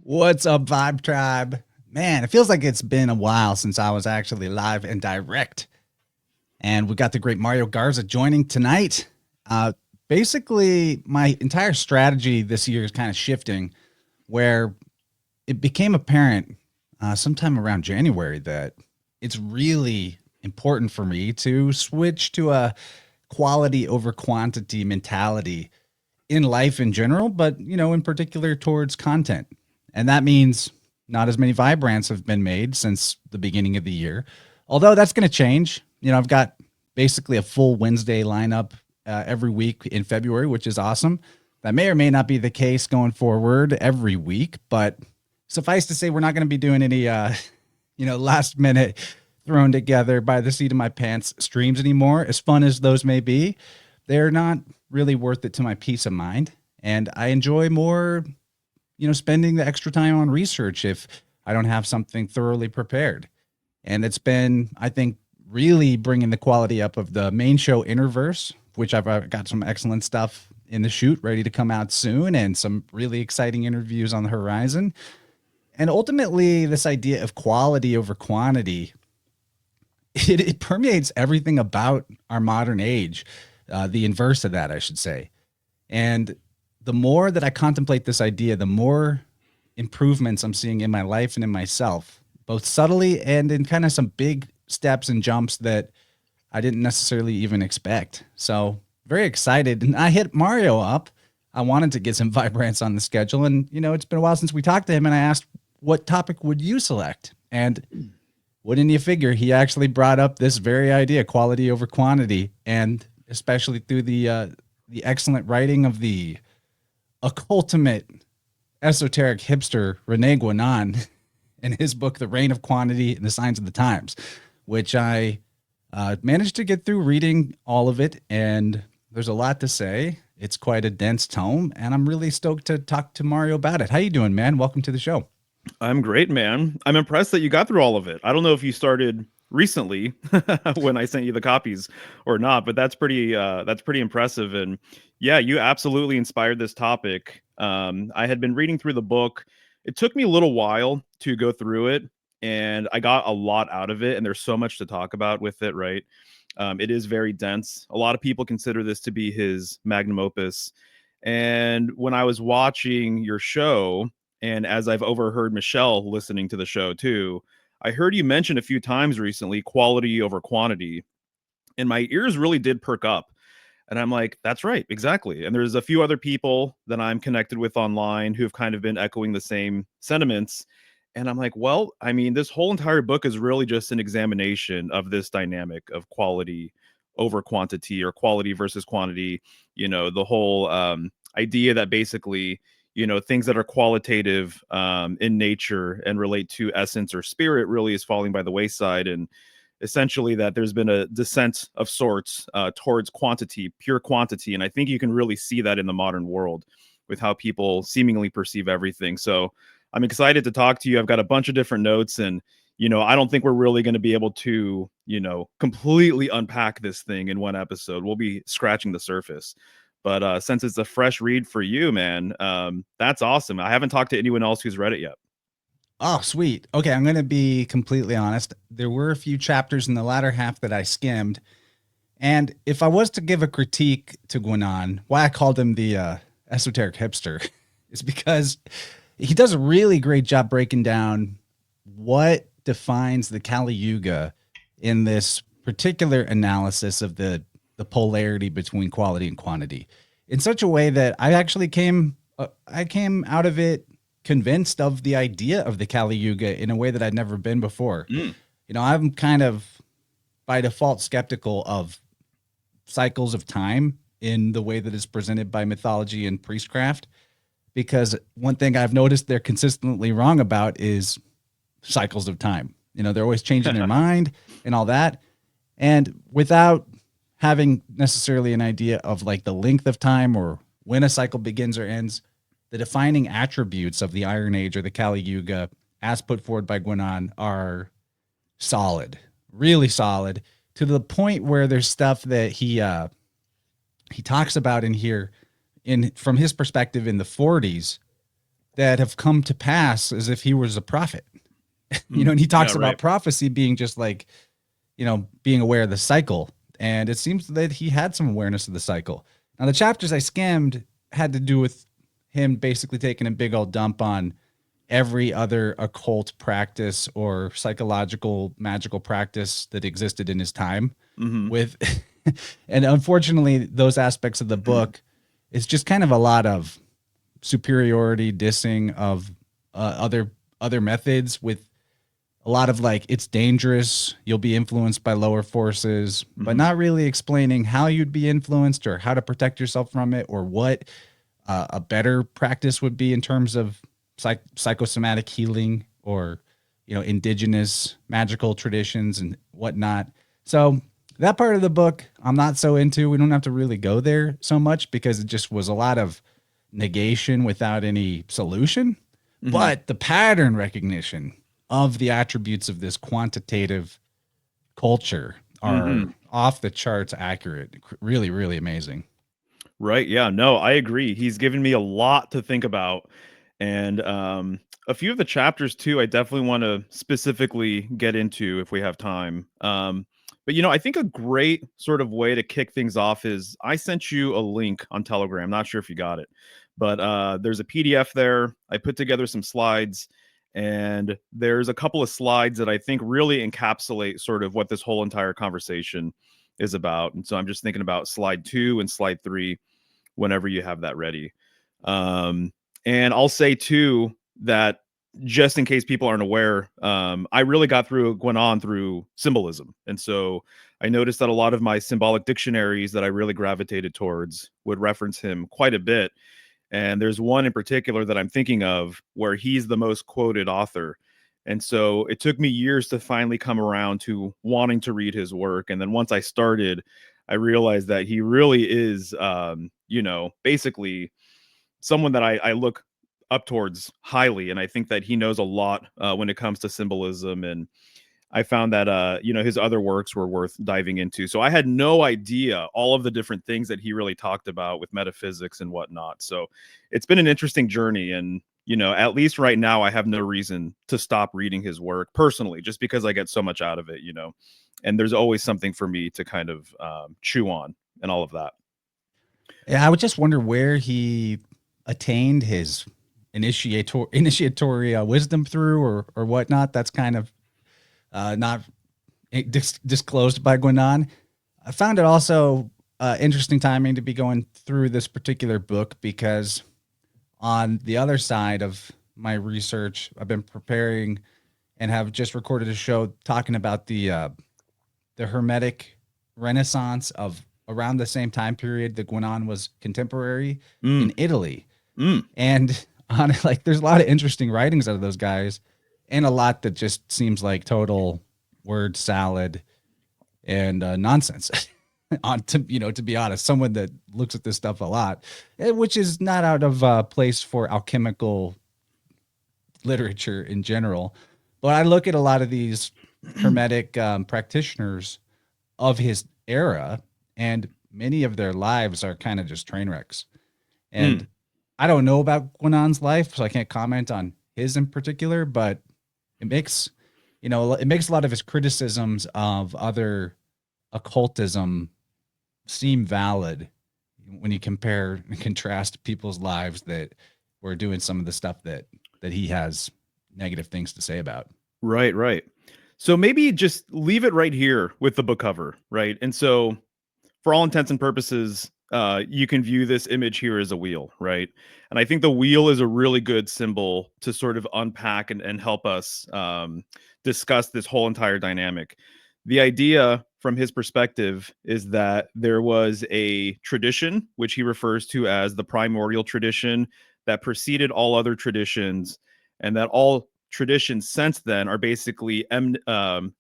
What's up, Vibe Tribe? Man, it feels like it's been a while since I was actually live and direct. And we got the great Mario Garza joining tonight. Uh, Basically, my entire strategy this year is kind of shifting where it became apparent sometime around January that it's really important for me to switch to a quality over quantity mentality in life in general, but in particular towards content. And that means not as many Vibrants have been made since the beginning of the year. Although that's going to change. I've got basically a full Wednesday lineup every week in February, which is awesome. That may or may not be the case going forward every week, but suffice to say, we're not going to be doing any, last minute thrown together by the seat of my pants streams anymore. As fun as those may be, they're not really worth it to my peace of mind. And I enjoy more, spending the extra time on research if I don't have something thoroughly prepared. And it's been, I think, really bringing the quality up of the main show Interverse, which I've got some excellent stuff in the shoot ready to come out soon and some really exciting interviews on the horizon. And ultimately, this idea of quality over quantity, it permeates everything about our modern age, the inverse of that, I should say. And the more that I contemplate this idea, the more improvements I'm seeing in my life and in myself, both subtly and in kind of some big steps and jumps that I didn't necessarily even expect. So very excited. And I hit Mario up. I wanted to get some Vibrants on the schedule. And, it's been a while since we talked to him, and I asked, what topic would you select? And wouldn't you figure he actually brought up this very idea, quality over quantity, and especially through the excellent writing of the occultimate esoteric hipster Rene Guénon in his book, The Reign of Quantity and the Signs of the Times, which I managed to get through reading all of it. And there's a lot to say. It's quite a dense tome, and I'm really stoked to talk to Mario about it. How you doing, man? Welcome to the show. I'm great, man. I'm impressed that you got through all of it. I don't know if you started recently when I sent you the copies or not, but that's pretty impressive. And yeah, you absolutely inspired this topic. I had been reading through the book. It took me a little while to go through it, and I got a lot out of it. And there's so much to talk about with it, right? It is very dense. A lot of people consider this to be his magnum opus. And when I was watching your show, and as I've overheard Michelle listening to the show too, I heard you mention a few times recently quality over quantity, and my ears really did perk up. And I'm like, that's right, exactly. And there's a few other people that I'm connected with online who've kind of been echoing the same sentiments. And I'm like, well, I mean, this whole entire book is really just an examination of this dynamic of quality over quantity or quality versus quantity. The whole idea that basically, things that are qualitative in nature and relate to essence or spirit really is falling by the wayside. And essentially that there's been a descent of sorts towards quantity, pure quantity. And I think you can really see that in the modern world with how people seemingly perceive everything. So I'm excited to talk to you. I've got a bunch of different notes, and I don't think we're really going to be able to, completely unpack this thing in one episode. We'll be scratching the surface. But since it's a fresh read for you, man, that's awesome. I haven't talked to anyone else who's read it yet. Oh, sweet. Okay, I'm going to be completely honest. There were a few chapters in the latter half that I skimmed. And if I was to give a critique to Guinan, why I called him the esoteric hipster is because he does a really great job breaking down what defines the Kali Yuga in this particular analysis of the polarity between quality and quantity in such a way that I came out of it convinced of the idea of the Kali Yuga in a way that I'd never been before. Mm. I'm kind of by default skeptical of cycles of time in the way that is presented by mythology and priestcraft, because one thing I've noticed they're consistently wrong about is cycles of time. They're always changing their mind and all that. And without having necessarily an idea of like the length of time or when a cycle begins or ends, the defining attributes of the Iron Age or the Kali Yuga, as put forward by Guinan, are solid, really solid, to the point where there's stuff that he talks about in here, from his perspective in the 40s, that have come to pass as if he was a prophet. And he Yeah, talks about right. prophecy being just like, being aware of the cycle. And it seems that he had some awareness of the cycle. Now, the chapters I skimmed had to do with him basically taking a big old dump on every other occult practice or psychological magical practice that existed in his time Hmm. with and unfortunately those aspects of the book is just kind of a lot of superiority dissing of other methods with a lot of like it's dangerous, you'll be influenced by lower forces, but Hmm. not really explaining how you'd be influenced or how to protect yourself from it or what a better practice would be in terms of psychosomatic healing or indigenous magical traditions and whatnot. So that part of the book I'm not so into. We don't have to really go there so much because it just was a lot of negation without any solution. Hmm. But the pattern recognition of the attributes of this quantitative culture are Hmm. off the charts accurate. Really, really amazing. Right. Yeah. No, I agree. He's given me a lot to think about. And a few of the chapters, too, I definitely want to specifically get into if we have time. But, I think a great sort of way to kick things off is I sent you a link on Telegram. Not sure if you got it, but there's a PDF there. I put together some slides, and there's a couple of slides that I think really encapsulate sort of what this whole entire conversation is about. And so I'm just thinking about slide 2 and slide 3 whenever you have that ready. Um, and I'll say too that just in case people aren't aware, I really got through Guanan through symbolism. And so I noticed that a lot of my symbolic dictionaries that I really gravitated towards would reference him quite a bit. And there's one in particular that I'm thinking of where he's the most quoted author. And so it took me years to finally come around to wanting to read his work. And then once I started, I realized that he really is, basically someone that I look up towards highly. And I think that he knows a lot when it comes to symbolism. And I found that his other works were worth diving into. So I had no idea all of the different things that he really talked about with metaphysics and whatnot. So it's been an interesting journey, and at least right now I have no reason to stop reading his work personally, just because I get so much out of it. And there's always something for me to kind of chew on and all of that. Yeah, I would just wonder where he attained his initiatory wisdom through or whatnot. That's kind of not disclosed by Guinan. I found it also interesting timing to be going through this particular book because on the other side of my research, I've been preparing and have just recorded a show talking about the Hermetic Renaissance of around the same time period that Guinan was contemporary Mm, in Italy. mm, And on like there's a lot of interesting writings out of those guys and a lot that just seems like total word salad and nonsense. On to be honest, someone that looks at this stuff a lot, which is not out of place for alchemical literature in general. But I look at a lot of these hermetic practitioners of his era, and many of their lives are kind of just train wrecks. And mm. I don't know about Guinan's life, so I can't comment on his in particular, but it makes it makes a lot of his criticisms of other occultism seem valid when you compare and contrast people's lives that were doing some of the stuff that he has negative things to say about. Right, right. So maybe just leave it right here with the book cover, right? And so for all intents and purposes, you can view this image here as a wheel, right? And I think the wheel is a really good symbol to sort of unpack and help us discuss this whole entire dynamic. The idea from his perspective is that there was a tradition, which he refers to as the primordial tradition, that preceded all other traditions, and that all traditions since then are basically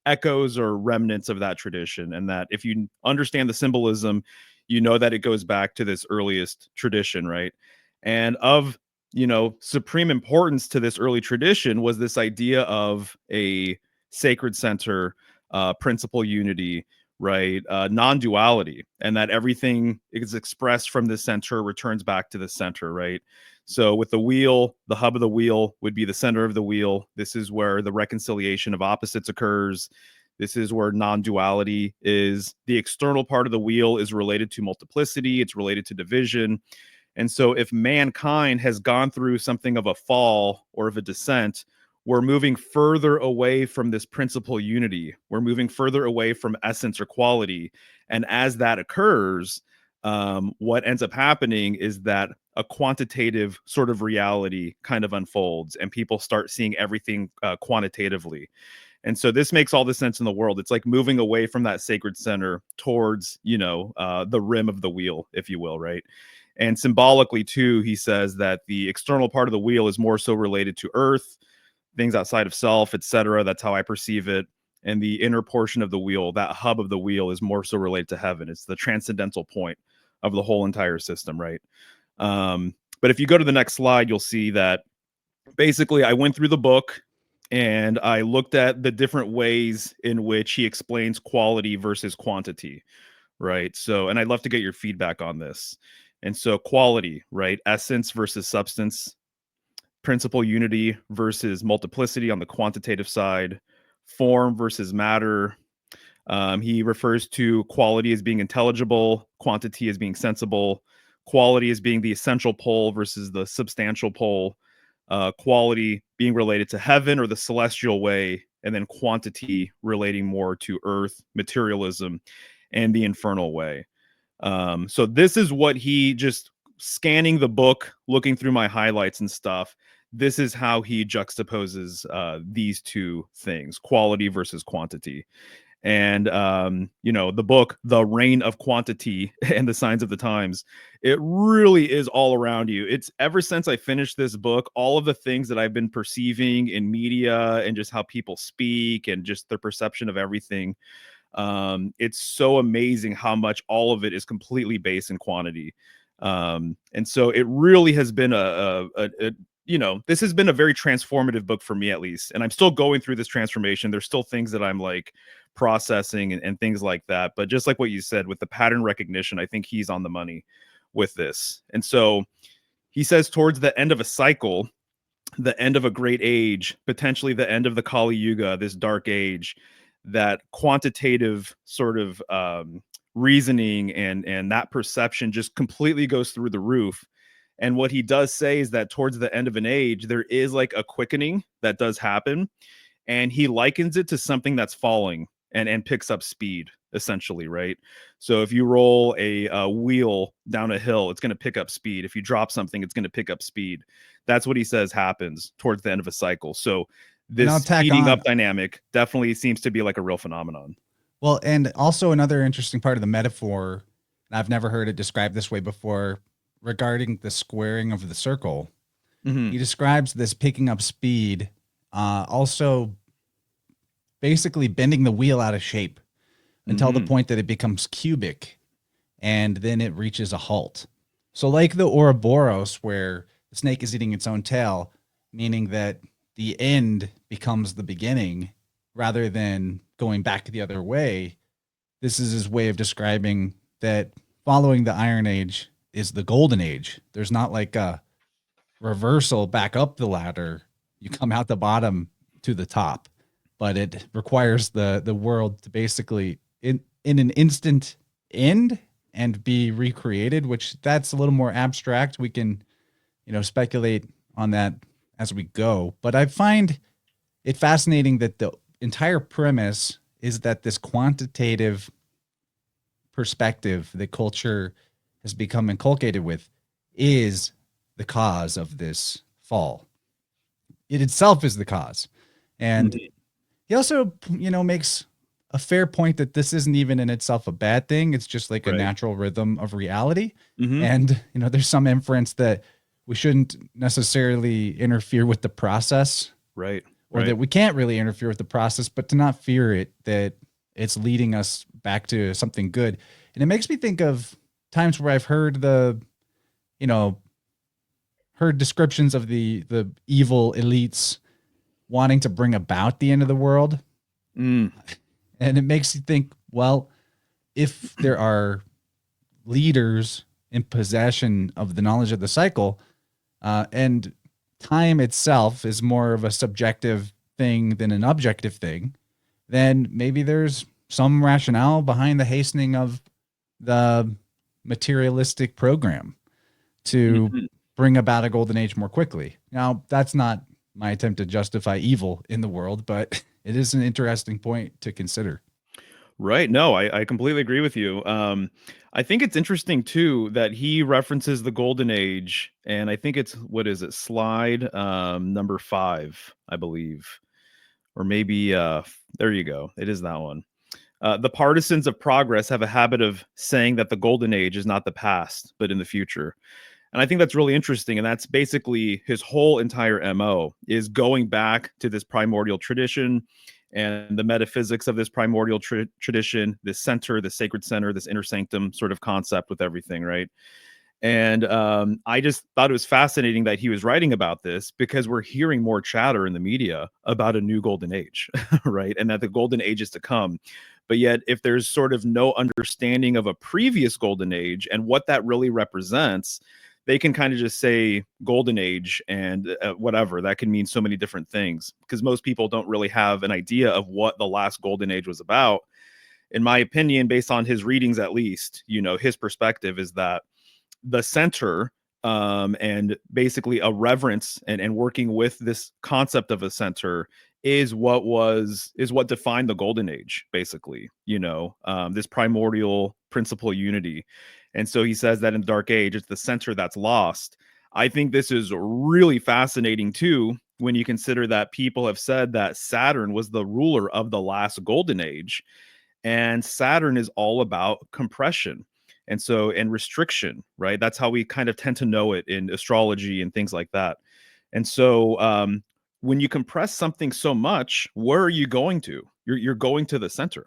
echoes or remnants of that tradition. And that if you understand the symbolism, you know that it goes back to this earliest tradition, right? And of supreme importance to this early tradition was this idea of a sacred center, principal unity, right? Non-duality, and that everything is expressed from the center returns back to the center, right? So with the wheel, the hub of the wheel would be the center of the wheel. This is where the reconciliation of opposites occurs. This is where non-duality is. The external part of the wheel is related to multiplicity, it's related to division. And so if mankind has gone through something of a fall or of a descent, we're moving further away from this principal unity. We're moving further away from essence or quality. And as that occurs, what ends up happening is that a quantitative sort of reality kind of unfolds, and people start seeing everything quantitatively. And so this makes all the sense in the world. It's like moving away from that sacred center towards, the rim of the wheel, if you will, right? And symbolically, too, he says that the external part of the wheel is more so related to earth, things outside of self, etc. That's how I perceive it. And the inner portion of the wheel, that hub of the wheel, is more so related to heaven. It's the transcendental point of the whole entire system, right? But if you go to the next slide, you'll see that basically I went through the book and I looked at the different ways in which he explains quality versus quantity, right? So, and I'd love to get your feedback on this. And so, quality, right? Essence versus substance, principal unity versus multiplicity on the quantitative side, form versus matter. He refers to quality as being intelligible, quantity as being sensible, quality as being the essential pole versus the substantial pole, quality being related to heaven or the celestial way, and then quantity relating more to earth, materialism, and the infernal way. So this is what he just scanning the book, looking through my highlights and stuff. This is how he juxtaposes these two things, quality versus quantity. And the book The Reign of Quantity and the Signs of the Times, it really is all around you. It's ever since I finished this book, all of the things that I've been perceiving in media and just how people speak and just their perception of everything, it's so amazing how much all of it is completely based in quantity. And so it really has been this has been a very transformative book for me, at least. And I'm still going through this transformation. There's still things that I'm like processing and things like that. But just like what you said with the pattern recognition, I think he's on the money with this. And so he says towards the end of a cycle, the end of a great age, potentially the end of the Kali Yuga, this dark age, that quantitative sort of reasoning and that perception just completely goes through the roof. And what he does say is that towards the end of an age, there is like a quickening that does happen. And he likens it to something that's falling and picks up speed, essentially, right? So if you roll a wheel down a hill, it's going to pick up speed. If you drop something, it's going to pick up speed. That's what he says happens towards the end of a cycle. So this speeding up dynamic definitely seems to be like a real phenomenon. Well, and also another interesting part of the metaphor, I've never heard it described this way before, regarding the squaring of the circle. Mm-hmm. He describes this picking up speed, also basically bending the wheel out of shape until the point that it becomes cubic, and then it reaches a halt. So like the Ouroboros, where the snake is eating its own tail, meaning that the end becomes the beginning rather than going back the other way. This is his way of describing that following the Iron Age is the Golden Age. There's not like a reversal back up the ladder. You come out the bottom to the top, but it requires the world to basically in an instant end and be recreated, which that's a little more abstract. We can, speculate on that as we go. But I find it fascinating that the entire premise is that this quantitative perspective that culture has become inculcated with is the cause of this fall. It itself is the cause. And he also, makes a fair point that this isn't even in itself a bad thing. It's just like a natural rhythm of reality. Mm-hmm. And, there's some inference that we shouldn't necessarily interfere with the process. Right. Or that we can't really interfere with the process, but to not fear it, that it's leading us back to something good. And it makes me think of times where I've heard heard descriptions of the evil elites wanting to bring about the end of the world. And it makes you think, well, if there are leaders in possession of the knowledge of the cycle, and time itself is more of a subjective thing than an objective thing, then maybe there's some rationale behind the hastening of the materialistic program to Mhm. bring about a golden age more quickly. Now, that's not my attempt to justify evil in the world, but it is an interesting point to consider. Right. No, I completely agree with you. I think it's interesting too that he references the golden age, and I think it's what is it, slide number 5, I believe. Or maybe there you go. It is that one. The partisans of progress have a habit of saying that the golden age is not the past, but in the future. And I think that's really interesting. And that's basically his whole entire MO is going back to this primordial tradition and the metaphysics of this primordial tradition, this center, this sacred center, this inner sanctum sort of concept with everything, right? And I just thought it was fascinating that he was writing about this because we're hearing more chatter in the media about a new golden age, right? And that the golden age is to come. But yet, if there's sort of no understanding of a previous golden age and what that really represents, they can kind of just say golden age and whatever. That can mean so many different things because most people don't really have an idea of what the last golden age was about. In my opinion, based on his readings, at least, his perspective is that the center and basically a reverence and working with this concept of a center is what defined the golden age, basically, this primordial principle unity. And so he says that in the dark age it's the center that's lost. I think this is really fascinating too when you consider that people have said that Saturn was the ruler of the last golden age, and Saturn is all about compression and restriction, right? That's how we kind of tend to know it in astrology and things like that. And so when you compress something so much, where are you going to? You're going to the center.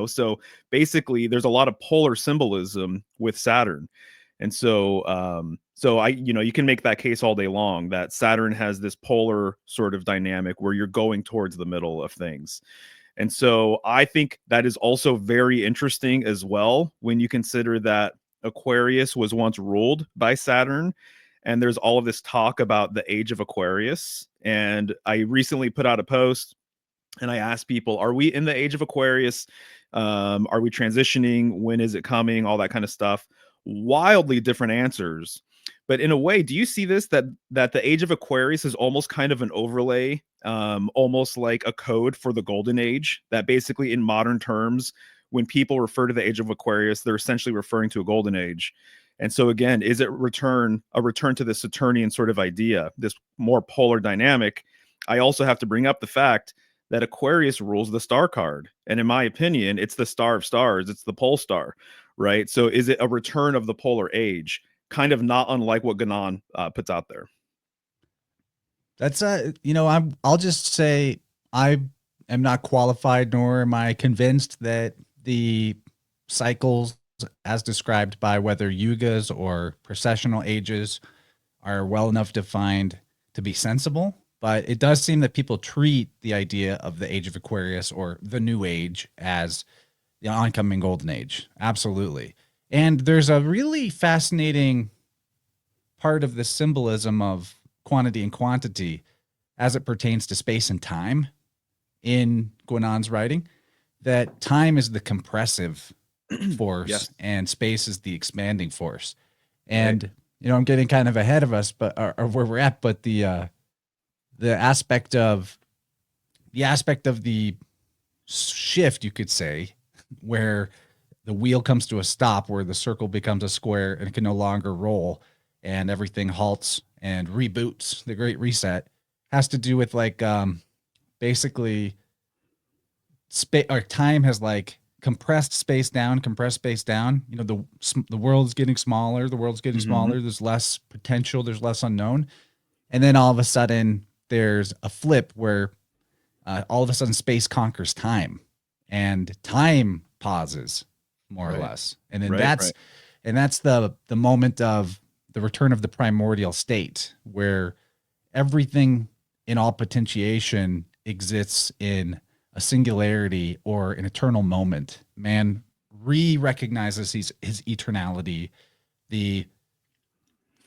So basically there's a lot of polar symbolism with Saturn. And so you can make that case all day long that Saturn has this polar sort of dynamic where you're going towards the middle of things. And so I think that is also very interesting as well when you consider that Aquarius was once ruled by Saturn. And there's all of this talk about the age of Aquarius. And I recently put out a post and I asked people, are we in the age of Aquarius? Are we transitioning? When is it coming? All that kind of stuff. Wildly different answers. But in a way, do you see this that the age of Aquarius is almost kind of an overlay, almost like a code for the golden age, that basically in modern terms, when people refer to the age of Aquarius, they're essentially referring to a golden age. And so again, is it a return to the Saturnian sort of idea, this more polar dynamic? I also have to bring up the fact that Aquarius rules the star card. And in my opinion, it's the star of stars. It's the pole star, right? So is it a return of the polar age? Kind of not unlike what Ganon puts out there. That's I'll just say I am not qualified nor am I convinced that the cycles as described by whether yugas or processional ages are well enough defined to be sensible. But it does seem that people treat the idea of the age of Aquarius or the new age as the oncoming golden age. Absolutely. And there's a really fascinating part of the symbolism of quantity and quantity as it pertains to space and time in Guanan's writing, that time is the compressive force Yes. and space is the expanding force. And I'm getting kind of ahead of us, but or where we're at, but the aspect of the shift, you could say, where the wheel comes to a stop, where the circle becomes a square and it can no longer roll and everything halts and reboots, the great reset, has to do with like basically space or time has like compressed space down. The world's getting smaller, there's less potential, there's less unknown. And then all of a sudden there's a flip where all of a sudden space conquers time and time pauses more or less. And then that's the moment of the return of the primordial state, where everything in all potentiation exists in a singularity or an eternal moment. Man, re-recognizes his eternality, the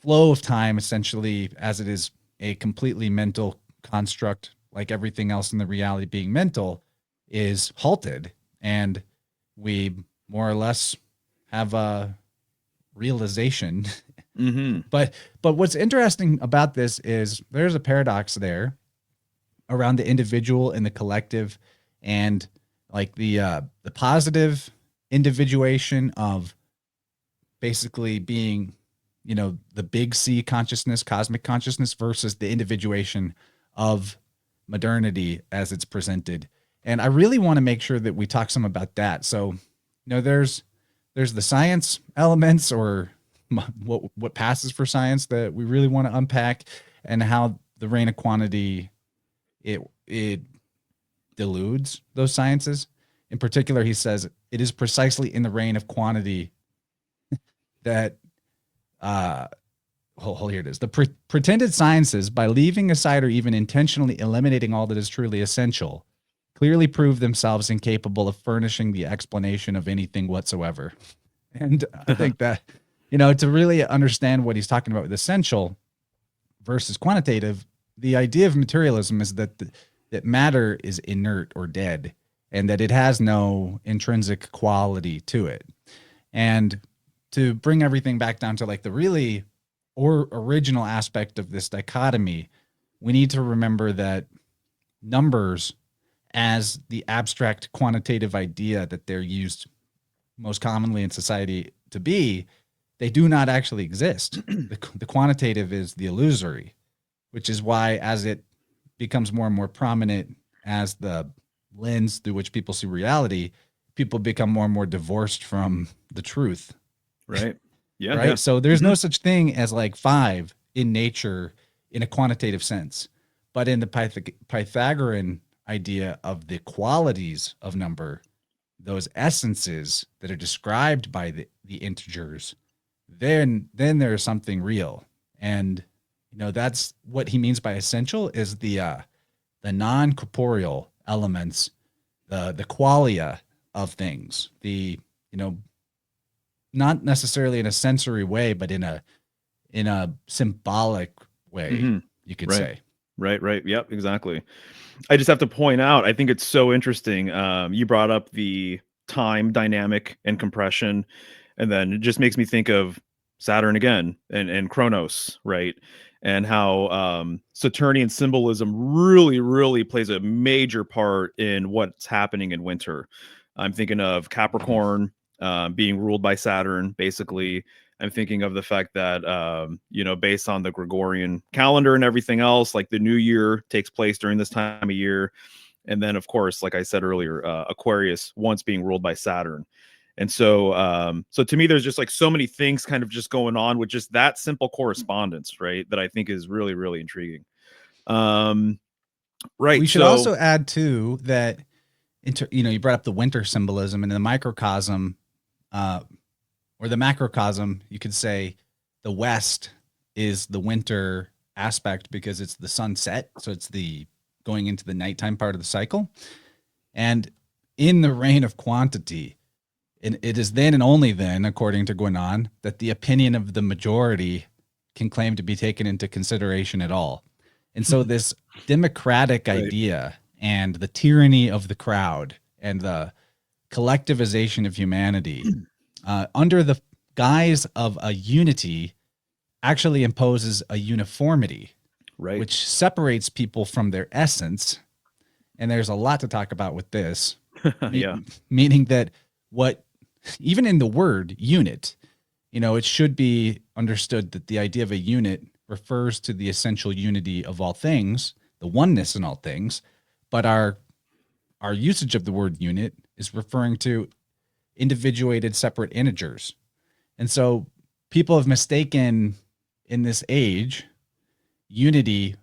flow of time, essentially, as it is a completely mental construct, like everything else in the reality being mental, is halted, and we more or less have a realization. Mm-hmm. But what's interesting about this is there's a paradox there around the individual and the collective, and like the positive individuation of basically being, the big C consciousness, cosmic consciousness, versus the individuation of modernity as it's presented. And I really want to make sure that we talk some about that. So, there's the science elements, or what passes for science, that we really want to unpack, and how the reign of quantity, it deludes those sciences. In particular, he says it is precisely in the reign of quantity that here it is. The pretended sciences, by leaving aside or even intentionally eliminating all that is truly essential, clearly prove themselves incapable of furnishing the explanation of anything whatsoever. And I think that, to really understand what he's talking about with essential versus quantitative, the idea of materialism is that matter is inert or dead, and that it has no intrinsic quality to it. And to bring everything back down to like the really or original aspect of this dichotomy, we need to remember that numbers, as the abstract quantitative idea that they're used most commonly in society to be, they do not actually exist. The quantitative is the illusory, which is why, as it becomes more and more prominent as the lens through which people see reality, people become more and more divorced from the truth. Right. Yeah. Right. Yeah. So there's no such thing as like 5 in nature in a quantitative sense, but in the Pythagorean idea of the qualities of number, those essences that are described by the integers, then there's something real. And that's what he means by essential, is the non-corporeal elements, the qualia of things, the not necessarily in a sensory way, but in a symbolic way, Mm-hmm. you could Right. say. Right. Yep. Exactly. I just have to point out, I think it's so interesting. You brought up the time dynamic and compression, and then it just makes me think of Saturn again, and Kronos, right? And how Saturnian symbolism really plays a major part in what's happening in winter. I'm thinking of Capricorn being ruled by Saturn, basically. I'm thinking of the fact that, based on the Gregorian calendar and everything else, like the new year takes place during this time of year. And then, of course, like I said earlier, Aquarius once being ruled by Saturn. And so to me, there's just like so many things kind of just going on with just that simple correspondence, right? That I think is really intriguing. Right. We should also add too that, you brought up the winter symbolism, and in the microcosm, or the macrocosm, you could say the West is the winter aspect because it's the sunset. So it's the going into the nighttime part of the cycle. And in the reign of quantity, and it is then and only then, according to Guénon, that the opinion of the majority can claim to be taken into consideration at all. And so this democratic idea and the tyranny of the crowd and the collectivization of humanity under the guise of a unity actually imposes a uniformity, right, which separates people from their essence. And there's a lot to talk about with this. Yeah. Meaning that even in the word unit, it should be understood that the idea of a unit refers to the essential unity of all things, the oneness in all things. But our usage of the word unit is referring to individuated separate integers. And so people have mistaken in this age, unity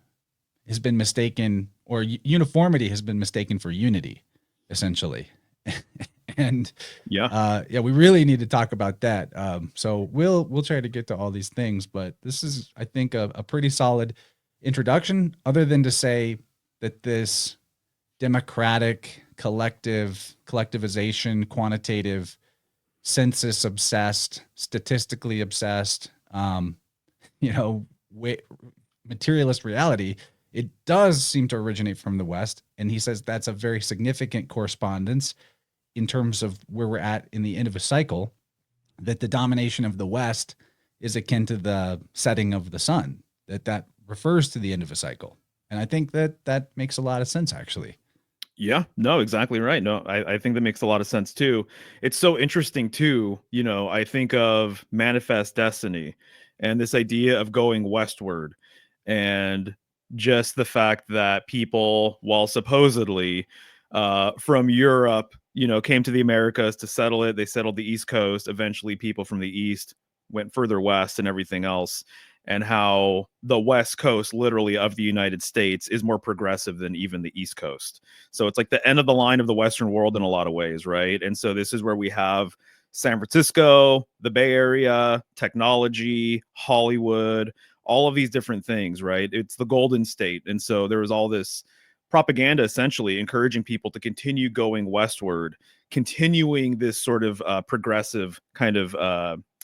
has been mistaken, or uniformity has been mistaken for unity, essentially. And we really need to talk about that. So we'll try to get to all these things, but this is, I think, a pretty solid introduction, other than to say that this democratic collectivization, quantitative census obsessed, statistically obsessed, you know, materialist reality, it does seem to originate from the West. And he says that's a very significant correspondence in terms of where we're at in the end of a cycle, that the domination of the West is akin to the setting of the sun, that refers to the end of a cycle. And I think that makes a lot of sense, actually. Yeah, no, exactly right. No, I think that makes a lot of sense too. It's so interesting too. I think of Manifest Destiny and this idea of going westward, and just the fact that people, while supposedly from Europe, came to the Americas to settle it. They settled the East Coast. Eventually, people from the East went further west and everything else, and how the West Coast, literally, of the United States is more progressive than even the East Coast. So it's like the end of the line of the Western world in a lot of ways, right? And so this is where we have San Francisco, the Bay Area, technology, Hollywood, all of these different things, right? It's the Golden State. And so there was all this propaganda essentially encouraging people to continue going westward, continuing this sort of progressive kind of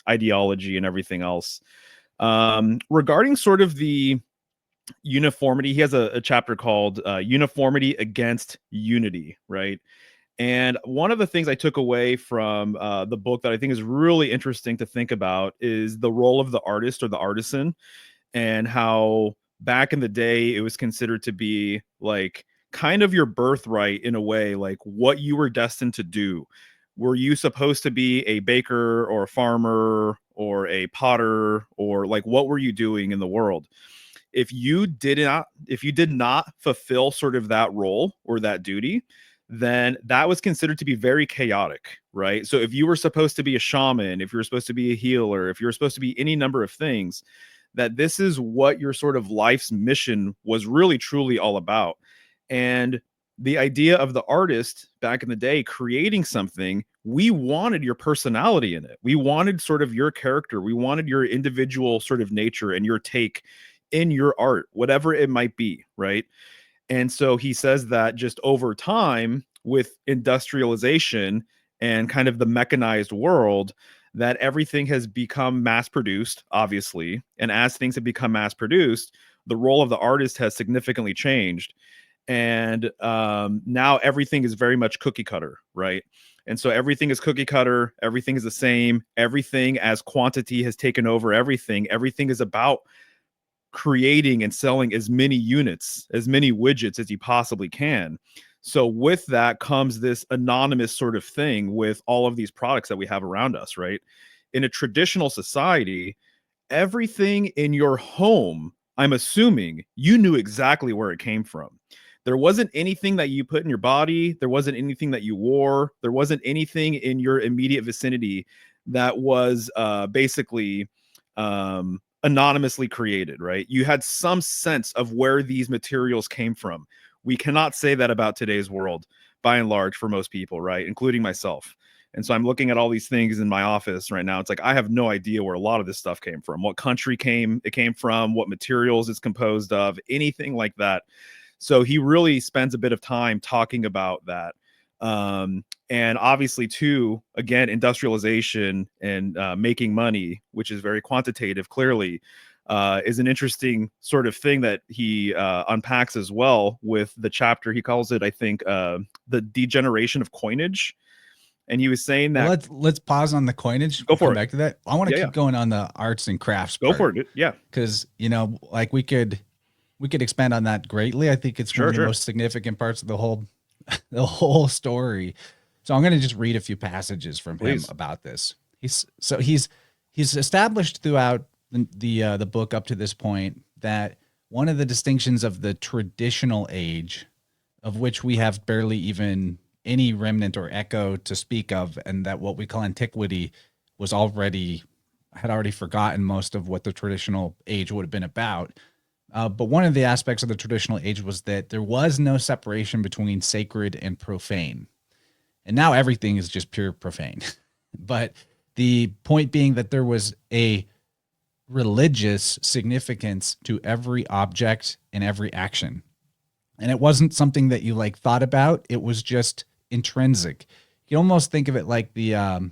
ideology and everything else. Regarding sort of the uniformity, he has a chapter called Uniformity Against Unity, right? And one of the things I took away from the book that I think is really interesting to think about is the role of the artist or the artisan, and how back in the day it was considered to be like kind of your birthright in a way, like what you were destined to do. Were you supposed to be a baker or a farmer or a potter, or like what were you doing in the world? If you did not fulfill sort of that role or that duty, then that was considered to be very chaotic, right? So if you were supposed to be a shaman, if you were supposed to be a healer, if you were supposed to be any number of things, that this is what your sort of life's mission was really truly all about. And the idea of the artist back in the day creating something, we wanted your personality in it. We wanted sort of your character. We wanted your individual sort of nature and your take in your art, whatever it might be, right? And so he says that just over time with industrialization and kind of the mechanized world, that everything has become mass produced, obviously. And as things have become mass produced, the role of the artist has significantly changed. And now everything is very much cookie cutter, right? And so everything is cookie cutter, everything is the same, everything as quantity has taken over everything. Everything is about creating and selling as many units, as many widgets as you possibly can. So with that comes this anonymous sort of thing with all of these products that we have around us, right? In a traditional society, everything in your home, I'm assuming you knew exactly where it came from. There wasn't anything that you put in your body. There wasn't anything that you wore. There wasn't anything in your immediate vicinity that was basically anonymously created, right? You had some sense of where these materials came from. We cannot say that about today's world, by and large, for most people, right? Including myself. And so I'm looking at all these things in my office right now. It's like I have no idea where a lot of this stuff came from, what country it came from, what materials it's composed of, anything like that. So he really spends a bit of time talking about that. And obviously, too, again, industrialization and making money, which is very quantitative, clearly, is an interesting sort of thing that he unpacks as well with the chapter. He calls it, I think, the degeneration of coinage. And he was saying that. Well, let's pause on the coinage. Go for it. Back to that. I want to keep going on the arts and crafts. Go for it. Yeah, because like we could expand on that greatly. I think it's one of the most significant parts of the whole story. So I'm going to just read a few passages from him about this. He's established throughout the book up to this point that one of the distinctions of the traditional age, of which we have barely even any remnant or echo to speak of, and that what we call antiquity had already forgotten most of what the traditional age would have been about. But one of the aspects of the traditional age was that there was no separation between sacred and profane. And now everything is just pure profane. But the point being that there was a religious significance to every object and every action. And it wasn't something that you thought about. It was just intrinsic. You almost think of it like the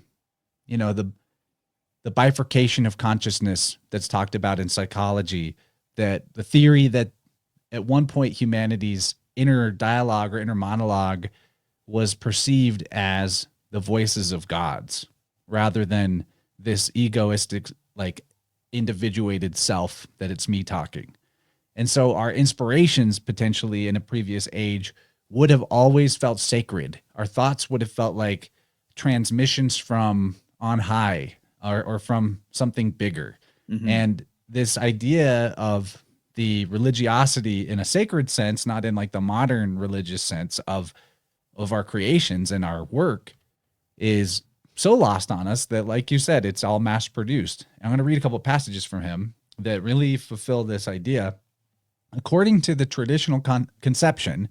the bifurcation of consciousness that's talked about in psychology, that the theory that at one point humanity's inner dialogue or inner monologue was perceived as the voices of gods rather than this egoistic, like individuated self that it's me talking. And so our inspirations potentially in a previous age would have always felt sacred. Our thoughts would have felt like transmissions from on high or from something bigger. Mhm. And this idea of the religiosity in a sacred sense, not in like the modern religious sense of our creations and our work, is so lost on us that, like you said, it's all mass produced. I'm going to read a couple of passages from him that really fulfill this idea. According to the traditional conception,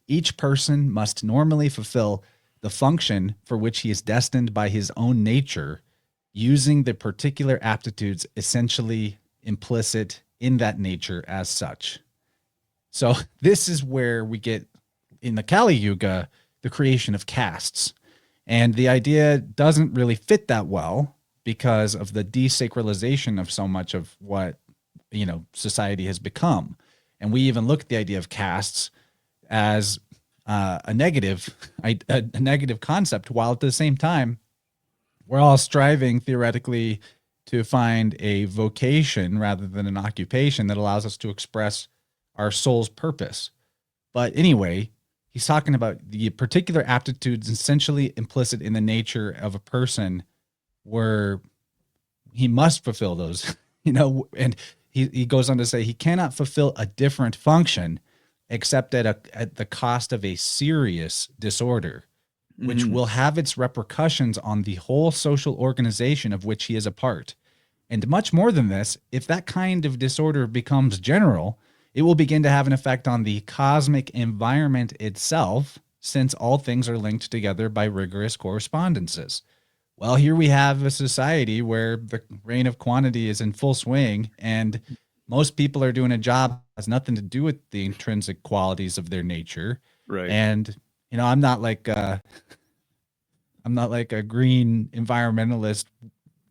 each person must normally fulfill the function for which he is destined by his own nature, using the particular aptitudes essentially implicit in that nature as such. So this is where we get in the Kali Yuga the creation of castes. And the idea doesn't really fit that well because of the desacralization of so much of what, society has become. And we even look at the idea of castes as a negative concept, while at the same time, we're all striving theoretically to find a vocation rather than an occupation that allows us to express our soul's purpose. But anyway, he's talking about the particular aptitudes essentially implicit in the nature of a person where he must fulfill those, and he goes on to say he cannot fulfill a different function except at the cost of a serious disorder, which will have its repercussions on the whole social organization of which he is a part. And much more than this, if that kind of disorder becomes general, it will begin to have an effect on the cosmic environment itself, since all things are linked together by rigorous correspondences. Well, here we have a society where the reign of quantity is in full swing, and most people are doing a job that has nothing to do with the intrinsic qualities of their nature. Right. And I'm not like a green environmentalist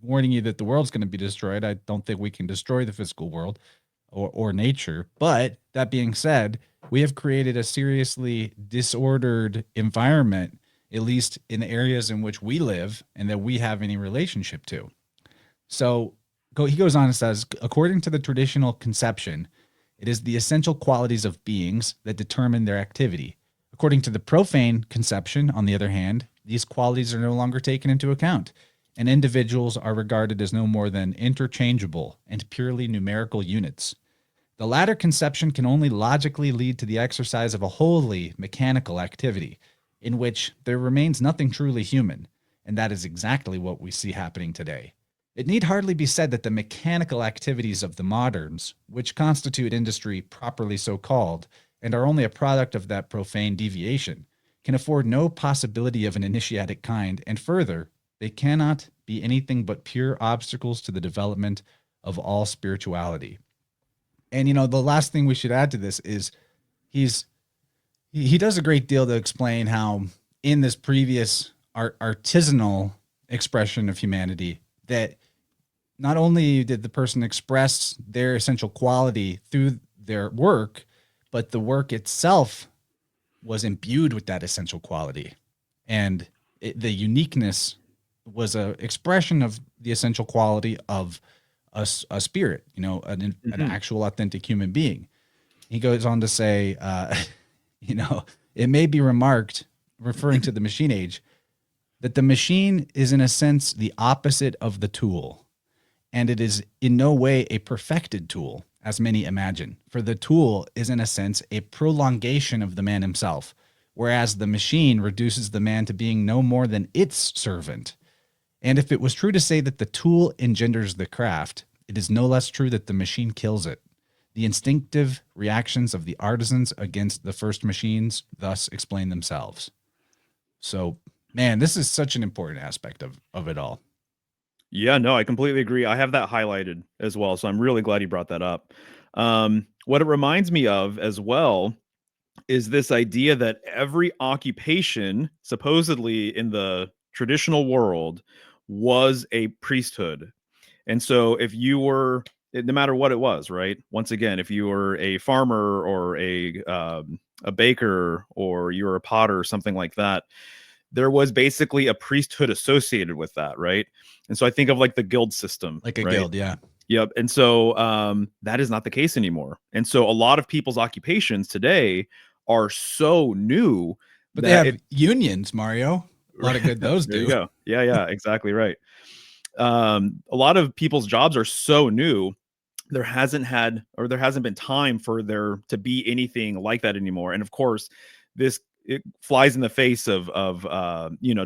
warning you that the world's going to be destroyed. I don't think we can destroy the physical world or nature. But that being said, we have created a seriously disordered environment, at least in the areas in which we live and that we have any relationship to. So he goes on and says, according to the traditional conception, it is the essential qualities of beings that determine their activity. According to the profane conception, on the other hand, these qualities are no longer taken into account, and individuals are regarded as no more than interchangeable and purely numerical units. The latter conception can only logically lead to the exercise of a wholly mechanical activity, in which there remains nothing truly human, and that is exactly what we see happening today. It need hardly be said that the mechanical activities of the moderns, which constitute industry properly so called, and are only a product of that profane deviation, can afford no possibility of an initiatic kind, and further, they cannot be anything but pure obstacles to the development of all spirituality. And the last thing we should add to this is he does a great deal to explain how in this previous artisanal expression of humanity, that not only did the person express their essential quality through their work, but the work itself was imbued with that essential quality. And the uniqueness was an expression of the essential quality of a spirit, an actual authentic human being. He goes on to say, it may be remarked, referring to the machine age, that the machine is in a sense the opposite of the tool. And it is in no way a perfected tool, as many imagine, for the tool is in a sense a prolongation of the man himself, whereas the machine reduces the man to being no more than its servant. And if it was true to say that the tool engenders the craft, it is no less true that the machine kills it. The instinctive reactions of the artisans against the first machines thus explain themselves. So, man, this is such an important aspect of it all. Yeah, no, I completely agree. I have that highlighted as well, so I'm really glad you brought that up. What it reminds me of as well is this idea that every occupation, supposedly in the traditional world, was a priesthood. And so if you were, no matter what it was, right? Once again, if you were a farmer or a baker or you were a potter or something like that, there was basically a priesthood associated with that, right? And so I think of like the guild system, Like a right? guild, yeah. Yep. And so that is not the case anymore. And so a lot of people's occupations today are so new But they have unions, Mario. A lot of good those there do. you go. Yeah, exactly right. A lot of people's jobs are so new. There hasn't been time for there to be anything like that anymore. And of course, it flies in the face of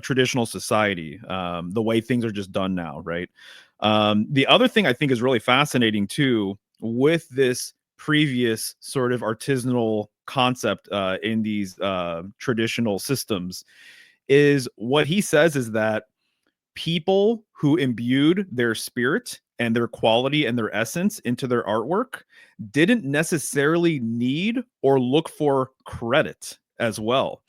traditional society, the way things are just done now, right? The other thing I think is really fascinating too with this previous sort of artisanal concept in these traditional systems is what he says is that people who imbued their spirit and their quality and their essence into their artwork didn't necessarily need or look for credit as well.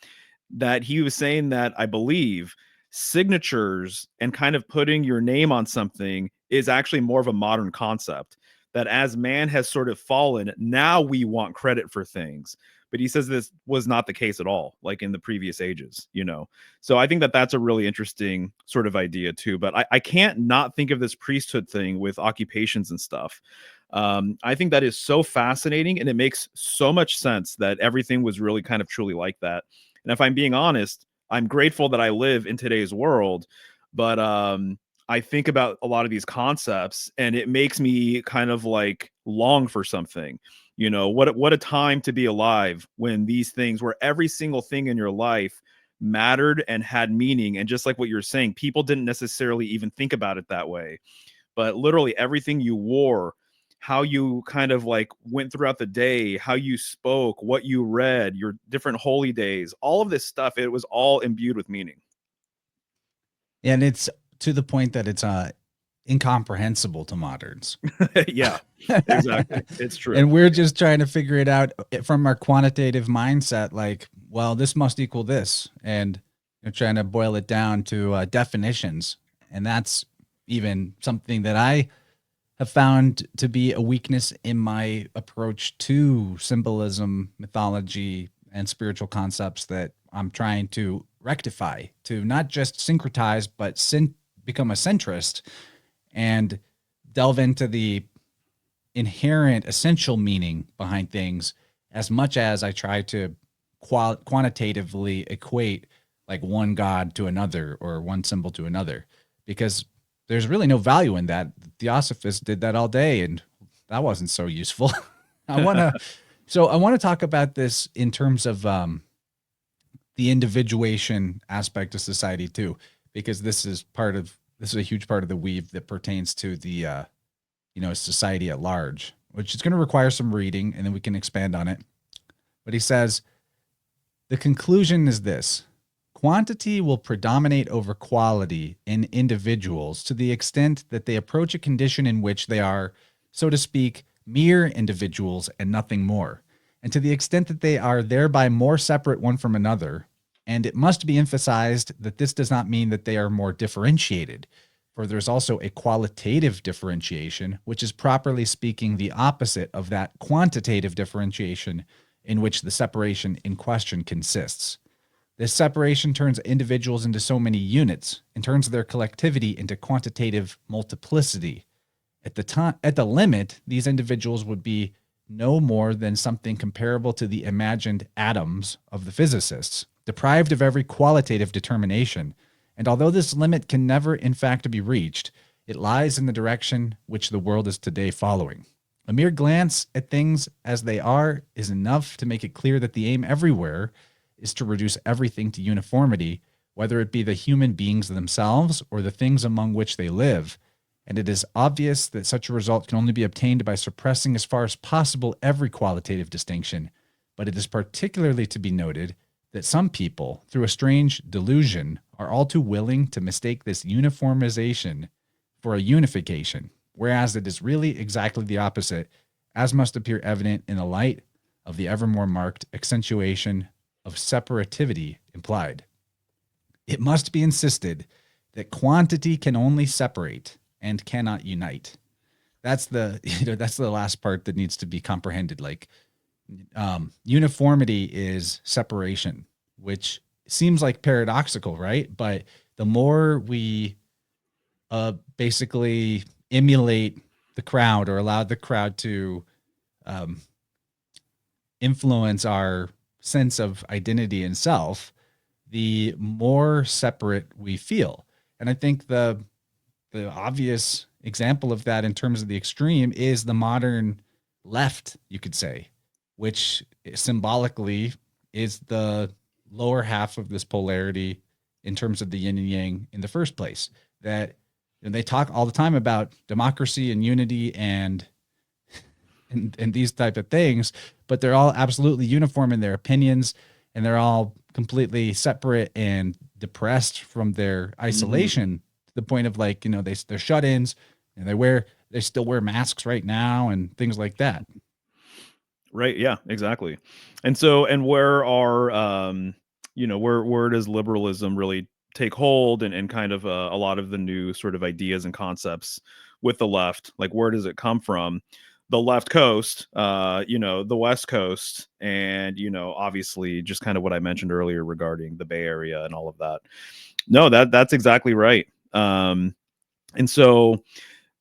That he was saying that, I believe, signatures and kind of putting your name on something is actually more of a modern concept. That as man has sort of fallen, now we want credit for things. But he says this was not the case at all, like in the previous ages, you know? So I think that that's a really interesting sort of idea too. But I can't not think of this priesthood thing with occupations and stuff. I think that is so fascinating, and it makes so much sense that everything was really kind of truly like that. And if I'm being honest, I'm grateful that I live in today's world, but I think about a lot of these concepts and it makes me kind of like long for something. You know, what a time to be alive when these things, where every single thing in your life mattered and had meaning. And just like what you're saying, people didn't necessarily even think about it that way. But literally everything you wore, how you kind of like went throughout the day, how you spoke, what you read, your different holy days, all of this stuff, it was all imbued with meaning. And it's to the point that it's incomprehensible to moderns. Yeah, exactly. It's true. And we're just trying to figure it out from our quantitative mindset, like, well, this must equal this. And you're trying to boil it down to definitions. And that's even something that I have found to be a weakness in my approach to symbolism, mythology, and spiritual concepts that I'm trying to rectify, to not just syncretize, but become a centrist and delve into the inherent essential meaning behind things, as much as I try to quantitatively equate like one god to another or one symbol to another, because there's really no value in that. Theosophists did that all day, and that wasn't so useful. I want to talk about this in terms of the individuation aspect of society too, because this is a huge part of the weave that pertains to the society at large, which is going to require some reading, and then we can expand on it. But he says the conclusion is this: quantity will predominate over quality in individuals to the extent that they approach a condition in which they are, so to speak, mere individuals and nothing more, and to the extent that they are thereby more separate one from another. And it must be emphasized that this does not mean that they are more differentiated, for there's also a qualitative differentiation, which is properly speaking the opposite of that quantitative differentiation in which the separation in question consists. This separation turns individuals into so many units and turns their collectivity into quantitative multiplicity. At the limit, these individuals would be no more than something comparable to the imagined atoms of the physicists, deprived of every qualitative determination. And although this limit can never in fact be reached, it lies in the direction which the world is today following. A mere glance at things as they are is enough to make it clear that the aim everywhere is to reduce everything to uniformity, whether it be the human beings themselves or the things among which they live. And it is obvious that such a result can only be obtained by suppressing as far as possible every qualitative distinction. But it is particularly to be noted that some people, through a strange delusion, are all too willing to mistake this uniformization for a unification, whereas it is really exactly the opposite, as must appear evident in the light of the ever more marked accentuation of separativity implied. It must be insisted that quantity can only separate and cannot unite. That's the that's the last part that needs to be comprehended. Like uniformity is separation, which seems like paradoxical, right? But the more we basically emulate the crowd or allow the crowd to um, influence our sense of identity and self, the more separate we feel. And I think the obvious example of that in terms of the extreme is the modern left, you could say, which symbolically is the lower half of this polarity in terms of the yin and yang in the first place. That and they talk all the time about democracy and unity and these type of things, but they're all absolutely uniform in their opinions, and they're all completely separate and depressed from their isolation to the point of like, they're shut-ins and they still wear masks right now and things like that. Right. Yeah, exactly. And so, and where are, where does liberalism really take hold and kind of a lot of the new sort of ideas and concepts with the left? Like, where does it come from? The left coast, the West Coast, and, obviously just kind of what I mentioned earlier regarding the Bay Area and all of that. No, that's exactly right. And so,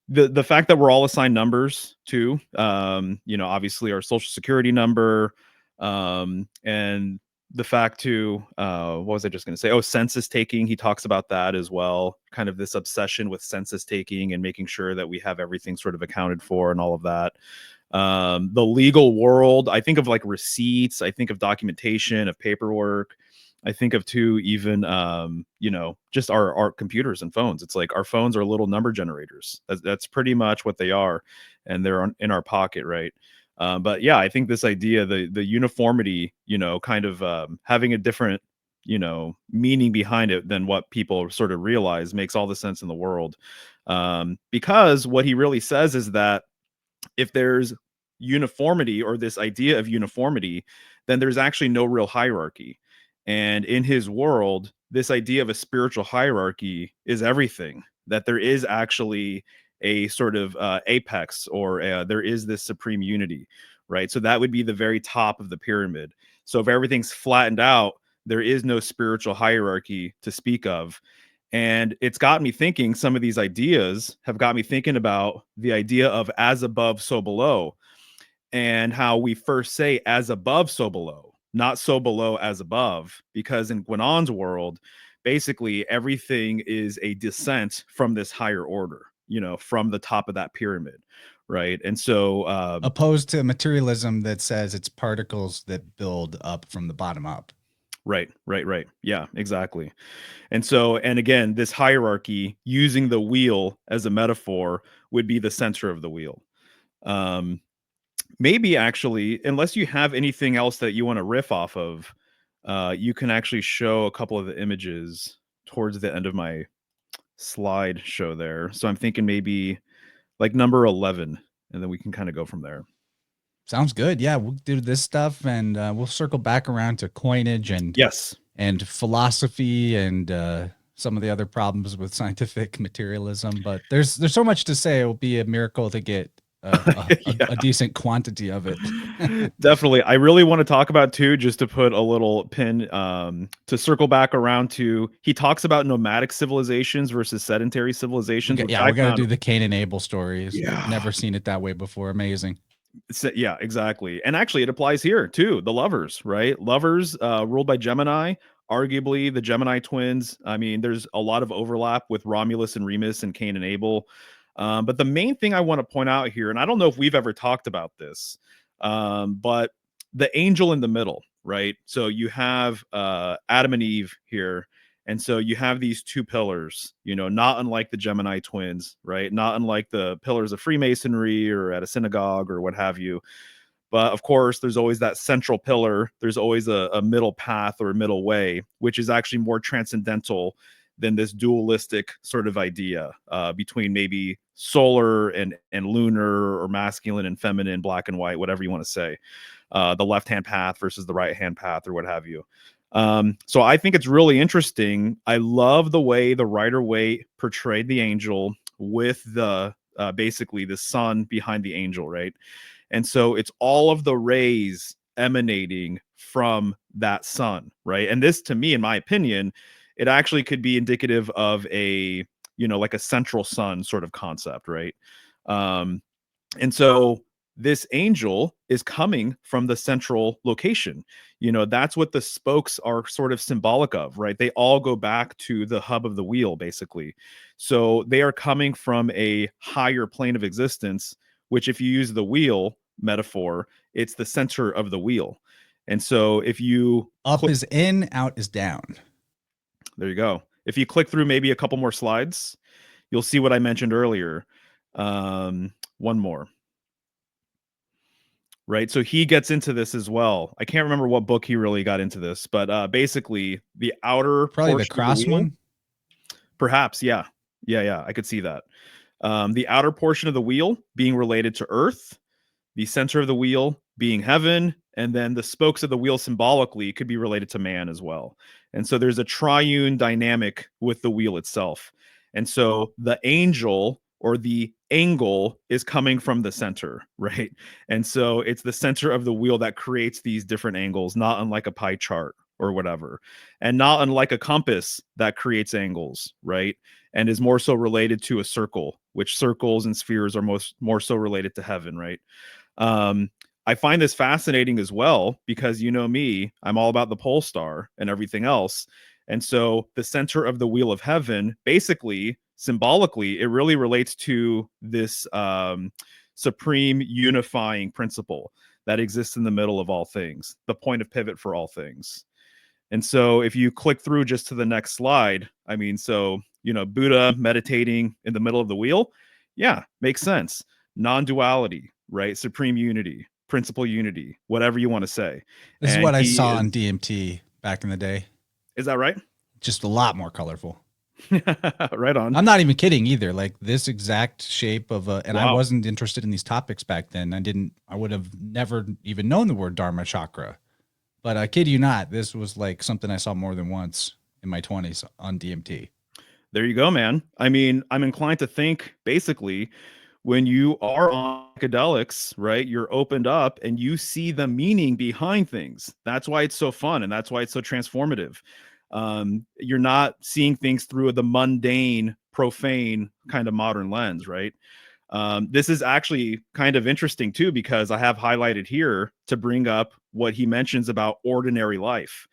the fact that we're all assigned numbers too, obviously our social security number, and the fact too, what was I just going to say? Oh, census taking. He talks about that as well. Kind of this obsession with census taking and making sure that we have everything sort of accounted for and all of that. The legal world, I think of like receipts. I think of documentation, of paperwork. I think of too, even just our computers and phones. It's like our phones are little number generators. That's pretty much what they are, and they're in our pocket, right? But yeah, I think this idea, the uniformity, kind of having a different, meaning behind it than what people sort of realize makes all the sense in the world. Because what he really says is that if there's uniformity or this idea of uniformity, then there's actually no real hierarchy. And in his world, this idea of a spiritual hierarchy is everything, that there is actually a sort of apex, or there is this supreme unity, right? So that would be the very top of the pyramid. So if everything's flattened out, there is no spiritual hierarchy to speak of. And it's got me thinking, some of these ideas have got me thinking about the idea of as above, so below, and how we first say as above, so below, not so below as above, because in Guanon's world, basically everything is a descent from this higher order, from the top of that pyramid. Right. And so, opposed to materialism that says it's particles that build up from the bottom up. Right. Yeah, exactly. And so, and again, this hierarchy, using the wheel as a metaphor, would be the center of the wheel. Maybe actually, unless you have anything else that you want to riff off of, you can actually show a couple of the images towards the end of my slide show there. So I'm thinking maybe like number 11, and then we can kind of go from there. Sounds good. Yeah, we'll do this stuff, and we'll circle back around to coinage and Yes, and philosophy and some of the other problems with scientific materialism. But there's so much to say. It will be a miracle to get a decent quantity of it. definitely. I really want to talk about too, just to put a little pin, to circle back around to, he talks about nomadic civilizations versus sedentary civilizations. Yeah, we got to do the Cain and Abel stories. Yeah. Never seen it that way before. Amazing. Yeah, exactly. And actually, it applies here too. The lovers, right? Lovers, ruled by Gemini, arguably the Gemini twins. I mean, there's a lot of overlap with Romulus and Remus and Cain and Abel. But the main thing I want to point out here, and I don't know if we've ever talked about this, but the angel in the middle, right? So you have Adam and Eve here. And so you have these two pillars, not unlike the Gemini twins, right? Not unlike the pillars of Freemasonry or at a synagogue or what have you. But of course, there's always that central pillar. There's always a middle path or a middle way, which is actually more transcendental than this dualistic sort of idea between maybe solar and lunar, or masculine and feminine, black and white, whatever you want to say. The left-hand path versus the right-hand path, or what have you. So I think it's really interesting. I love the way the Rider-Waite portrayed the angel with the basically the sun behind the angel, right? And so it's all of the rays emanating from that sun, right? And this, to me, in my opinion, it actually could be indicative of a, like a central sun sort of concept, right? Um, and so this angel is coming from the central location. That's what the spokes are sort of symbolic of, right? They all go back to the hub of the wheel, basically. So they are coming from a higher plane of existence, which, if you use the wheel metaphor, it's the center of the wheel. And so if you Up is in, out is down. there you go. If you click through maybe a couple more slides, you'll see what I mentioned earlier. One more. Right. So he gets into this as well. I can't remember what book he really got into this, but basically the outer Probably the portion of cross wheel, one. perhaps, yeah. Yeah, I could see that. The outer portion of the wheel being related to Earth, the center of the wheel being heaven, and then the spokes of the wheel symbolically could be related to man as well. And so there's a triune dynamic with the wheel itself. And so the angel or the angle is coming from the center, right? And so it's the center of the wheel that creates these different angles, not unlike a pie chart or whatever, and not unlike a compass that creates angles, right? And is more so related to a circle, which circles and spheres are more so related to heaven, right? I find this fascinating as well because, me, I'm all about the pole star and everything else. And so the center of the wheel of heaven, basically, symbolically, it really relates to this supreme unifying principle that exists in the middle of all things, the point of pivot for all things. And so if you click through just to the next slide, I mean, so, Buddha meditating in the middle of the wheel. Yeah, makes sense. Non-duality, right? Supreme unity, principal unity, whatever you want to say. This is And what I he saw on DMT back in the day. is that right? Just a lot more colorful. Right on. I'm not even kidding either. Like this exact shape of and I Wow. wasn't interested in these topics back then. I would have never even known the word Dharma chakra. But I kid you not, this was like something I saw more than once in my 20s on DMT. There you go, man. I mean, I'm inclined to think basically when you are on psychedelics, right, you're opened up and you see the meaning behind things. That's why it's so fun and that's why it's so transformative. You're not seeing things through the mundane, profane kind of modern lens, right? This is actually kind of interesting too, because I have highlighted here to bring up what he mentions about ordinary life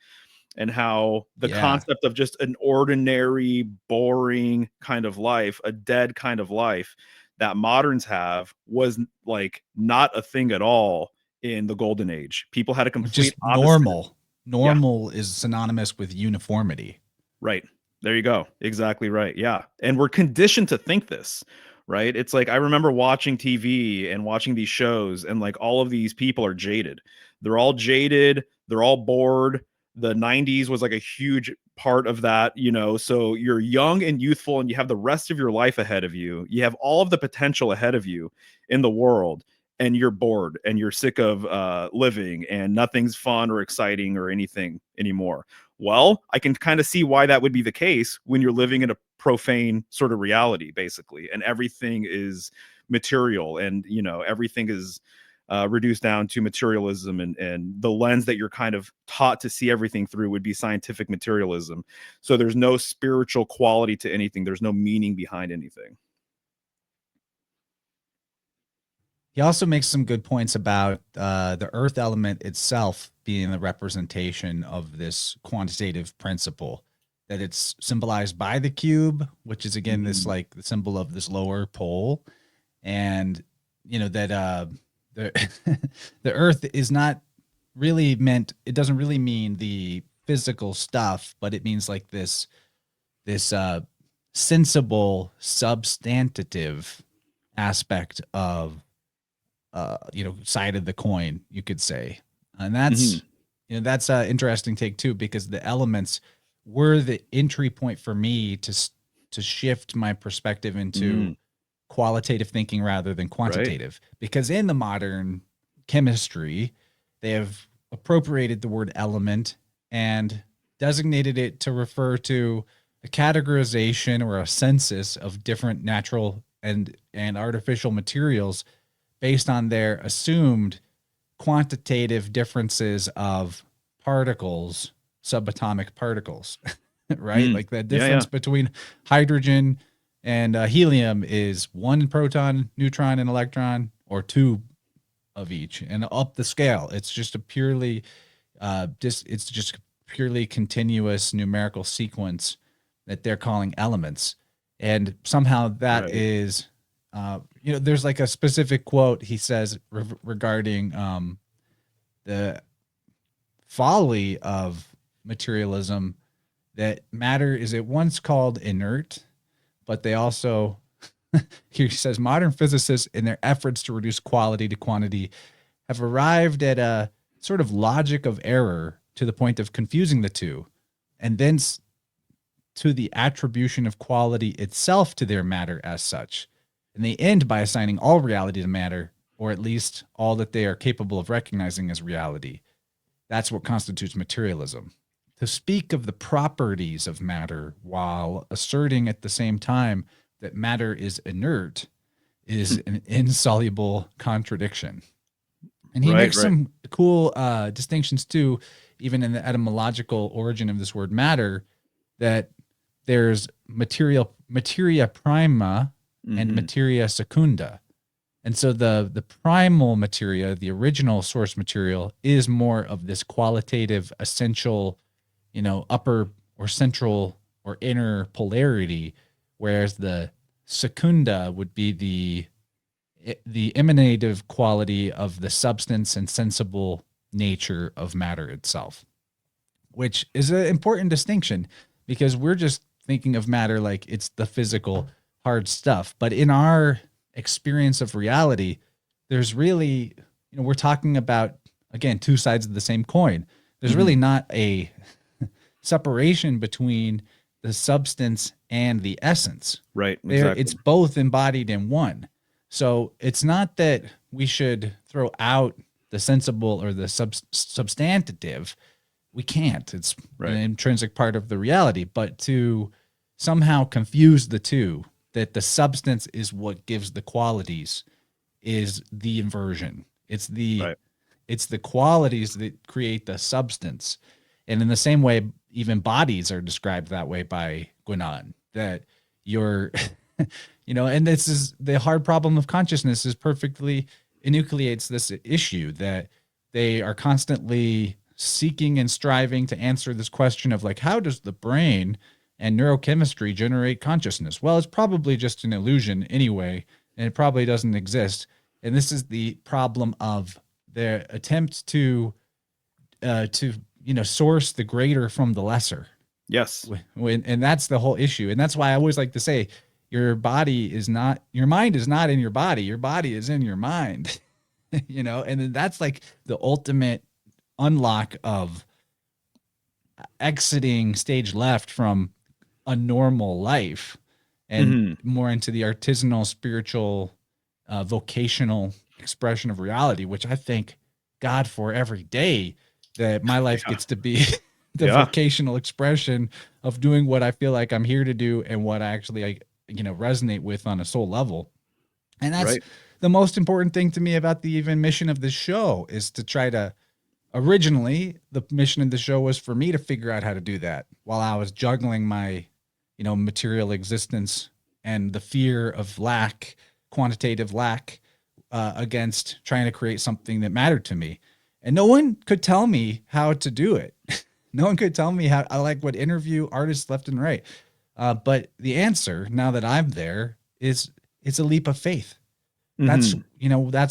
and how the concept of just an ordinary, boring kind of life, a dead kind of life that moderns have was like not a thing at all in the golden age. People had a complete just opposite. normal. Normal is synonymous with uniformity. Right. There you go. Exactly right. Yeah. And we're conditioned to think this, right? It's like I remember watching TV and watching these shows, and like all of these people are jaded. They're all jaded. They're all bored. The 90s was like a huge part of that, So you're young and youthful and you have the rest of your life ahead of you. You have all of the potential ahead of you in the world, and you're bored and you're sick of living and nothing's fun or exciting or anything anymore. Well, I can kind of see why that would be the case when you're living in a profane sort of reality, basically, and everything is material and, everything is reduced down to materialism, and the lens that you're kind of taught to see everything through would be scientific materialism. So there's no spiritual quality to anything. There's no meaning behind anything. He also makes some good points about the earth element itself being the representation of this quantitative principle, that it's symbolized by the cube, which is again this like the symbol of this lower pole, and that the the earth is not really meant. It doesn't really mean the physical stuff, but it means like this sensible substantive aspect of side of the coin, you could say. And that's that's an interesting take too, because the elements were the entry point for me to shift my perspective into qualitative thinking rather than quantitative. Right. Because in the modern chemistry, they have appropriated the word element and designated it to refer to a categorization or a census of different natural and artificial materials based on their assumed quantitative differences of particles, subatomic particles, right? Like the Yeah, difference between hydrogen and helium is one proton, neutron, and electron, or two of each. And up the scale, it's just a purely, it's just purely continuous numerical sequence that they're calling elements. And somehow that Right. is, there's like a specific quote he says regarding the folly of materialism, that matter is at once called inert, but they also, he says, modern physicists, in their efforts to reduce quality to quantity, have arrived at a sort of logic of error to the point of confusing the two, and thence to the attribution of quality itself to their matter as such. And they end by assigning all reality to matter, or at least all that they are capable of recognizing as reality. That's what constitutes materialism. To speak of the properties of matter while asserting at the same time that matter is inert is an insoluble contradiction. And he makes some cool distinctions too, even in the etymological origin of this word matter, that there's materia prima and materia secunda. And so the primal materia, the original source material, is more of this qualitative, essential, upper or central or inner polarity, whereas the secunda would be the emanative quality of the substance and sensible nature of matter itself, which is an important distinction because we're just thinking of matter like it's the physical hard stuff. But in our experience of reality, there's really, we're talking about, again, two sides of the same coin. There's really not a separation between the substance and the essence. Right. Exactly. It's both embodied in one. So it's not that we should throw out the sensible or the substantive. We can't. It's an intrinsic part of the reality. But to somehow confuse the two, that the substance is what gives the qualities, is the inversion. It's the qualities that create the substance. And in the same way, even bodies are described that way by Guénon, that you're, and this is the hard problem of consciousness, is perfectly enucleates this issue that they are constantly seeking and striving to answer this question of like, how does the brain and neurochemistry generate consciousness? Well, it's probably just an illusion anyway, and it probably doesn't exist. And this is the problem of their attempt to source the greater from the lesser. Yes. And that's the whole issue. And that's why I always like to say, your mind is not in your body. Your body is in your mind, and then that's like the ultimate unlock of exiting stage left from a normal life and more into the artisanal, spiritual, vocational expression of reality, which I thank God for every day, that my life gets to be the vocational expression of doing what I feel like I'm here to do and what I actually resonate with on a soul level. And that's the most important thing to me about the even mission of this show, is to try to, originally the mission of the show was for me to figure out how to do that while I was juggling my, material existence and the fear of lack, quantitative lack, against trying to create something that mattered to me. And no one could tell me how to do it. No one could tell me how. I would interview artists left and right. But the answer, now that I'm there, is it's a leap of faith. That's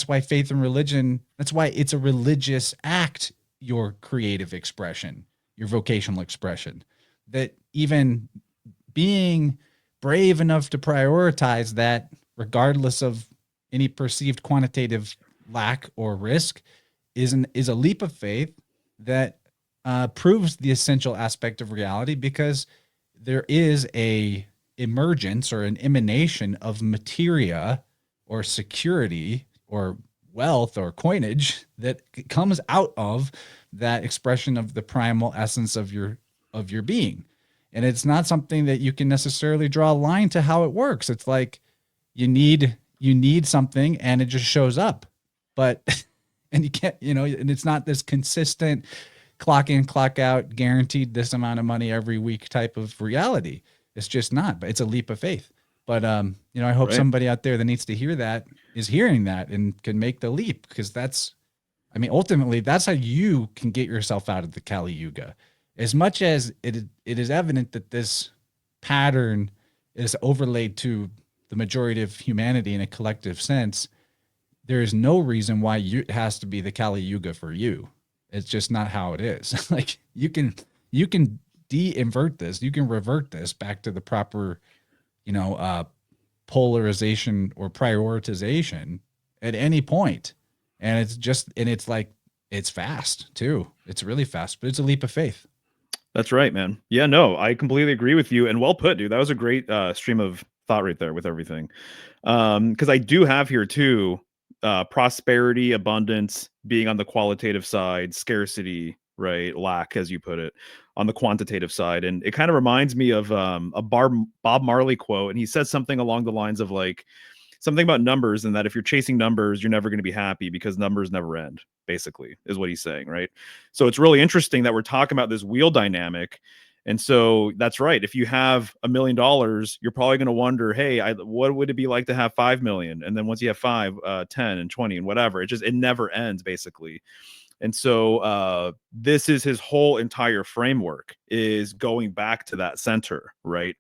why faith and religion, that's why it's a religious act, your creative expression, your vocational expression. That even being brave enough to prioritize that, regardless of any perceived quantitative lack or risk, is a leap of faith that proves the essential aspect of reality, because there is a emergence or an emanation of materia or security or wealth or coinage that comes out of that expression of the primal essence of your of your being. And it's not something that you can necessarily draw a line to how it works. It's like you need something and it just shows up. But and you can't, and it's not this consistent clock in, clock out, guaranteed this amount of money every week type of reality. It's just not, but it's a leap of faith. But I hope Right. somebody out there that needs to hear that is hearing that and can make the leap, because ultimately that's how you can get yourself out of the Kali Yuga. As much as it is evident that this pattern is overlaid to the majority of humanity in a collective sense, there is no reason why it has to be the Kali Yuga for you. It's just not how it is. Like you can de-invert this, you can revert this back to the proper, polarization or prioritization at any point. And it's like, it's fast too. It's really fast, but it's a leap of faith. That's right, man. Yeah, no, I completely agree with you, and well put, dude. That was a great stream of thought right there with everything. Because I do have here too, prosperity, abundance, being on the qualitative side, scarcity, right, lack, as you put it, on the quantitative side, and it kind of reminds me of a Bob Marley quote, and he said something along the lines of like something about numbers, and that if you're chasing numbers, you're never going to be happy because numbers never end, basically, is what he's saying, right? So it's really interesting that we're talking about this wheel dynamic. And so that's right. If you have $1 million, you're probably going to wonder, hey, what would it be like to have 5 million? And then once you have 5, 10 and 20 and whatever, it never ends, basically. And so this is his whole entire framework, is going back to that center, right?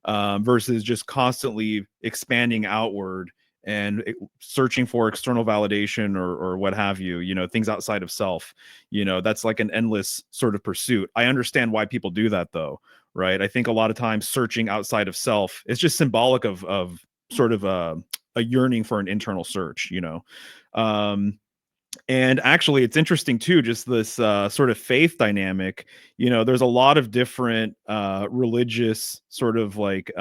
Versus just constantly expanding outward and searching for external validation or what have you, things outside of self. That's like an endless sort of pursuit. I understand why people do that, though, right? I think a lot of times searching outside of self is just symbolic of sort of a yearning for an internal search. And actually, it's interesting too, just this sort of faith dynamic. There's a lot of different religious sort of like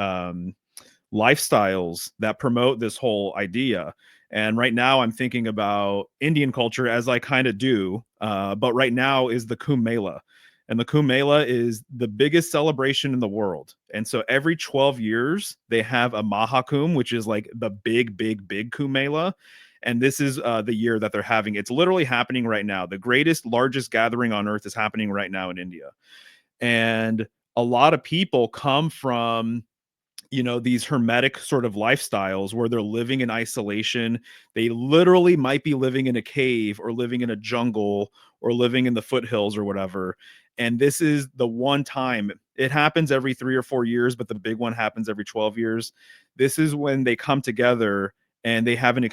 lifestyles that promote this whole idea. And right now, I'm thinking about Indian culture, as I kind of do. But right now is the Kumbh Mela. And the Kumbh Mela is the biggest celebration in the world. And so every 12 years, they have a Mahakumbh, which is like the big, big, big Kumbh Mela. And this is the year that they're having. It's literally happening right now. The greatest, largest gathering on earth is happening right now in India. And a lot of people come from these hermetic sort of lifestyles where they're living in isolation. They literally might be living in a cave or living in a jungle or living in the foothills or whatever. And this is the one time. It happens every 3 or 4 years, but the big one happens every 12 years. This is when they come together and they have an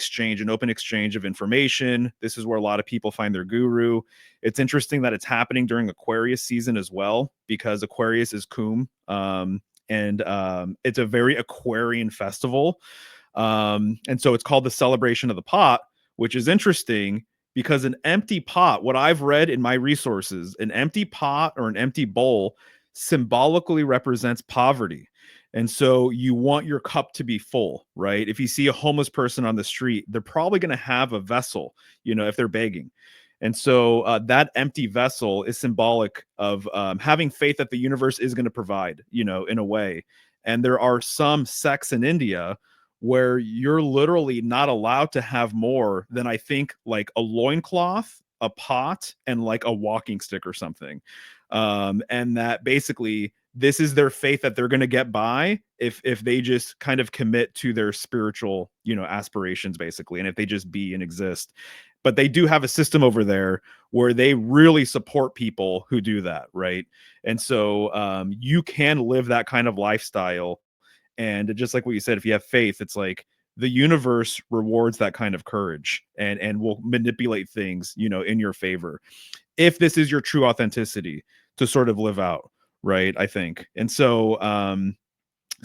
open exchange of information. This is where a lot of people find their guru. It's interesting that it's happening during Aquarius season as well, because Aquarius is Kumbh. And it's a very Aquarian festival. And so it's called the Celebration of the Pot, which is interesting because an empty pot, what I've read in my resources, an empty pot or an empty bowl symbolically represents poverty. And so you want your cup to be full, right? If you see a homeless person on the street, they're probably going to have a vessel, if they're begging. And so that empty vessel is symbolic of having faith that the universe is going to provide, in a way. And there are some sects in India where you're literally not allowed to have more than, I think, like a loincloth, a pot, and like a walking stick or something. And that basically this is their faith that they're going to get by if they just kind of commit to their spiritual, aspirations, basically. And if they just be and exist. But they do have a system over there where they really support people who do that, right? And so you can live that kind of lifestyle. And just like what you said, if you have faith, it's like the universe rewards that kind of courage and will manipulate things, in your favor, if this is your true authenticity to sort of live out, right? I think. And so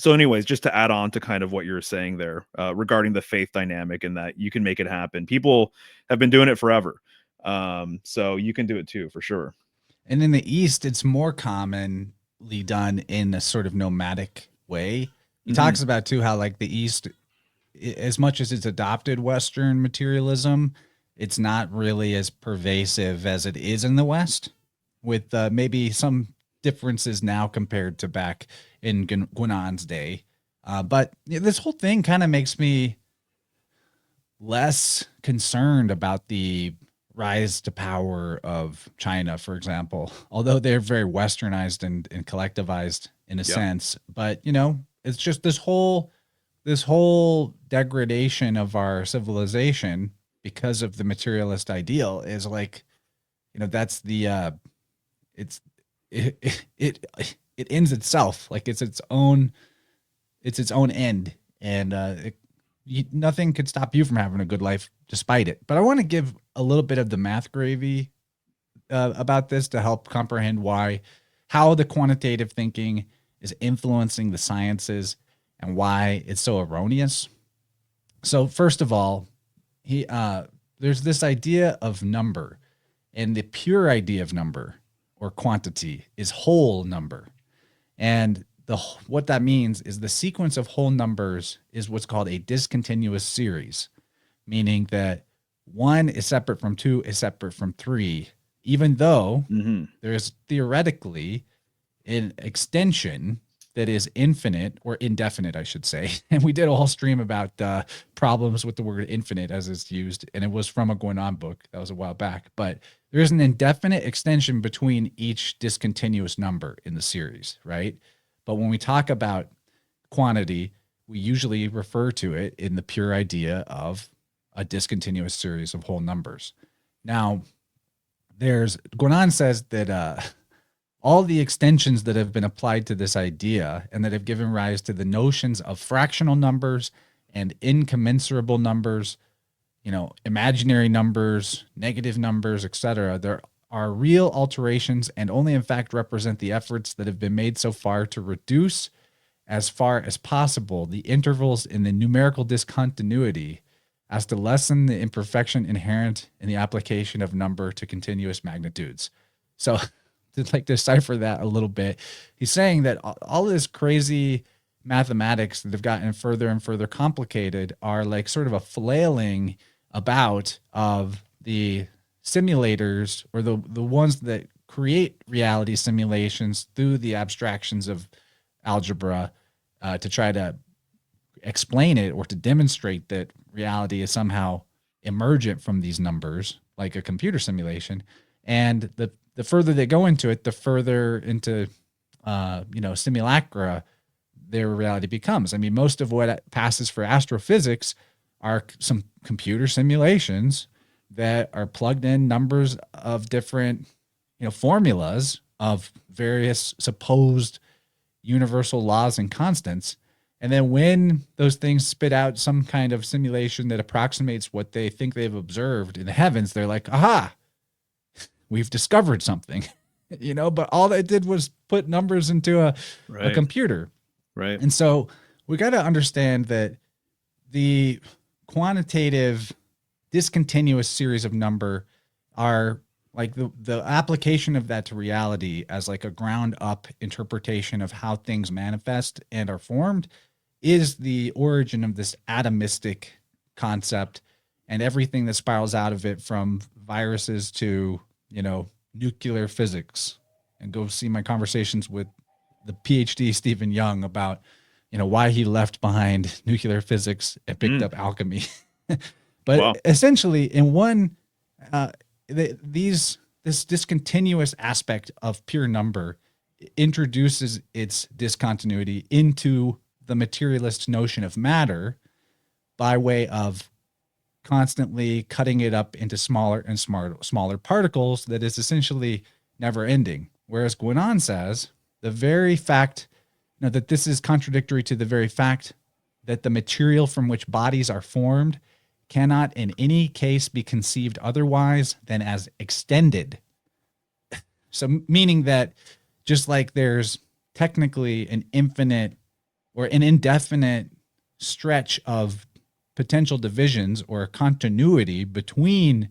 anyways, just to add on to kind of what you're saying there regarding the faith dynamic and that you can make it happen. People have been doing it forever. So you can do it too, for sure. And in the East, it's more commonly done in a sort of nomadic way. He talks about too how like the East, as much as it's adopted Western materialism, it's not really as pervasive as it is in the West, with maybe some differences now compared to back in Guanan's day. But this whole thing kind of makes me less concerned about the rise to power of China, for example, although they're very westernized and collectivized in a sense. But it's just this whole degradation of our civilization because of the materialist ideal is like, that's the it ends itself. Like it's its own end, and nothing could stop you from having a good life despite it. But I want to give a little bit of the math gravy about this to help comprehend how the quantitative thinking is influencing the sciences and why it's so erroneous. So first of all, there's this idea of number, and the pure idea of number or quantity is whole number. And what that means is the sequence of whole numbers is what's called a discontinuous series, meaning that 1 is separate from 2 is separate from 3, even though there's theoretically an extension that is infinite or indefinite, I should say. And we did a whole stream about problems with the word infinite as it's used, and it was from a Guanan book. That was a while back. But there's an indefinite extension between each discontinuous number in the series, right? But when we talk about quantity, we usually refer to it in the pure idea of a discontinuous series of whole numbers. Now, Guanan says that all the extensions that have been applied to this idea and that have given rise to the notions of fractional numbers and incommensurable numbers, imaginary numbers, negative numbers, etc., there are real alterations and only in fact represent the efforts that have been made so far to reduce as far as possible the intervals in the numerical discontinuity as to lessen the imperfection inherent in the application of number to continuous magnitudes. So to decipher that a little bit, he's saying that all this crazy mathematics that have gotten further and further complicated are like sort of a flailing about of the simulators or the ones that create reality simulations through the abstractions of algebra to try to explain it or to demonstrate that reality is somehow emergent from these numbers, like a computer simulation. And the further they go into it, the further into simulacra their reality becomes. I mean, most of what passes for astrophysics are some computer simulations that are plugged in numbers of different, formulas of various supposed universal laws and constants. And then when those things spit out some kind of simulation that approximates what they think they've observed in the heavens, they're like, aha, we've discovered something, but all they did was put numbers into a computer. Right. And so we got to understand that the quantitative discontinuous series of number are like the application of that to reality as like a ground up interpretation of how things manifest and are formed is the origin of this atomistic concept and everything that spirals out of it, from viruses to, nuclear physics. And go see my conversations with the PhD Stephen Young about, why he left behind nuclear physics and picked up alchemy. But essentially, in one, this discontinuous aspect of pure number introduces its discontinuity into the materialist notion of matter by way of constantly cutting it up into smaller and smaller particles that is essentially never ending. Whereas Guanan says the very fact that this is contradictory to the very fact that the material from which bodies are formed cannot in any case be conceived otherwise than as extended. So meaning that just like there's technically an infinite or an indefinite stretch of potential divisions or continuity between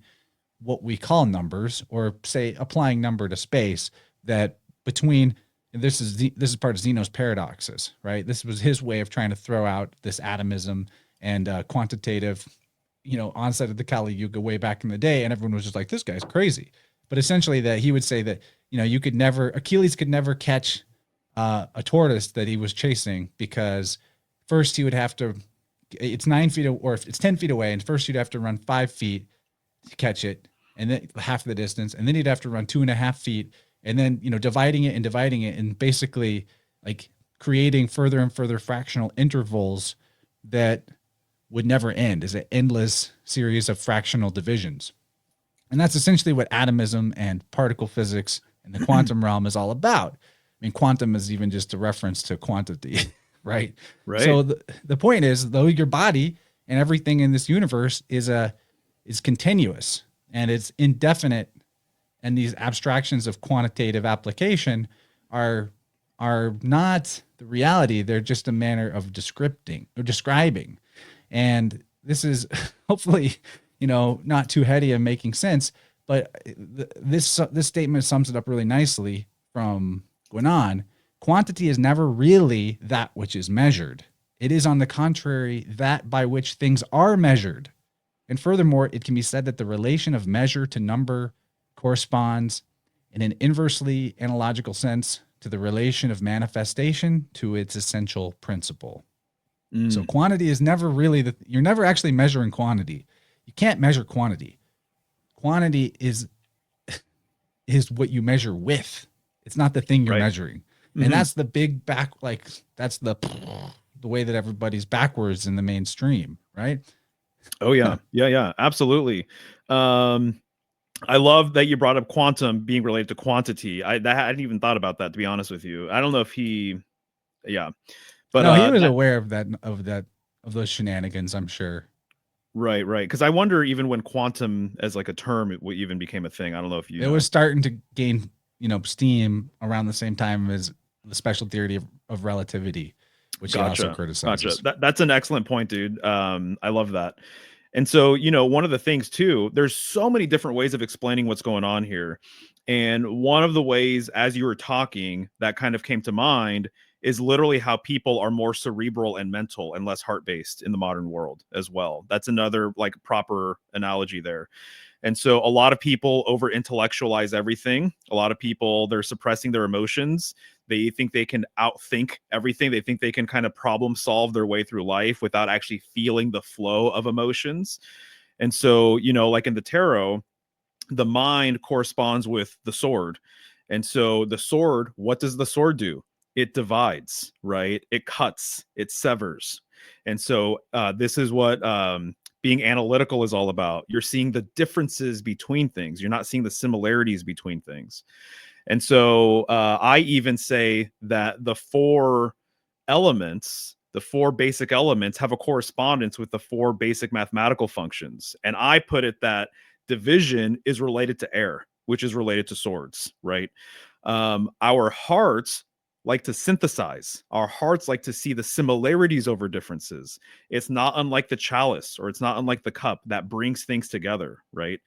what we call numbers, or say applying number to space, that between, this is part of Zeno's paradoxes, right? This was his way of trying to throw out this atomism and quantitative, onset of the Kali Yuga way back in the day. And everyone was just like, this guy's crazy. but essentially that he would say that, you could never, Achilles could never catch a tortoise that he was chasing, because first he would have to, it's 9 feet, or if it's 10 feet away, and first you'd have to run 5 feet to catch it, and then half the distance, and then you'd have to run 2.5 feet, and then, dividing it, and basically like creating further and further fractional intervals that would never end, as an endless series of fractional divisions. And that's essentially what atomism and particle physics and the quantum realm is all about. I mean, quantum is even just a reference to quantity, right? Right. So the point is, though your body and everything in this universe is continuous and it's indefinite, and these abstractions of quantitative application are not the reality. They're just a manner of describing. And this is hopefully, not too heady and making sense, but this statement sums it up really nicely from Guénon. Quantity is never really that which is measured. It is, on the contrary, that by which things are measured. And furthermore, it can be said that the relation of measure to number corresponds in an inversely analogical sense to the relation of manifestation to its essential principle. So quantity is never really you're never actually measuring quantity. You can't measure quantity. Quantity is what you measure with. It's not the thing you're measuring. And that's the big that's the way that everybody's backwards in the mainstream, right? Oh yeah. Yeah, absolutely. I love that you brought up quantum being related to quantity. I hadn't even thought about that, to be honest with you. I don't know if but no, he was aware of those shenanigans, I'm sure. Right. Because I wonder, even when quantum as like a term even became a thing. I don't know if it was starting to gain, steam around the same time as the special theory of relativity, which he also criticizes. Gotcha. That's an excellent point, dude. I love that. And so, one of the things too, there's so many different ways of explaining what's going on here. And one of the ways, as you were talking, that kind of came to mind is literally how people are more cerebral and mental and less heart-based in the modern world as well. That's another like proper analogy there. And so a lot of people over intellectualize everything. A lot of people, they're suppressing their emotions. They think they can outthink everything. They think they can kind of problem solve their way through life without actually feeling the flow of emotions. And so, like in the tarot, the mind corresponds with the sword. And so the sword, what does the sword do? It divides, right? It cuts, it severs. And so this is what being analytical is all about. You're seeing the differences between things. You're not seeing the similarities between things. And so I even say that the four basic elements have a correspondence with the four basic mathematical functions. And I put it that division is related to air, which is related to swords, right? Our hearts like to synthesize. Our hearts like to see the similarities over differences. It's not unlike the chalice, or it's not unlike the cup that brings things together, right?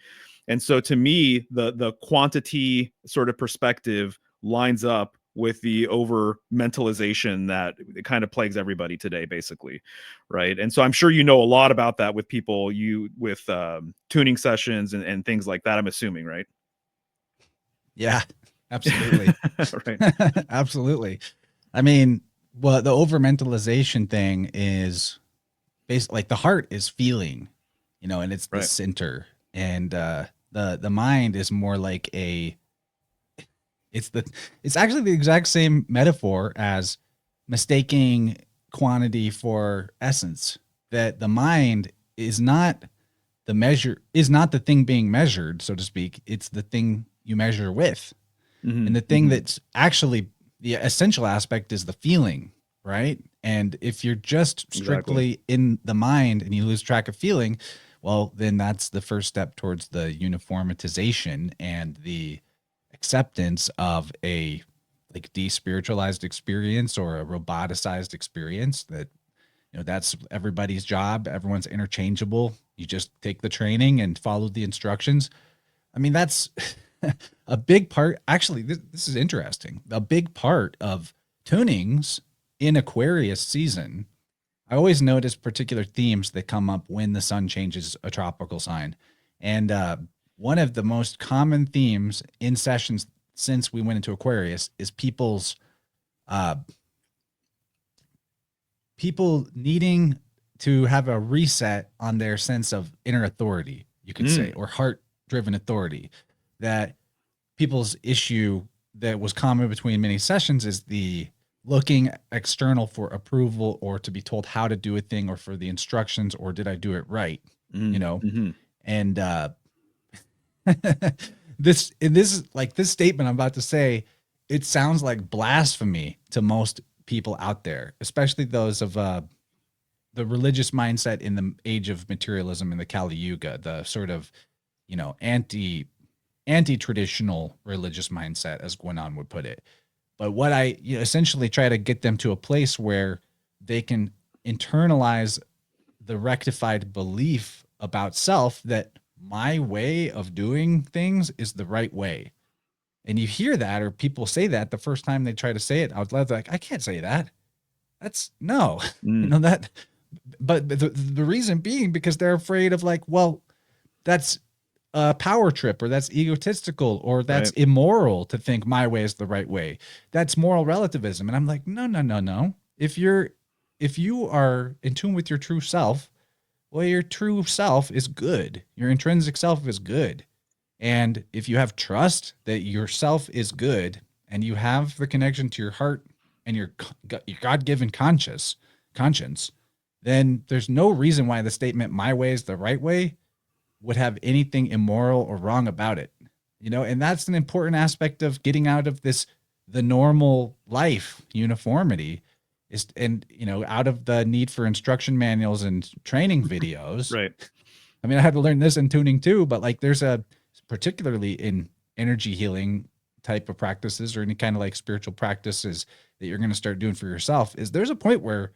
And so to me, the quantity sort of perspective lines up with the over mentalization that kind of plagues everybody today, basically, right? And so I'm sure a lot about that with people with tuning sessions and things like that, I'm assuming, right? Yeah, absolutely. Right. Absolutely. I mean, well, the over mentalization thing is basically like the heart is feeling, and it's the center, and the mind is more like it's actually the exact same metaphor as mistaking quantity for essence. That the mind is not the thing being measured, so to speak. It's the thing you measure with. And the thing that's actually the essential aspect is the feeling, right? And if you're just strictly in the mind and you lose track of feeling, well, then that's the first step towards the uniformitization and the acceptance of a like despiritualized experience or a roboticized experience that, that's everybody's job. Everyone's interchangeable. You just take the training and follow the instructions. I mean, that's a big part. Actually, this is interesting. A big part of tunings in Aquarius season, I always notice particular themes that come up when the sun changes a tropical sign. And one of the most common themes in sessions since we went into Aquarius is uh, people needing to have a reset on their sense of inner authority, you could say, or heart driven authority. That people's issue that was common between many sessions is the looking external for approval or to be told how to do a thing or for the instructions or did I do it right, you know? And this statement I'm about to say, it sounds like blasphemy to most people out there, especially those of the religious mindset in the age of materialism in the Kali Yuga, the sort of, anti-traditional religious mindset, as Guanan would put it. But what I essentially try to get them to a place where they can internalize the rectified belief about self that my way of doing things is the right way. And you hear that, or people say that the first time they try to say it out loud, like, I can't say that. That's no, that. But the reason being because they're afraid of like, well, that's a power trip, or that's egotistical, or that's immoral to think my way is the right way. That's moral relativism. And I'm like, no. If you are in tune with your true self, well, your true self is good. Your intrinsic self is good. And if you have trust that yourself is good and you have the connection to your heart and your God-given conscience, then there's no reason why the statement my way is the right way would have anything immoral or wrong about it. And that's an important aspect of getting out of the normal life uniformity is, and out of the need for instruction manuals and training videos. Right. I mean, I had to learn this in tuning too, but like there's particularly in energy healing type of practices or any kind of like spiritual practices that you're going to start doing for yourself, is there's a point where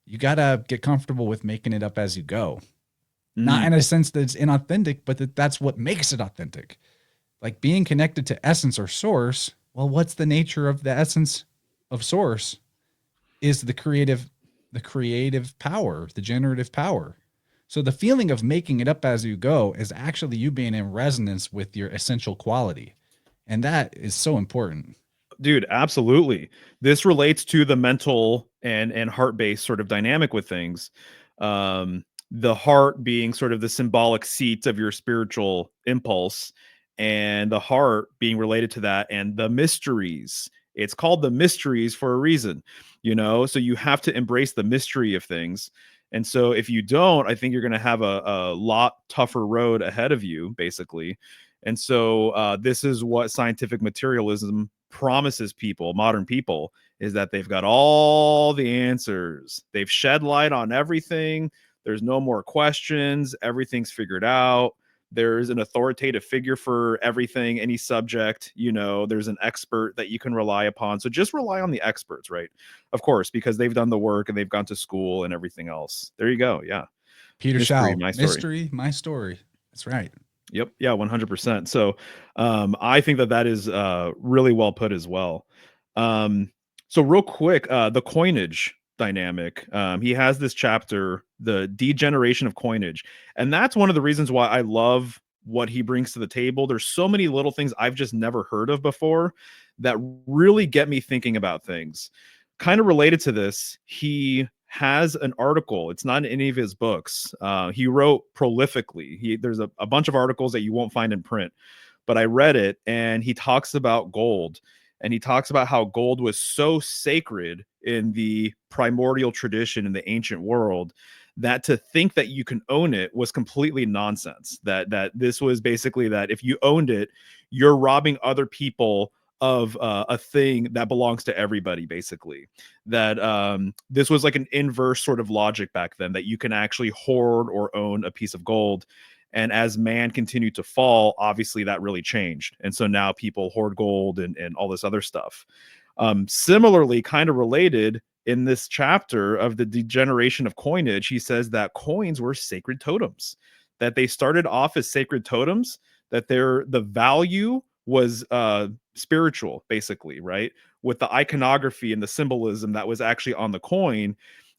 you got to get comfortable with making it up as you go. Not in a sense that it's inauthentic, but that's what makes it authentic. Like being connected to essence or source. Well, what's the nature of the essence of source? Is the creative power, the generative power. So the feeling of making it up as you go is actually you being in resonance with your essential quality. And that is so important. Dude, absolutely. This relates to the mental and heart-based sort of dynamic with things. The heart being sort of the symbolic seat of your spiritual impulse, and the heart being related to that, and the mysteries. It's called the mysteries for a reason, so you have to embrace the mystery of things. And so if you don't, I think you're going to have a lot tougher road ahead of you, basically. And so this is what scientific materialism promises people, modern people, is that they've got all the answers. They've shed light on everything. There's no more questions. Everything's figured out. There's an authoritative figure for everything, any subject, there's an expert that you can rely upon. So just rely on the experts, right? Of course, because they've done the work and they've gone to school and everything else. There you go. Yeah. Peter Shaw, mystery, my story. That's right. Yep. Yeah, 100%. So I think that is really well put as well. So real quick, the coinage dynamic. He has this chapter, the degeneration of coinage. And that's one of the reasons why I love what he brings to the table. There's so many little things I've just never heard of before that really get me thinking about things. Kind of related to this, he has an article. It's not in any of his books. He wrote prolifically. There's a bunch of articles that you won't find in print, but I read it, and he talks about gold. And he talks about how gold was so sacred in the primordial tradition in the ancient world that to think that you can own it was completely nonsense. That this was basically that if you owned it, you're robbing other people of a thing that belongs to everybody, basically. That this was like an inverse sort of logic back then, that you can actually hoard or own a piece of gold. And as man continued to fall, obviously that really changed. And so now people hoard gold and all this other stuff. Similarly, kind of related, in this chapter of the degeneration of coinage, he says that coins were sacred totems, that they started off as sacred totems, that the value was spiritual, basically, right? With the iconography and the symbolism that was actually on the coin.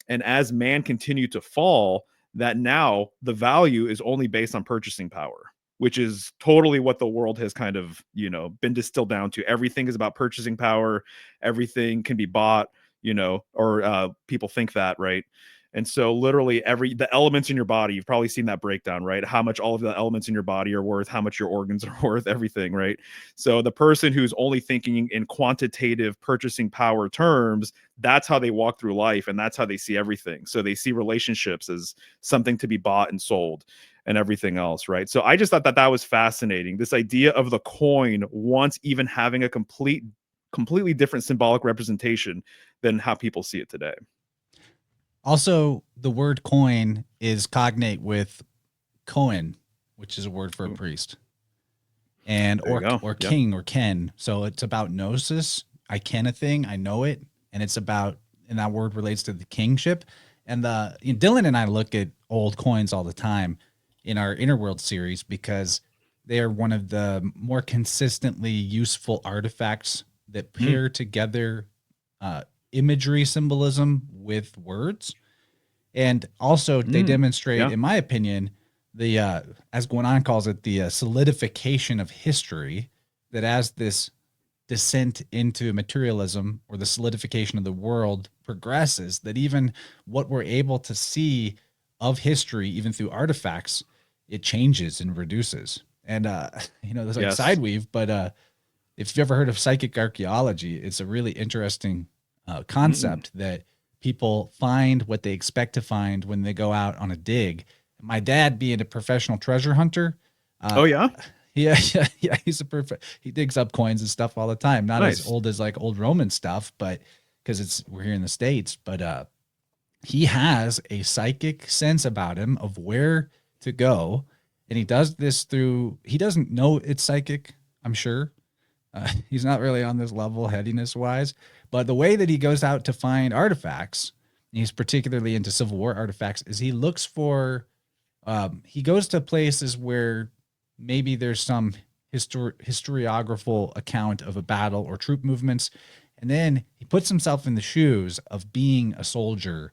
And as man continued to fall, that now the value is only based on purchasing power, which is totally what the world has kind of, you know, been distilled down to. Everything is about purchasing power. Everything can be bought, you know, or people think that, right? And so literally the elements in your body, you've probably seen that breakdown, right? How much all of the elements in your body are worth, how much your organs are worth, everything, right? So the person who's only thinking in quantitative purchasing power terms, that's how they walk through life, and that's how they see everything. So they see relationships as something to be bought and sold and everything else, right? So I just thought that was fascinating. This idea of the coin once even having a completely different symbolic representation than how people see it today. Also, the word coin is cognate with Cohen, which is a word for a priest, and or king or ken. So it's about gnosis. I ken a thing, I know it, and it's about, and that word relates to the kingship. And Dylan and I look at old coins all the time in our Inner World series because they are one of the more consistently useful artifacts that pair together imagery symbolism with words. And also they demonstrate, in my opinion, the as Guanan calls it, the solidification of history, that as this descent into materialism or the solidification of the world progresses, that even what we're able to see of history, even through artifacts, it changes and reduces. And you know, there's like side weave, but if you've ever heard of psychic archaeology, it's a really interesting concept that people find what they expect to find when they go out on a dig. My dad, being a professional treasure hunter, yeah, he's he digs up coins and stuff all the time. Not as old as like old Roman stuff, but because we're here in the States. But he has a psychic sense about him of where to go, and he does this through. He doesn't know it's psychic, I'm sure. He's not really on this level headiness wise, but the way that he goes out to find artifacts, and he's particularly into Civil War artifacts, is he looks for, he goes to places where maybe there's some historiographical account of a battle or troop movements. And then he puts himself in the shoes of being a soldier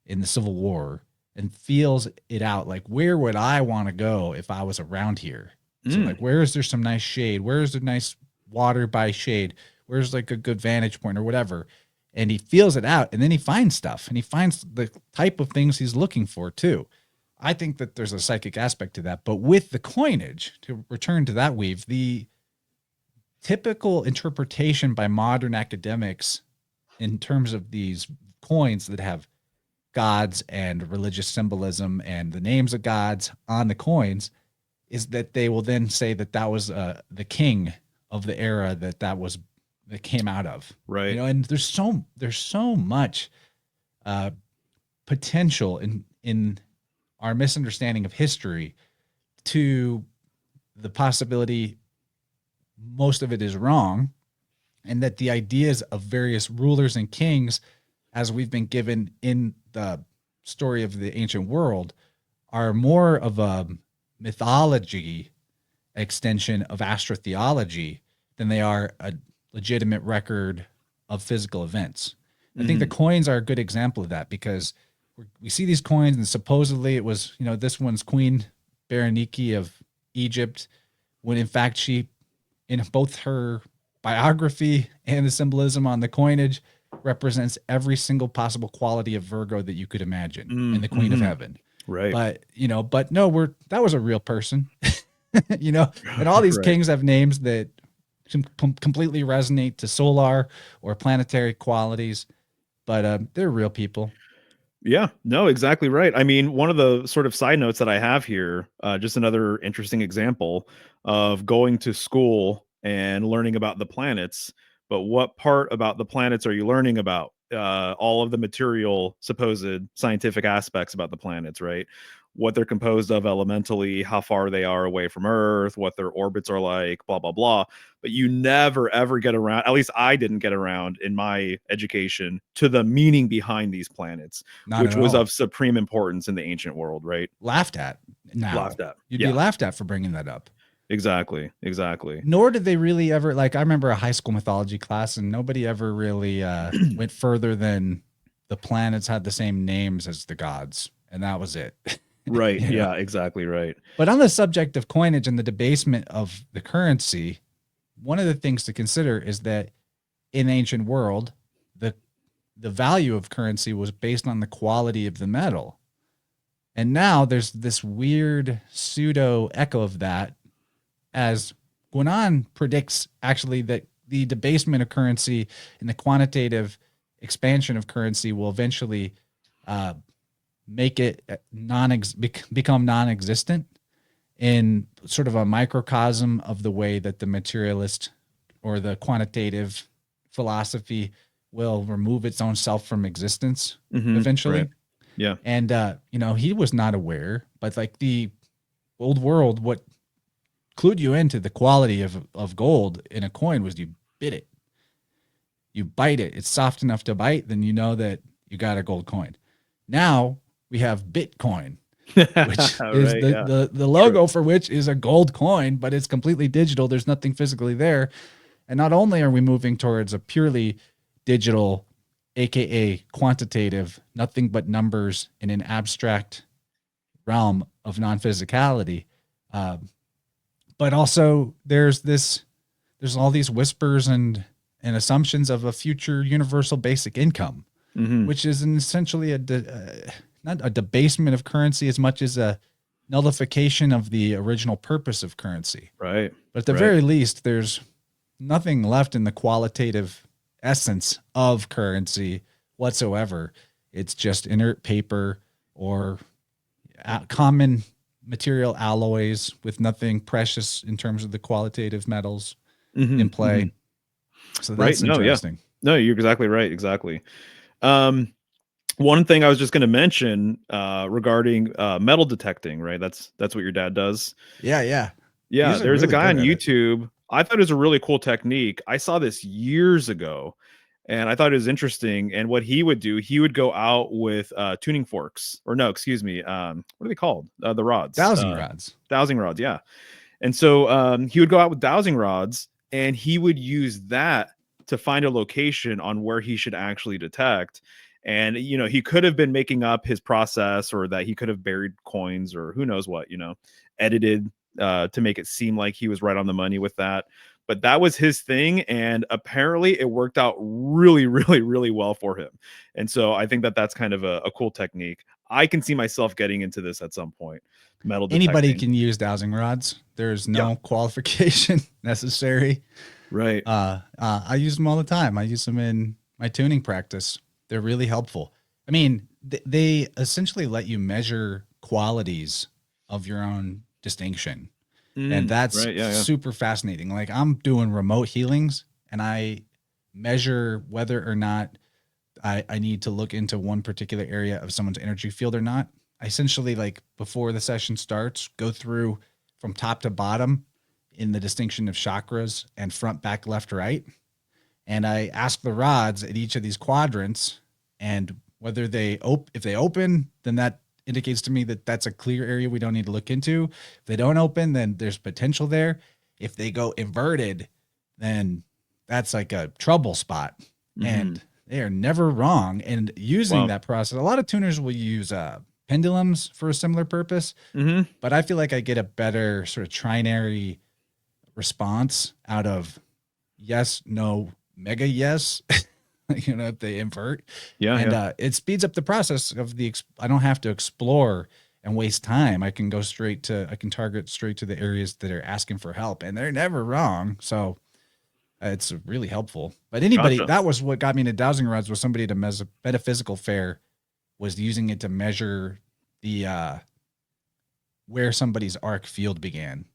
in the Civil War and feels it out. Like, where would I want to go if I was around here? So like, where is there some nice shade? Where is there nice water by shade? Where's like a good vantage point or whatever? And he feels it out, and then he finds stuff, and he finds the type of things he's looking for too. I think that there's a psychic aspect to that, but with the coinage, to return to that weave, the typical interpretation by modern academics in terms of these coins that have gods and religious symbolism and the names of gods on the coins is that they will then say that that was the king of the era that came out of, right? You know, and there's so much potential in our misunderstanding of history to the possibility most of it is wrong, and that the ideas of various rulers and kings, as we've been given in the story of the ancient world, are more of a mythology extension of astrotheology than they are a legitimate record of physical events. I think the coins are a good example of that, because we see these coins and supposedly it was, you know, this one's Queen Berenike of Egypt, when in fact she, in both her biography and the symbolism on the coinage, represents every single possible quality of Virgo that you could imagine in the Queen of Heaven. Right. But, you know, no, that was a real person, you know, and all these kings have names that completely resonate to solar or planetary qualities, but they're real people. Yeah, no, exactly right. I mean, one of the sort of side notes that I have here, just another interesting example of going to school and learning about the planets. But what part about the planets are you learning about? All of the material, supposed scientific aspects about the planets, right? What they're composed of elementally, how far they are away from Earth, what their orbits are like, blah, blah, blah. But you never, ever get around, at least I didn't get around in my education, to the meaning behind these planets, which was of supreme importance in the ancient world, right? Laughed at now. Laughed at. You'd be laughed at for bringing that up. Exactly. Nor did they really ever, like, I remember a high school mythology class and nobody ever really went further than the planets had the same names as the gods. And that was it. Right. You know? Yeah, exactly right. But on the subject of coinage and the debasement of the currency, one of the things to consider is that in ancient world, the the value of currency was based on the quality of the metal. And now there's this weird pseudo echo of that, as Guanan predicts actually that the debasement of currency and the quantitative expansion of currency will eventually uh, make it become non-existent in sort of a microcosm of the way that the materialist or the quantitative philosophy will remove its own self from existence eventually. Right. Yeah. And he was not aware, but like the old world, what clued you into the quality of gold in a coin was you bit it. You bite it. It's soft enough to bite, then you know that you got a gold coin. Now we have Bitcoin, which is Right, yeah. the logo for which is a gold coin, but it's completely digital. There's nothing physically there. And not only are we moving towards a purely digital, aka quantitative, nothing but numbers in an abstract realm of non-physicality, but also there's all these whispers and assumptions of a future universal basic income, which is essentially not a debasement of currency as much as a nullification of the original purpose of currency. Right. But at the very least, there's nothing left in the qualitative essence of currency whatsoever. It's just inert paper or common material alloys with nothing precious in terms of the qualitative metals in play. So that's interesting. No, you're exactly right. Exactly. One thing I was just going to mention regarding metal detecting, right? That's what your dad does. Yeah. There's a guy on YouTube. I thought it was a really cool technique. I saw this years ago, and I thought it was interesting. And what he would do, he would go out with tuning forks, or no, excuse me, what are they called? The rods, dowsing rods. Dowsing rods, yeah. And so he would go out with dowsing rods, and he would use that to find a location on where he should actually detect. And, he could have been making up his process, or that he could have buried coins, or who knows what, edited to make it seem like he was right on the money with that. But that was his thing. And apparently it worked out really, really, really well for him. And so I think that that's kind of a cool technique. I can see myself getting into this at some point. Metal detecting. Anybody can use dowsing rods. There's no qualification necessary. Right. I use them all the time. I use them in my tuning practice. They're really helpful. I mean, they essentially let you measure qualities of your own distinction. And that's super fascinating. Like, I'm doing remote healings, and I measure whether or not I need to look into one particular area of someone's energy field or not. I essentially, like, before the session starts, go through from top to bottom in the distinction of chakras and front, back, left, right. And I ask the rods at each of these quadrants, and whether if they open, then that indicates to me that that's a clear area we don't need to look into. If they don't open, then there's potential there. If they go inverted, then that's like a trouble spot. And they are never wrong. And using that process, a lot of tuners will use pendulums for a similar purpose. But I feel like I get a better sort of trinary response out of yes, no, mega yes. If they invert. It speeds up the process of I don't have to explore and waste time. I can target straight to the areas that are asking for help, and they're never wrong. So it's really helpful. But that was what got me into dowsing rods, was somebody at a metaphysical fair was using it to measure the where somebody's arc field began.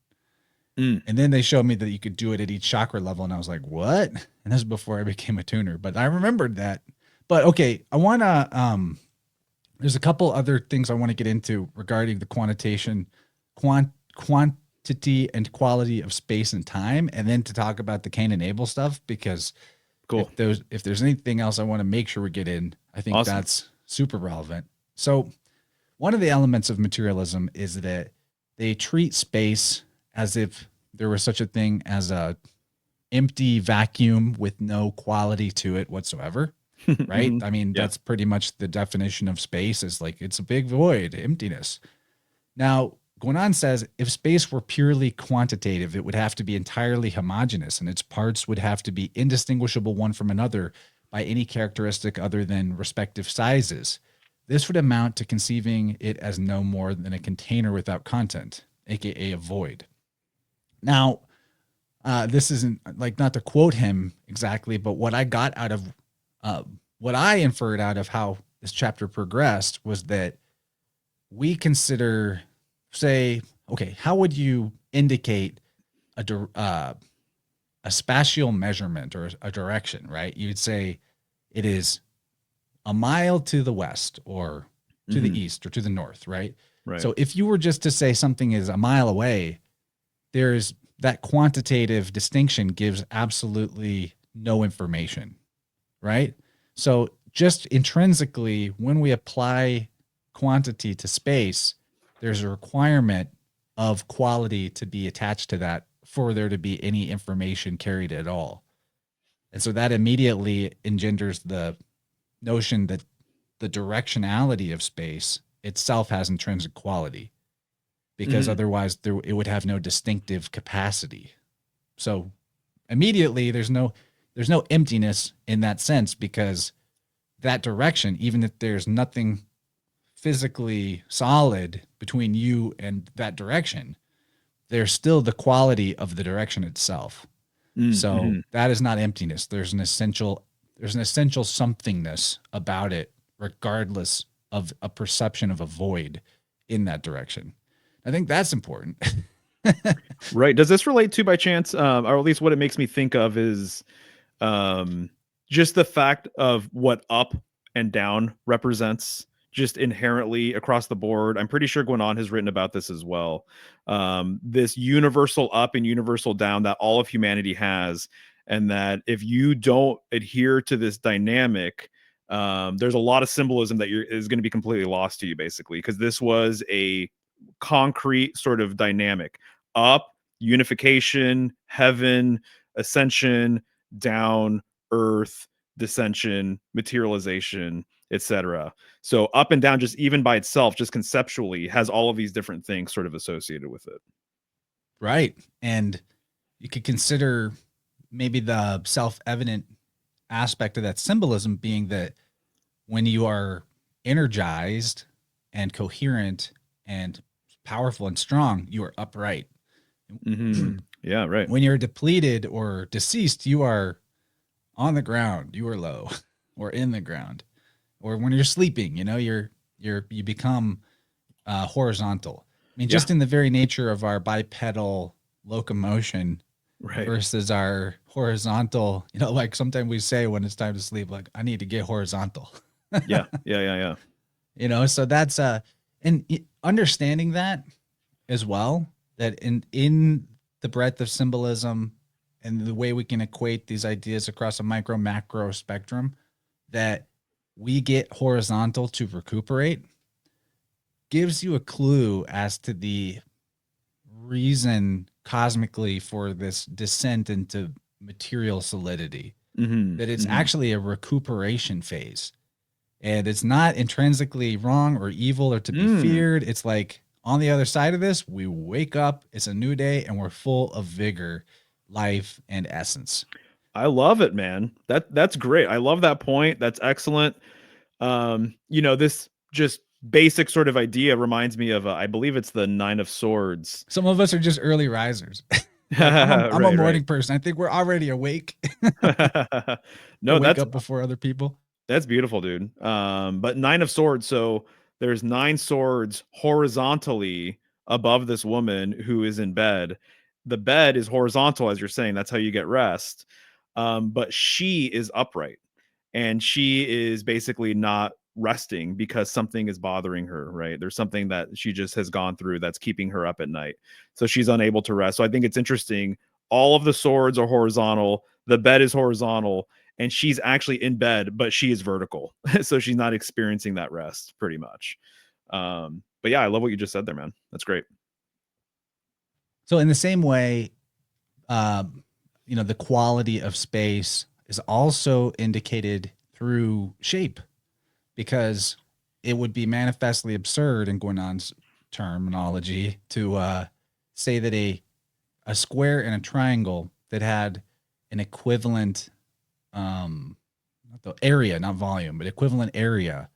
And then they showed me that you could do it at each chakra level. And I was like, what? And this was before I became a tuner, but I remembered that. But okay, I want to, there's a couple other things I want to get into regarding the quantity and quality of space and time. And then to talk about the Cain and Abel stuff, because cool. If there's anything else I want to make sure we get in, I think that's super relevant. So one of the elements of materialism is that they treat space as if there was such a thing as a empty vacuum with no quality to it whatsoever. Right. I mean, that's pretty much the definition of space, is like, it's a big void, emptiness. Now, Guanan says if space were purely quantitative, it would have to be entirely homogeneous, and its parts would have to be indistinguishable one from another by any characteristic other than respective sizes. This would amount to conceiving it as no more than a container without content, aka a void. Now, this isn't like, not to quote him exactly, but what I got out of what I inferred out of how this chapter progressed was that we consider, say, okay, how would you indicate a spatial measurement or a direction, right? You'd say it is a mile to the west or to the east or to the north, right? Right. So if you were just to say something is a mile away, there's that quantitative distinction gives absolutely no information, right? So just intrinsically, when we apply quantity to space, there's a requirement of quality to be attached to that for there to be any information carried at all. And so that immediately engenders the notion that the directionality of space itself has intrinsic quality, because otherwise it would have no distinctive capacity. So immediately there's no emptiness in that sense, because that direction, even if there's nothing physically solid between you and that direction, there's still the quality of the direction itself. So that is not emptiness. There's an essential somethingness about it, regardless of a perception of a void in that direction. I think that's important. Right. Does this relate to, by chance, or at least what it makes me think of is just the fact of what up and down represents just inherently across the board? I'm pretty sure Guanan has written about this as well. This universal up and universal down that all of humanity has, and that if you don't adhere to this dynamic, there's a lot of symbolism that is going to be completely lost to you, basically, because this was a concrete sort of dynamic. Up, unification, heaven, ascension; down, earth, dissension, materialization, etc. So up and down, just even by itself, just conceptually, has all of these different things sort of associated with it. Right. And you could consider maybe the self-evident aspect of that symbolism being that when you are energized and coherent and powerful and strong, you are upright. Yeah, right. When you're depleted or deceased, you are on the ground, you are low, or in the ground. Or when you're sleeping, you become horizontal. I mean, just in the very nature of our bipedal locomotion, right, versus our horizontal, like sometimes we say when it's time to sleep, like, I need to get horizontal. yeah. So that's and understanding that as well, that in the breadth of symbolism and the way we can equate these ideas across a micro macro spectrum, that we get horizontal to recuperate, gives you a clue as to the reason cosmically for this descent into material solidity. That it's actually a recuperation phase, and it's not intrinsically wrong or evil or to be feared. It's like, on the other side of this, we wake up, it's a new day, and we're full of vigor, life, and essence. I love it, man. That's great. I love that point. That's excellent. This just basic sort of idea reminds me of, I believe it's the Nine of Swords. Some of us are just early risers. I'm a morning person. I think we're already awake. No, wake up before other people. That's beautiful, dude. But Nine of Swords. So there's 9 swords horizontally above this woman who is in bed. The bed is horizontal, as you're saying. That's how you get rest. But she is upright, and she is basically not resting because something is bothering her, right? There's something that she just has gone through that's keeping her up at night. So she's unable to rest. So I think it's interesting. All of the swords are horizontal. The bed is horizontal, and she's actually in bed, but she is vertical. So she's not experiencing that rest, pretty much. But yeah, I love what you just said there, man. That's great. So in the same way, the quality of space is also indicated through shape, because it would be manifestly absurd in Guanan's terminology to say that a square and a triangle that had an equivalent not the area, not volume, but equivalent area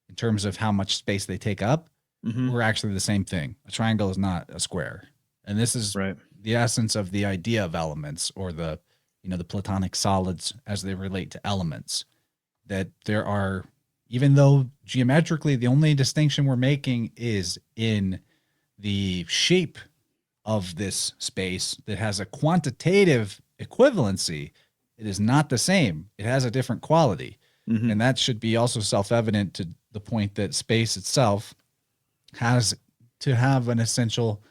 in terms of how much space they take up, Hmm. were actually the same thing. A triangle is not a square. And this is Right. the essence of the idea of elements, or the the platonic solids as they relate to elements. That there are, even though geometrically the only distinction we're making is in the shape of this space that has a quantitative equivalency, it is not the same. It has a different quality. Hmm. And that should be also self evident to the point that space itself has to have an essential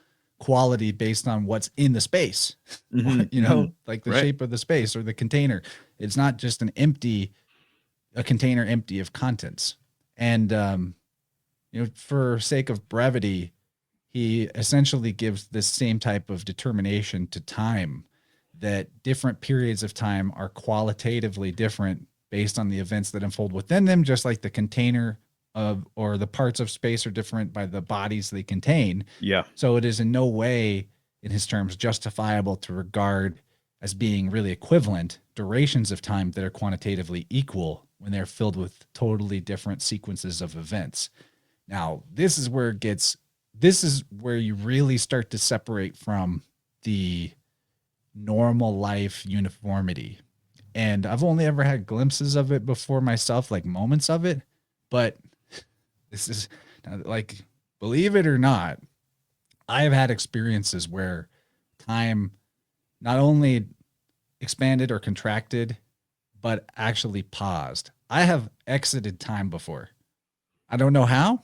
quality based on what's in the space, Hmm. Hmm. like the Right. shape of the space or the container. It's not just a container empty of contents. And, for sake of brevity, he essentially gives this same type of determination to time, that different periods of time are qualitatively different based on the events that unfold within them, just like the container of or the parts of space are different by the bodies they contain. Yeah. So it is in no way, in his terms, justifiable to regard as being really equivalent durations of time that are quantitatively equal when they're filled with totally different sequences of events. Now, this is where you really start to separate from the normal life uniformity. And I've only ever had glimpses of it before myself, like moments of it. But this is like, believe it or not, I have had experiences where time not only expanded or contracted, but actually paused. I have exited time before. I don't know how.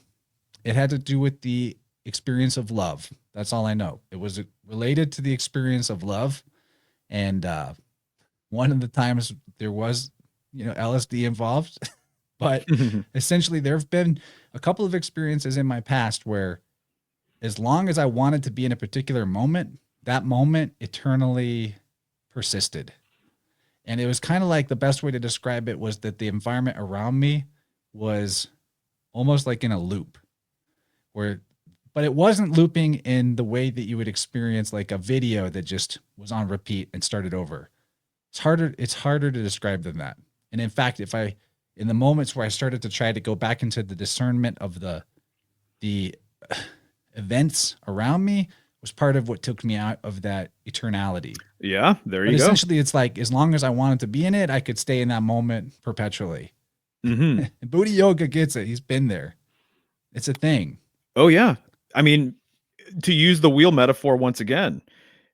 It had to do with the experience of love. That's all I know. It was related to the experience of love. And one of the times there was, LSD involved. But essentially, there have been a couple of experiences in my past where, as long as I wanted to be in a particular moment, that moment eternally persisted. And it was kind of like, the best way to describe it was that the environment around me was almost like in a loop, where but it wasn't looping in the way that you would experience like a video that just was on repeat and started over. It's harder to describe than that. And in fact, if I in the moments where I started to try to go back into the discernment of the events around me, was part of what took me out of that eternality. Yeah. There But you go. essentially, it's like, as long as I wanted to be in it, I could stay in that moment perpetually. Hmm. And Booty Yoga gets it. He's been there. It's a thing. Oh yeah. I mean, to use the wheel metaphor once again,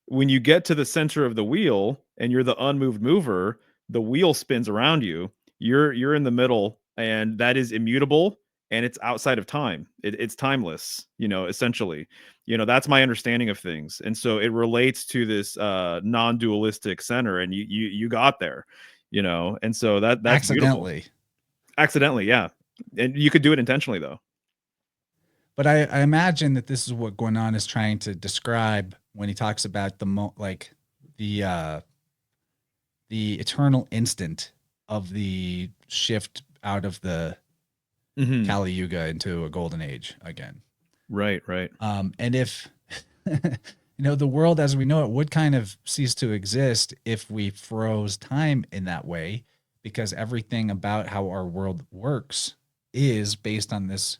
when you get to the center of the wheel and you're the unmoved mover, the wheel spins around you. You're in the middle, and that is immutable, and it's outside of time. It's timeless, essentially. That's my understanding of things. And so it relates to this non-dualistic center, and you got there, and so that's beautiful. Accidentally. Accidentally, yeah. And you could do it intentionally though. But I imagine that this is what Guanan is trying to describe when he talks about the the eternal instant of the shift out of the Hmm. Kali Yuga into a golden age again. Right, right. And if the world as we know it would kind of cease to exist if we froze time in that way, because everything about how our world works is based on this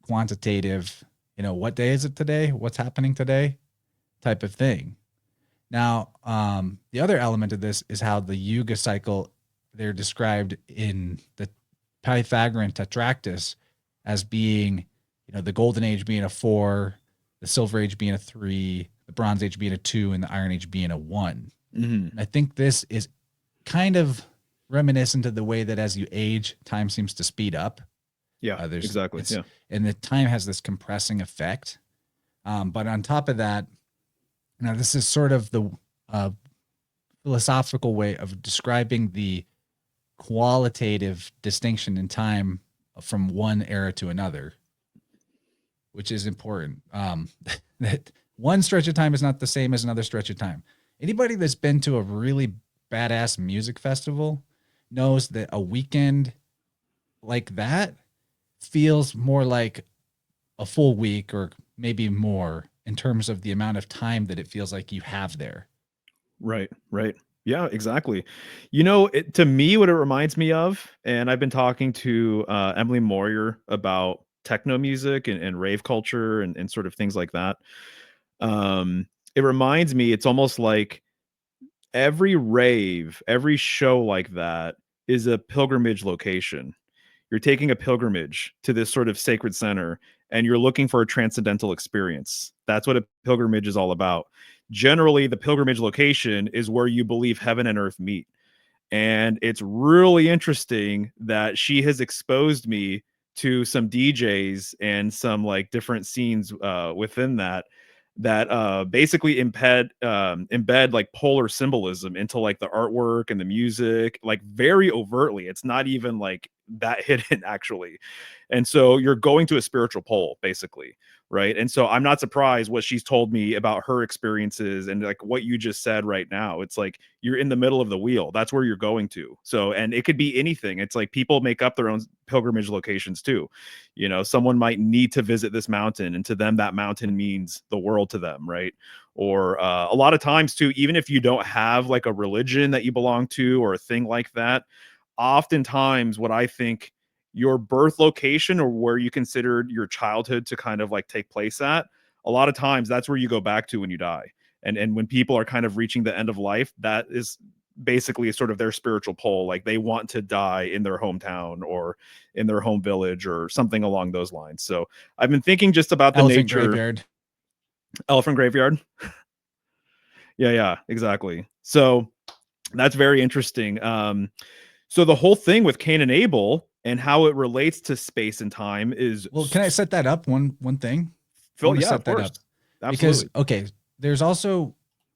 quantitative, what day is it today? What's happening today? Type of thing. Now, the other element of this is how the Yuga cycle, they're described in the Pythagorean Tetractys as being, the golden age being a 4, the silver age being a 3, the bronze age being a 2, and the iron age being a 1. Hmm. And I think this is kind of reminiscent of the way that as you age, time seems to speed up. Yeah, There's exactly. it's Yeah. and the time has this compressing effect. But on top of that, now this is sort of the uh, philosophical way of describing the qualitative distinction in time from one era to another, which is important. That one stretch of time is not the same as another stretch of time. Anybody that's been to a really badass music festival knows that a weekend like that feels more like a full week, or maybe more in terms of the amount of time that it feels like you have there. Right, right. Yeah, exactly. You know, to me, what it reminds me of, and I've been talking to Emily Moyer about techno music and rave culture and sort of things like that. It reminds me, it's almost like every rave, every show like that is a pilgrimage location. You're taking a pilgrimage to this sort of sacred center and you're looking for a transcendental experience. That's what a pilgrimage is all about. Generally, the pilgrimage location is where you believe heaven and earth meet. And it's really interesting that she has exposed me to some DJs and some like different scenes within that basically embed like polar symbolism into like the artwork and the music, like very overtly. It's not even like that hidden actually. And so you're going to a spiritual pole basically, right? And so I'm not surprised what she's told me about her experiences and like what you just said right now. It's like you're in the middle of the wheel. That's where you're going to. So, and it could be anything. It's like people make up their own pilgrimage locations too. You know, someone might need to visit this mountain, and to them, that mountain means the world to them, right? Or a lot of times too, even if you don't have like a religion that you belong to or a thing like that, oftentimes what I think your birth location or where you considered your childhood to kind of like take place at, a lot of times that's where you go back to when you die. And when people are kind of reaching the end of life, that is basically sort of their spiritual pole. Like they want to die in their hometown or in their home village or something along those lines. So I've been thinking just about the Elephant nature. graveyard. Elephant graveyard. Yeah, exactly. So that's very interesting. So the whole thing with Cain and Abel and how it relates to space and time is Well, can I set that up one thing? I Phil. want to Yeah, of set that course. up because Absolutely. okay, there's also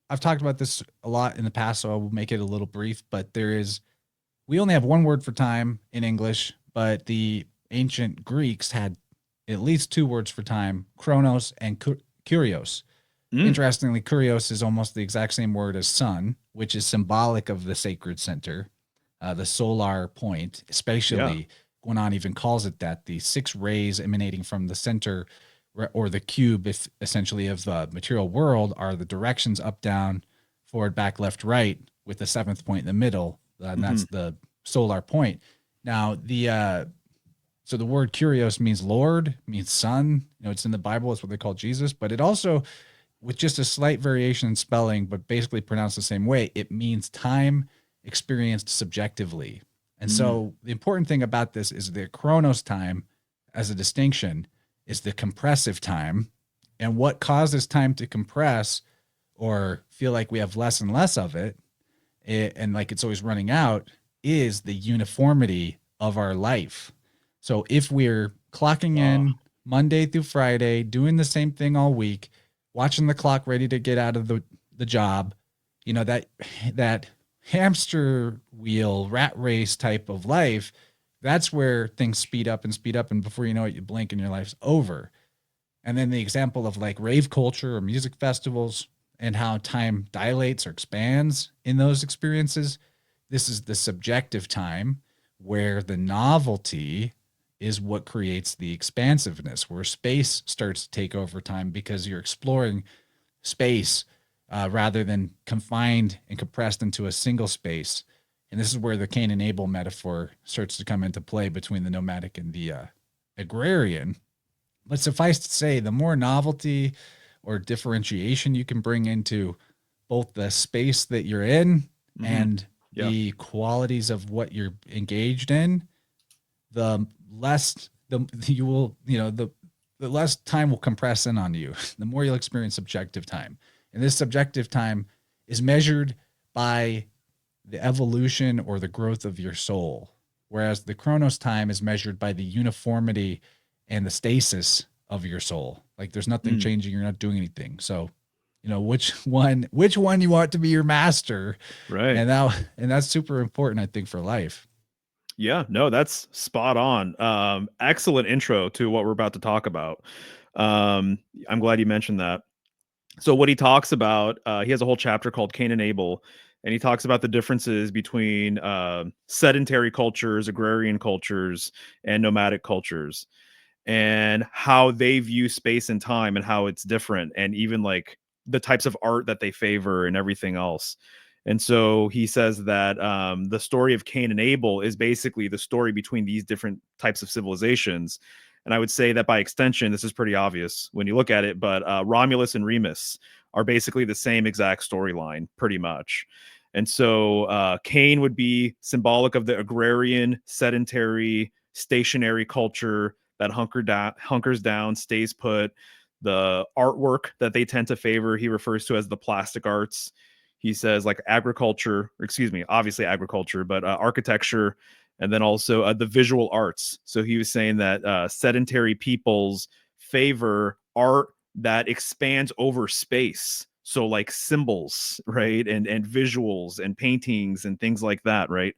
I've talked about this a lot in the past, so I will make it a little brief, but we only have one word for time in English, but the ancient Greeks had at least two words for time, chronos and kurios. Mm, Interestingly, kurios is almost the exact same word as sun, which is symbolic of the sacred center, the solar point, yeah. especially Guanan even calls it that. The six rays emanating from the center or the cube, if essentially of the material world, are the directions up, down, forward, back, left, right, with the seventh point in the middle, and Hmm. that's the solar point. Now, so the word kurios means Lord, means Son. You know, it's in the Bible. It's what they call Jesus, but it also, with just a slight variation in spelling, but basically pronounced the same way, it means time experienced subjectively. And Mm, so the important thing about this is the chronos time, as a distinction, is the compressive time. And what causes time to compress or feel like we have less and less of and like it's always running out, is the uniformity of our life. So if we're clocking ah, in Monday through Friday, doing the same thing all week, watching the clock ready to get out of the job, you know, that hamster wheel rat race type of life, that's where things speed up and before you know it you blink and your life's over. And then the example of like rave culture or music festivals and how time dilates or expands in those experiences. This is the subjective time where the novelty is what creates the expansiveness, where space starts to take over time because you're exploring space rather than confined and compressed into a single space. And this is where the Cain and Abel metaphor starts to come into play between the nomadic and the agrarian. But suffice to say, the more novelty or differentiation you can bring into both the space that you're in hmm. and Yeah. the qualities of what you're engaged in, the less the you will, the less time will compress in on you. The more you'll experience subjective time. And this subjective time is measured by the evolution or the growth of your soul, whereas the chronos time is measured by the uniformity and the stasis of your soul. Like there's nothing Mm, changing, you're not doing anything. So, you know, which one you want to be your master, right. and that's super important, I think, for life. Yeah, no, that's spot on. Excellent intro to what we're about to talk about. Um, I'm glad you mentioned that. So what he talks about, he has a whole chapter called Cain and Abel, and he talks about the differences between sedentary cultures, agrarian cultures, and nomadic cultures. and how they view space and time and how it's different, and even like the types of art that they favor and everything else. And so he says that the story of Cain and Abel is basically the story between these different types of civilizations. And I would say that by extension, this is pretty obvious when you look at it, but Romulus and Remus are basically the same exact storyline, pretty much. And so Cain would be symbolic of the agrarian, sedentary, stationary culture that hunkers down, stays put. The artwork that they tend to favor, he refers to as the plastic arts. He says like agriculture, or excuse me, obviously agriculture, but architecture, and then also the visual arts. So he was saying that sedentary peoples favor art that expands over space. So like symbols, right? And visuals and paintings and things like that, right?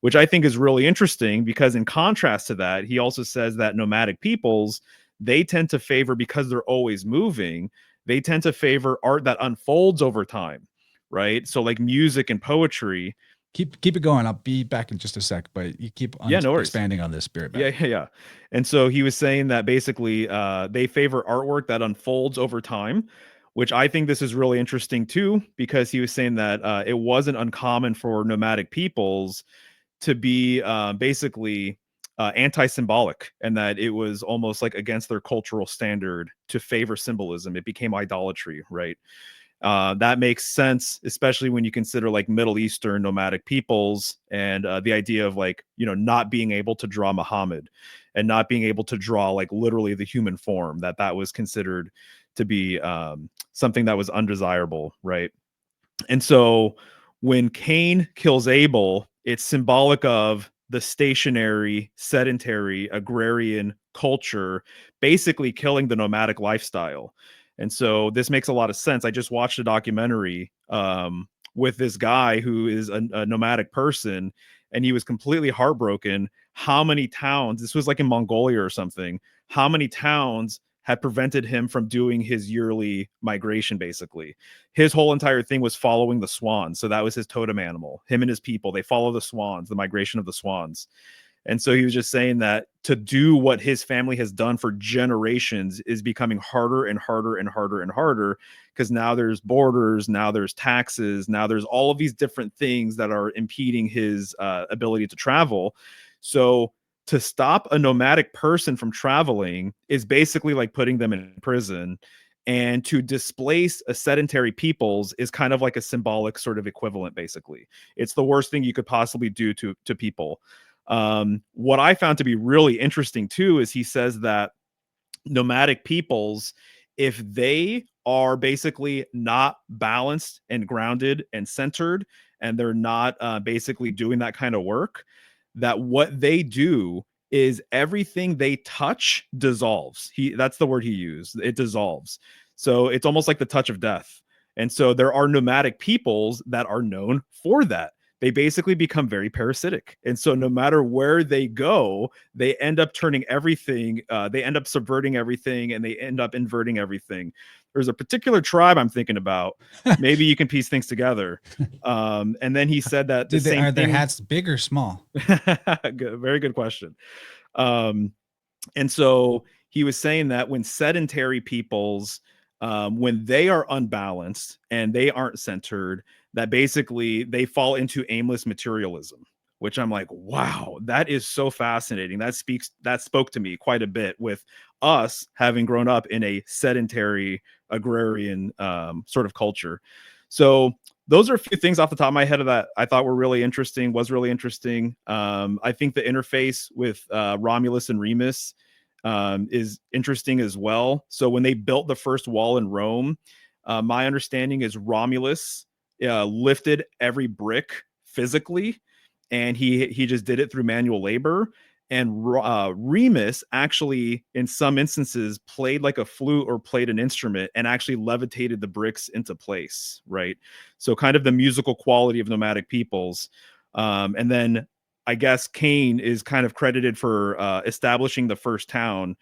Which I think is really interesting because in contrast to that, he also says that nomadic peoples, they tend to favor, because they're always moving, they tend to favor art that unfolds over time, right? So like music and poetry. Keep it going. I'll be back in just a sec, but you keep on No worries. expanding on this, Spirit Bag. Yeah. And so he was saying that basically they favor artwork that unfolds over time, which I think this is really interesting too, because he was saying that it wasn't uncommon for nomadic peoples to be basically anti-symbolic, and that it was almost like against their cultural standard to favor symbolism. It became idolatry, right? That makes sense, especially when you consider like Middle Eastern nomadic peoples and the idea of like, not being able to draw Muhammad and not being able to draw like literally the human form, that was considered to be something that was undesirable, right? And so when Cain kills Abel, it's symbolic of the stationary, sedentary, agrarian culture, basically killing the nomadic lifestyle. And so this makes a lot of sense. I just watched a documentary with this guy who is a nomadic person, and he was completely heartbroken how many towns, this was like in Mongolia or something, how many towns had prevented him from doing his yearly migration. Basically, his whole entire thing was following the swans. So that was his totem animal. Him and his people, they follow the swans, the migration of the swans. And so he was just saying that to do what his family has done for generations is becoming harder and harder and harder and harder, because now there's borders, now there's taxes, now there's all of these different things that are impeding his ability to travel. So to stop a nomadic person from traveling is basically like putting them in prison. And to displace a sedentary peoples is kind of like a symbolic sort of equivalent, basically. It's the worst thing you could possibly do to people. What I found to be really interesting too is he says that nomadic peoples, if they are basically not balanced and grounded and centered, and they're not basically doing that kind of work, that what they do is everything they touch dissolves. That's the word he used. It dissolves. So it's almost like the touch of death. And so there are nomadic peoples that are known for that. They basically become very parasitic. And so no matter where they go, they end up turning everything, they end up subverting everything, and they end up inverting everything. There's a particular tribe I'm thinking about. Maybe you can piece things together. And then he said that Are their hats big or small? Very good question. And so he was saying that when sedentary peoples, when they are unbalanced and they aren't centered, that basically they fall into aimless materialism, which I'm like, wow, that is so fascinating. That spoke to me quite a bit, with us having grown up in a sedentary agrarian sort of culture. So those are a few things off the top of my head that I thought were really interesting, I think the interface with Romulus and Remus is interesting as well. So when they built the first wall in Rome, my understanding is Romulus lifted every brick physically, and he just did it through manual labor. And Remus actually, in some instances, played like a flute or played an instrument and actually levitated the bricks into place, right? So kind of the musical quality of nomadic peoples. And then I guess Cain is kind of credited for establishing the first town.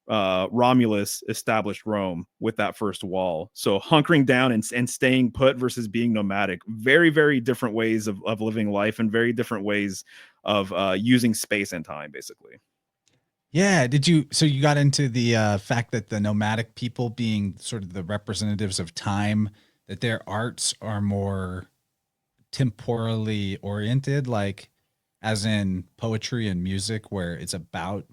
Romulus established Rome with that first wall. So hunkering down and staying put versus being nomadic, very, very different ways of living life, and very different ways of using space and time, basically. Yeah. So you got into the fact that the nomadic people being sort of the representatives of time, that their arts are more temporally oriented, like as in poetry and music, where it's about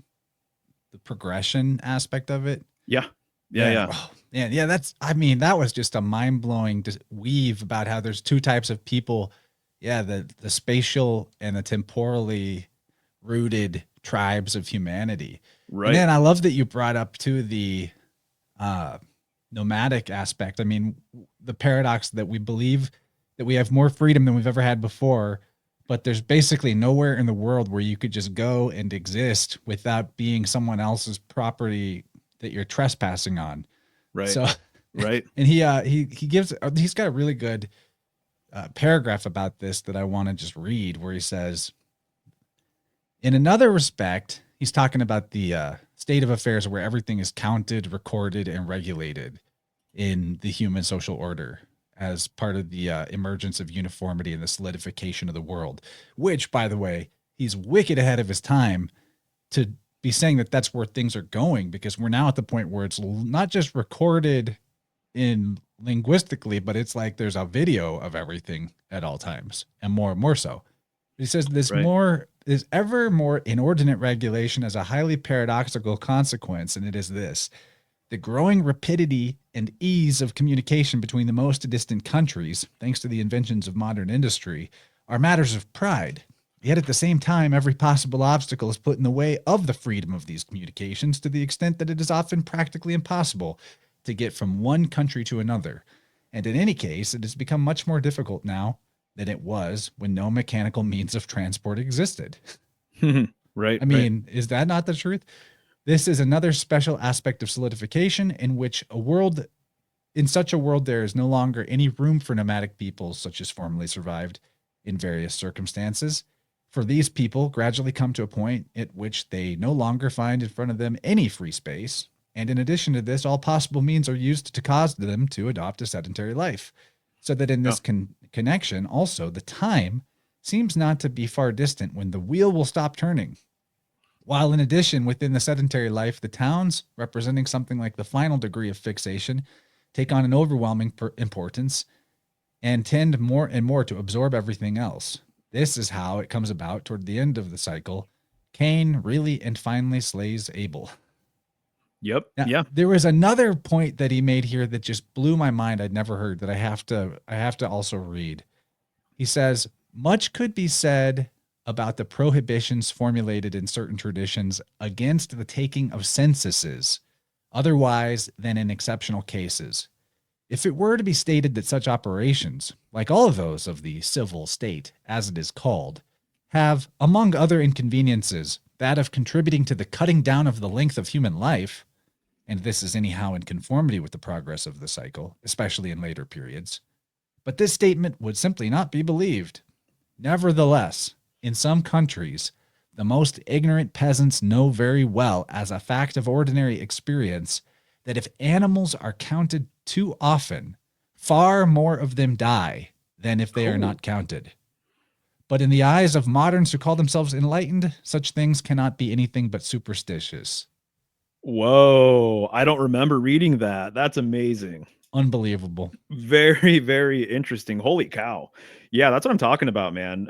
the progression aspect of it. Yeah. Yeah. Yeah. Yeah. Oh, man. Yeah. I mean, that was just a mind blowing weave about how there's two types of people. Yeah. The spatial and the temporally rooted tribes of humanity. And Right. then I love that you brought up too the uh, nomadic aspect. I mean, the paradox that we believe that we have more freedom than we've ever had before, but there's basically nowhere in the world where you could just go and exist without being someone else's property that you're trespassing on. Right. So, Right. and he's got a really good paragraph about this that I want to just read, where he says, in another respect, he's talking about the state of affairs where everything is counted, recorded, and regulated in the human social order as part of the emergence of uniformity and the solidification of the world, which, by the way, he's wicked ahead of his time to be saying that that's where things are going, because we're now at the point where it's not just recorded in linguistically, but it's like there's a video of everything at all times, and more so. He says Right. this ever more inordinate regulation has a highly paradoxical consequence, and it is this: the growing rapidity and ease of communication between the most distant countries, thanks to the inventions of modern industry, are matters of pride. Yet at the same time, every possible obstacle is put in the way of the freedom of these communications to the extent that it is often practically impossible to get from one country to another. And in any case, it has become much more difficult now than it was when no mechanical means of transport existed. Right. I Right. mean, is that not the truth? This is another special aspect of solidification in which in such a world, there is no longer any room for nomadic peoples such as formerly survived in various circumstances. For these people gradually come to a point at which they no longer find in front of them any free space. And in addition to this, all possible means are used to cause them to adopt a sedentary life. So that in Yeah. this connection, also, the time seems not to be far distant when the wheel will stop turning. While in addition, within the sedentary life, the towns, representing something like the final degree of fixation, take on an overwhelming importance and tend more and more to absorb everything else. This is how it comes about toward the end of the cycle. Cain really and finally slays Abel. Yep. Now, Yeah. there was another point that he made here that just blew my mind. I'd never heard that I have to also read. He says, much could be said about the prohibitions formulated in certain traditions against the taking of censuses, otherwise than in exceptional cases. If it were to be stated that such operations, like all of those of the civil state, as it is called, have, among other inconveniences, that of contributing to the cutting down of the length of human life, and this is anyhow in conformity with the progress of the cycle, especially in later periods, but this statement would simply not be believed. Nevertheless, in some countries, the most ignorant peasants know very well, as a fact of ordinary experience, that if animals are counted too often, far more of them die than if they are not counted. But in the eyes of moderns who call themselves enlightened, such things cannot be anything but superstitious. Whoa. I don't remember reading that. That's amazing. Unbelievable. Very, very interesting. Holy cow. Yeah, that's what I'm talking about, man.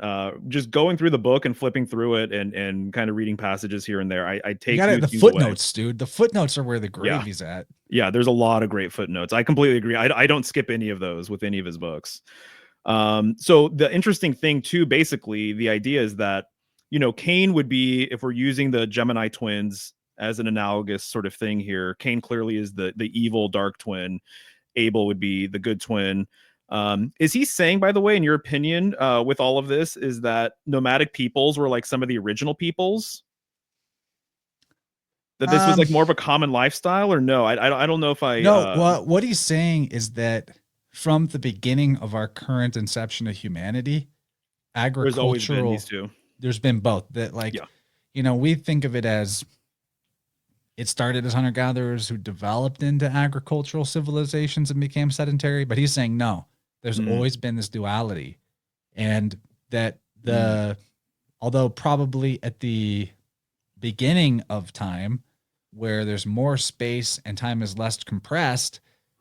Just going through the book and flipping through it and kind of reading passages here and there. I You take got new it. The things away. footnotes, dude. The footnotes are where the Yeah. gravy's at. Yeah, there's a lot of great footnotes. I completely agree. I don't skip any of those with any of his books. So the interesting thing too, basically, the idea is that, Cain would be, if we're using the Gemini twins as an analogous sort of thing here, Cain clearly is the evil dark twin. Abel would be the good twin. Is he saying, by the way, in your opinion, with all of this, is that nomadic peoples were like some of the original peoples? That this was like more of a common lifestyle, or no? I don't know if I. No, what he's saying is that from the beginning of our current inception of humanity, There's always been agricultural, these two. there's been both. That, like, Yeah. we think of it as it started as hunter gatherers who developed into agricultural civilizations and became sedentary. But he's saying no, there's always been this duality, and that although probably at the beginning of time, where there's more space and time is less compressed,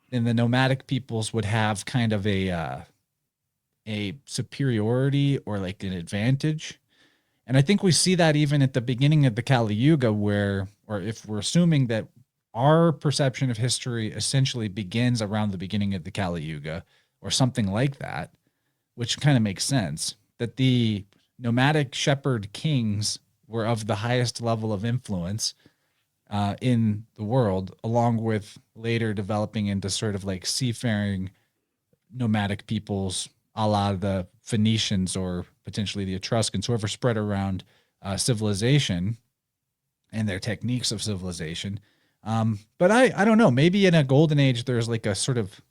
then the nomadic peoples would have kind of a superiority or like an advantage. And I think we see that even at the beginning of the Kali Yuga, where, or if we're assuming that our perception of history essentially begins around the beginning of the Kali Yuga or something like that, which kind of makes sense, that the nomadic shepherd kings were of the highest level of influence in the world, along with later developing into sort of like seafaring nomadic peoples, a la the Phoenicians or potentially the Etruscans, whoever spread around civilization and their techniques of civilization. But I don't know, maybe in a golden age, there's like a sort of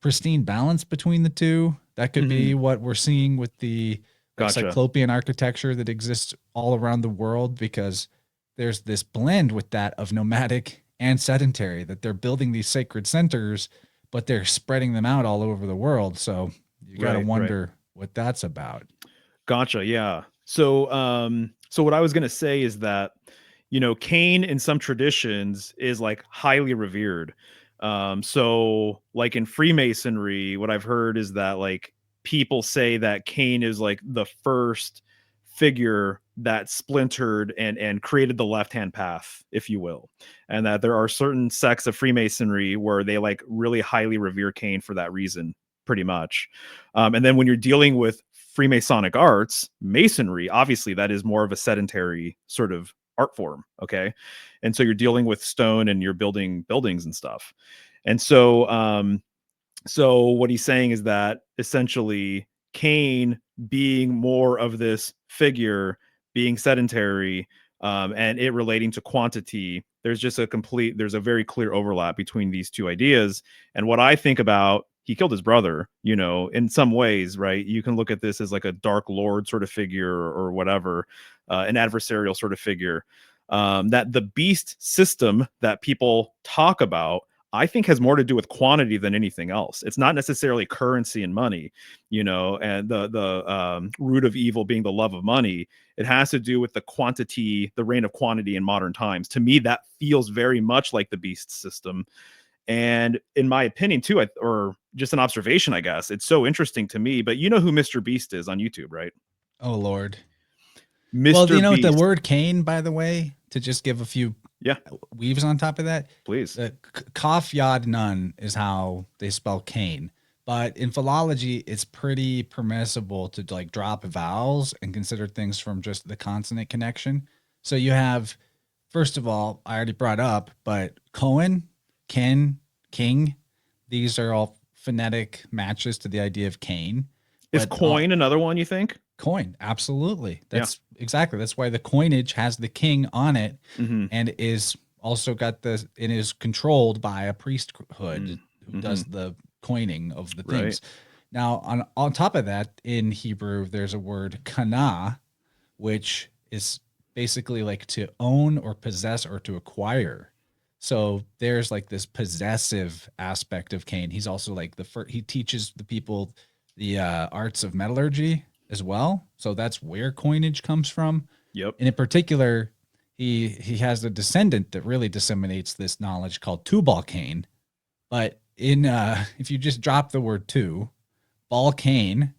pristine balance between the two. That could be what we're seeing with the Cyclopean architecture that exists all around the world, because there's this blend with that of nomadic and sedentary, that they're building these sacred centers, but they're spreading them out all over the world. So you got to wonder what that's about. Gotcha. Yeah. So, so what I was going to say is that, you know, Cain in some traditions is like highly revered. So like in Freemasonry, what I've heard is that like people say that Cain is like the first figure that splintered and created the left-hand path, if you will. And that there are certain sects of Freemasonry where they like really highly revere Cain for that reason, pretty much. And then when you're dealing with Freemasonic arts, masonry, obviously that is more of a sedentary sort of art form. Okay. And so you're dealing with stone and you're building buildings and stuff. And so, so what he's saying is that essentially Cain being more of this figure, being sedentary, and it relating to quantity, there's a very clear overlap between these two ideas. And what I think about, he killed his brother, you know, in some ways, right? You can look at this as like a dark lord sort of figure or whatever, an adversarial sort of figure. That the beast system that people talk about, I think has more to do with quantity than anything else. It's not necessarily currency and money, you know, and the root of evil being the love of money. It has to do with the quantity, the reign of quantity in modern times. To me, that feels very much like the beast system. And in my opinion, too, or just an observation, I guess, it's so interesting to me. But you know who Mr. Beast is on YouTube, right? Oh, Lord. Mr. Well, you know, Beast. the word Cain, by the way, to just give a few weaves on top of that, please. Kaf Yod Nun is how they spell Cain. But in philology, it's pretty permissible to like drop vowels and consider things from just the consonant connection. So you have, first of all, I already brought up, but Cohen, Ken, King, these are all phonetic matches to the idea of Cain. Is coin another one, you think? Coin, absolutely. That's exactly. That's why the coinage has the king on it, and is also got it is controlled by a priesthood who does the coining of the things. Now, on top of that, in Hebrew, there's a word kana, which is basically like to own or possess or to acquire. So there's like this possessive aspect of Cain. He's also like he teaches the people the arts of metallurgy as well. So that's where coinage comes from. Yep. And in particular, he has a descendant that really disseminates this knowledge called Tubal Cain. But in if you just drop the word two, Bal Cain,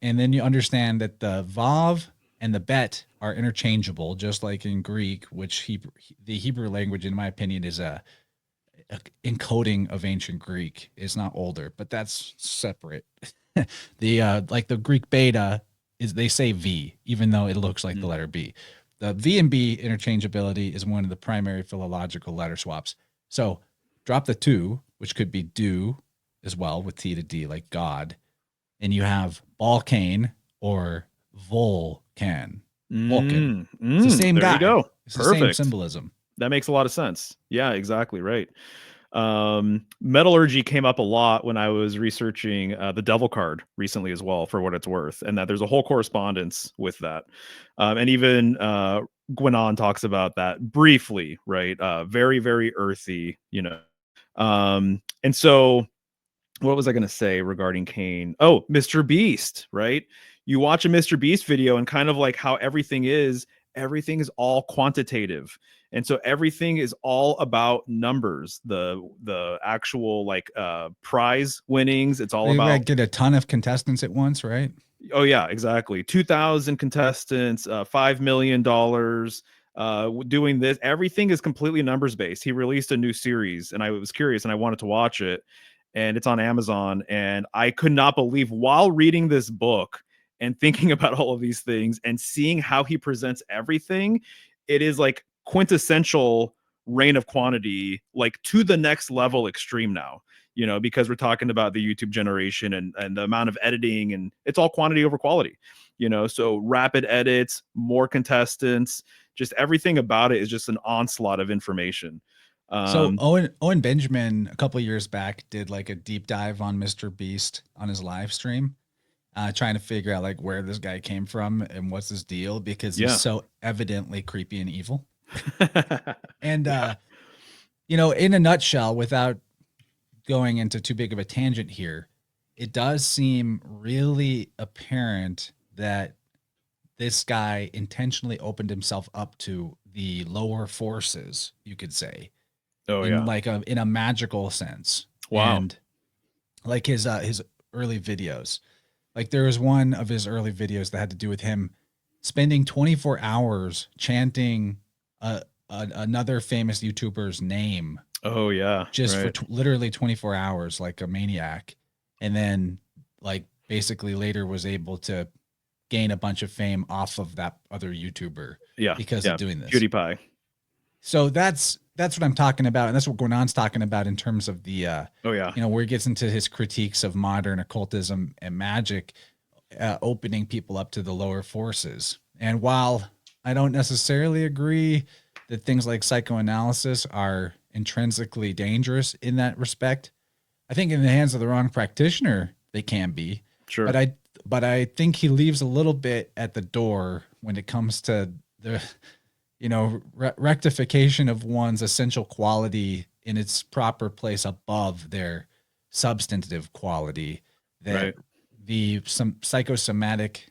and then you understand that the Vav and the Bet are interchangeable, just like in Greek, which the Hebrew language, in my opinion, is a encoding of ancient Greek. It's not older, but that's separate. The like the Greek beta is, they say V, even though it looks like the letter B. The V and B interchangeability is one of the primary philological letter swaps. So drop the two, which could be do as well with T to D, like God, and you have Balkan or Vulcan. Vulcan. It's the same guy. There you go. It's Perfect. the same symbolism. That makes a lot of sense. Yeah, exactly right. Metallurgy came up a lot when I was researching the Devil card recently as well, for what it's worth, and that there's a whole correspondence with that. And even Gwenon talks about that briefly, right? Very, very earthy, you know. And so what was I going to say regarding Cain? Oh, Mr. Beast, right? You watch a Mr. Beast video and kind of like how everything is everything is all quantitative. And so everything is all about numbers, the actual like prize winnings. It's all We about, get a ton of contestants at once, right? oh yeah, exactly. 2,000 contestants, $5 million, doing this. Everything is completely numbers based. He released a new series, and I was curious, and I wanted to watch it, and it's on Amazon. And I could not believe, while reading this book and thinking about all of these things and seeing how he presents everything, it is like quintessential reign of quantity, like to the next level extreme now, you know, because we're talking about the YouTube generation and the amount of editing, and it's all quantity over quality, you know, so rapid edits, more contestants, just everything about it is just an onslaught of information. So Owen Benjamin a couple years back did like a deep dive on Mr. Beast on his live stream, trying to figure out like where this guy came from and what's his deal, because Yeah. he's so evidently creepy and evil. And Yeah. you know, in a nutshell, without going into too big of a tangent here, it does seem really apparent that this guy intentionally opened himself up to the lower forces, you could say, Oh in yeah. like in a magical sense. Wow. And like his early videos. Like there was one of his early videos that had to do with him spending 24 hours chanting another famous YouTuber's name Oh yeah. just Right. for literally 24 hours, like a maniac. And then like basically later was able to gain a bunch of fame off of that other YouTuber Yeah. because Yeah. of doing this. PewDiePie. So that's what I'm talking about. And that's what Gwenon's talking about in terms of the, Oh yeah. you know, where he gets into his critiques of modern occultism and magic, opening people up to the lower forces. And while I don't necessarily agree that things like psychoanalysis are intrinsically dangerous in that respect, I think in the hands of the wrong practitioner, they can be. Sure. But I think he leaves a little bit at the door when it comes to the, you know, rectification of one's essential quality in its proper place above their substantive quality. That Right. some psychosomatic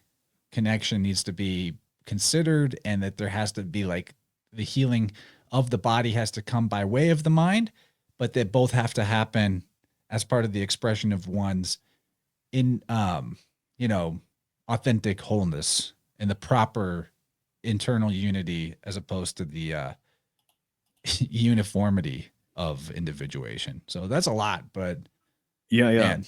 connection needs to be considered, and that there has to be like the healing of the body has to come by way of the mind, but that both have to happen as part of the expression of one's in you know, authentic wholeness and the proper internal unity, as opposed to the uniformity of individuation. So that's a lot, but Yeah. Yeah. man,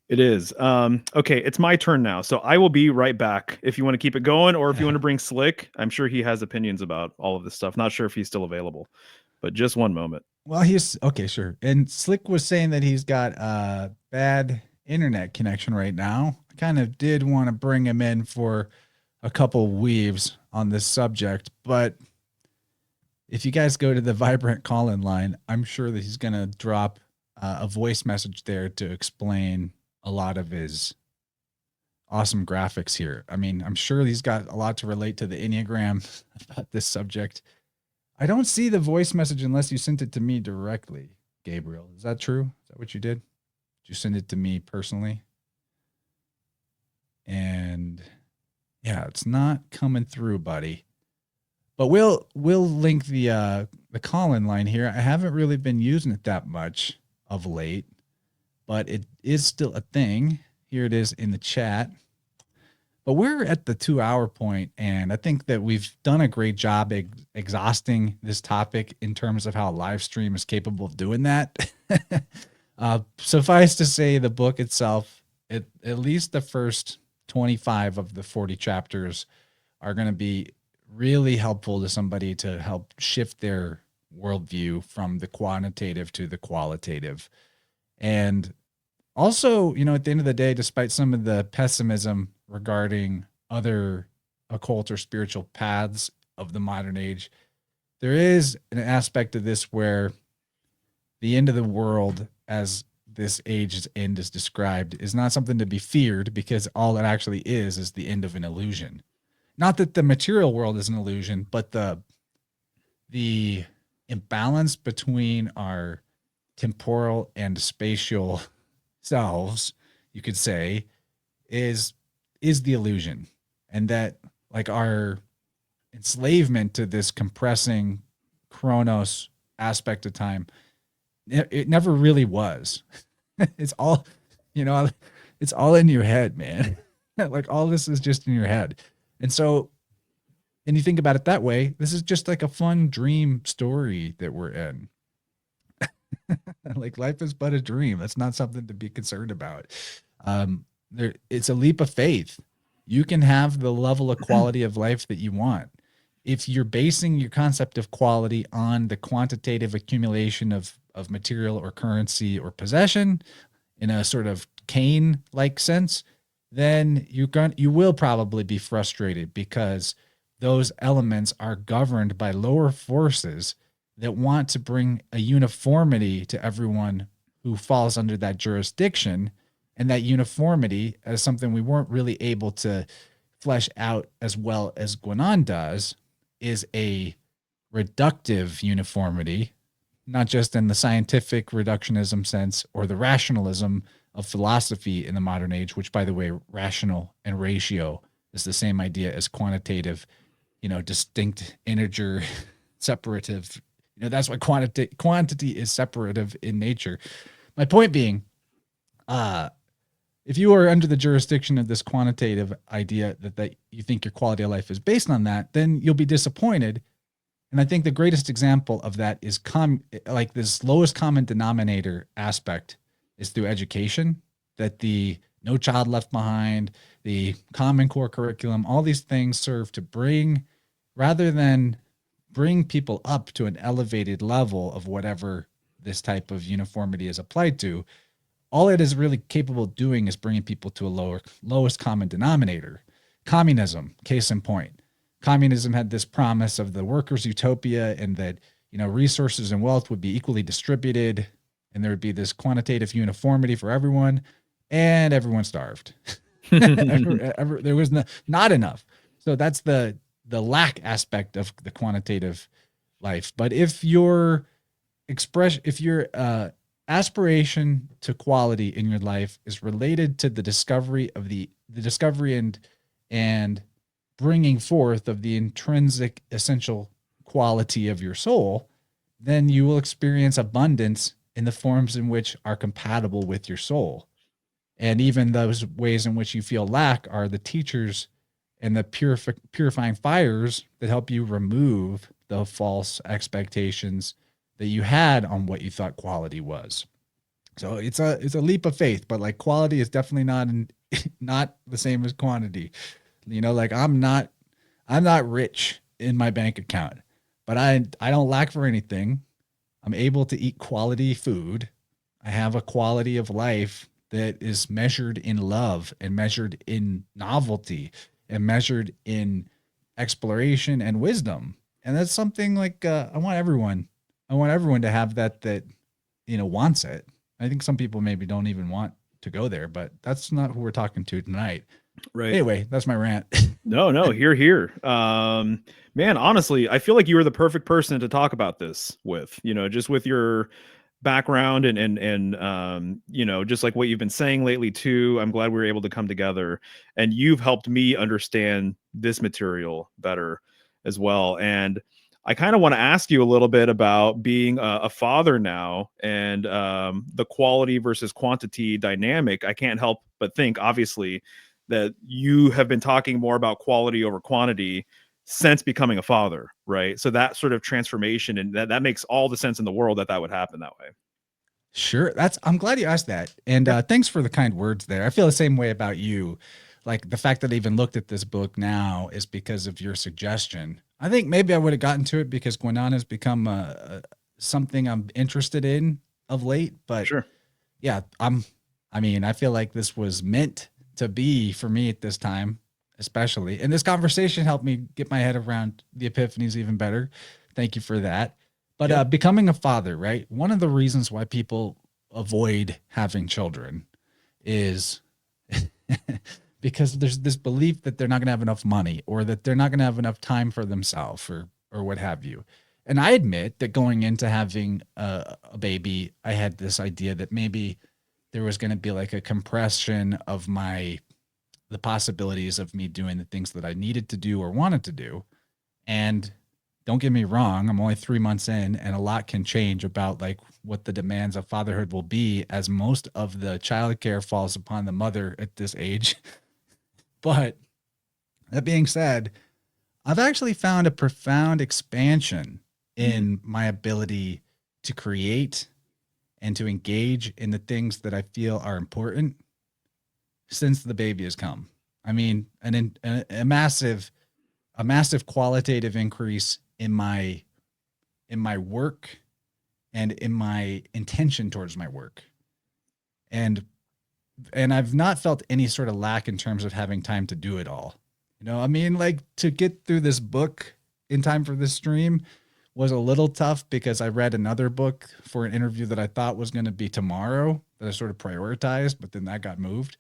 It is. Okay, it's my turn now. So I will be right back if you want to keep it going, or if you want to bring Slick. I'm sure he has opinions about all of this stuff. Not sure if he's still available, but just one moment. well, he's okay, sure. And Slick was saying that he's got a bad internet connection right now. I kind of did want to bring him in for a couple weaves on this subject, but if you guys go to the Vibrant call-in line, I'm sure that he's going to drop a voice message there to explain a lot of his awesome graphics here. I mean, I'm sure he's got a lot to relate to the Enneagram about this subject. I don't see the voice message unless you sent it to me directly, Gabriel. Is that true? Is that what you did? Did you send it to me personally? And yeah, it's not coming through, buddy. But we'll link the call-in line here. I haven't really been using it that much of late, but it is still a thing. Here it is in the chat. But we're at the 2-hour point, and I think that we've done a great job exhausting this topic in terms of how a live stream is capable of doing that. Suffice to say, the book itself, at least the first 25 of the 40 chapters, are going to be really helpful to somebody to help shift their worldview from the quantitative to the qualitative. And also, you know, at the end of the day, despite some of the pessimism regarding other occult or spiritual paths of the modern age, there is an aspect of this where the end of the world, as this age's end is described, is not something to be feared, because all it actually is the end of an illusion. Not that the material world is an illusion, but the imbalance between our temporal and spatial selves, you could say, is the illusion. And that like our enslavement to this compressing chronos aspect of time. It never really was. It's all, it's all in your head, man. Like all this is just in your head. And so, and you think about it that way, this is just like a fun dream story that we're in. Like life is but a dream. That's not something to be concerned about. It's a leap of faith. You can have the level of quality of life that you want. If you're basing your concept of quality on the quantitative accumulation of material or currency or possession in a sort of Cain-like sense, then you will probably be frustrated because those elements are governed by lower forces that want to bring a uniformity to everyone who falls under that jurisdiction. And that uniformity, as something we weren't really able to flesh out as well as Guanan does, is a reductive uniformity, not just in the scientific reductionism sense or the rationalism of philosophy in the modern age, which, by the way, rational and ratio is the same idea as quantitative, distinct integer separative. That's why quantity is separative in nature. My point being, if you are under the jurisdiction of this quantitative idea that you think your quality of life is based on that, then you'll be disappointed. And I think the greatest example of that is like this lowest common denominator aspect is through education, that the No Child Left Behind, the Common Core curriculum, all these things serve to rather than bring people up to an elevated level of whatever this type of uniformity is applied to. All it is really capable of doing is bringing people to a lowest common denominator. Communism, case in point. Communism had this promise of the workers' utopia and that, resources and wealth would be equally distributed and there would be this quantitative uniformity for everyone, and everyone starved. There was not enough. So that's the lack aspect of the quantitative life. But if your aspiration to quality in your life is related to the discovery of the discovery and bringing forth of the intrinsic essential quality of your soul, then you will experience abundance in the forms in which are compatible with your soul. And even those ways in which you feel lack are the teachers and the purifying fires that help you remove the false expectations that you had on what you thought quality was. So it's a leap of faith, but like quality is definitely not the same as quantity. Like I'm not rich in my bank account, but I don't lack for anything. I'm able to eat quality food. I have a quality of life that is measured in love and measured in novelty and measured in exploration and wisdom. And that's something like I want everyone to have that wants it. I think some people maybe don't even want to go there, but that's not who we're talking to tonight. Right. Anyway, that's my rant. No, here. Man, honestly, I feel like you were the perfect person to talk about this with, just with your background and just like what you've been saying lately too. I'm glad we were able to come together, and you've helped me understand this material better as well. And I kind of want to ask you a little bit about being a father now and the quality versus quantity dynamic. I can't help but think, obviously, that you have been talking more about quality over quantity since becoming a father, right? So that sort of transformation, and that makes all the sense in the world that would happen that way. Sure. I'm glad you asked that. And thanks for the kind words there. I feel the same way about you. Like the fact that I even looked at this book now is because of your suggestion. I think maybe I would have gotten to it because Guanan has become something I'm interested in of late. But sure. Yeah, I feel like this was meant to be for me at this time, especially. And this conversation helped me get my head around the epiphanies even better. Thank you for that. But becoming a father, right? One of the reasons why people avoid having children is because there's this belief that they're not going to have enough money or that they're not going to have enough time for themselves or what have you. And I admit that going into having a baby, I had this idea that maybe there was going to be like a compression of the possibilities of me doing the things that I needed to do or wanted to do. And don't get me wrong, I'm only 3 months in, and a lot can change about like what the demands of fatherhood will be, as most of the childcare falls upon the mother at this age. But that being said, I've actually found a profound expansion in my ability to create and to engage in the things that I feel are important since the baby has come. I mean, a massive qualitative increase in my work and in my intention towards my work. And I've not felt any sort of lack in terms of having time to do it all. You know, I mean, like to get through this book in time for this stream was a little tough because I read another book for an interview that I thought was going to be tomorrow that I sort of prioritized, but then that got moved.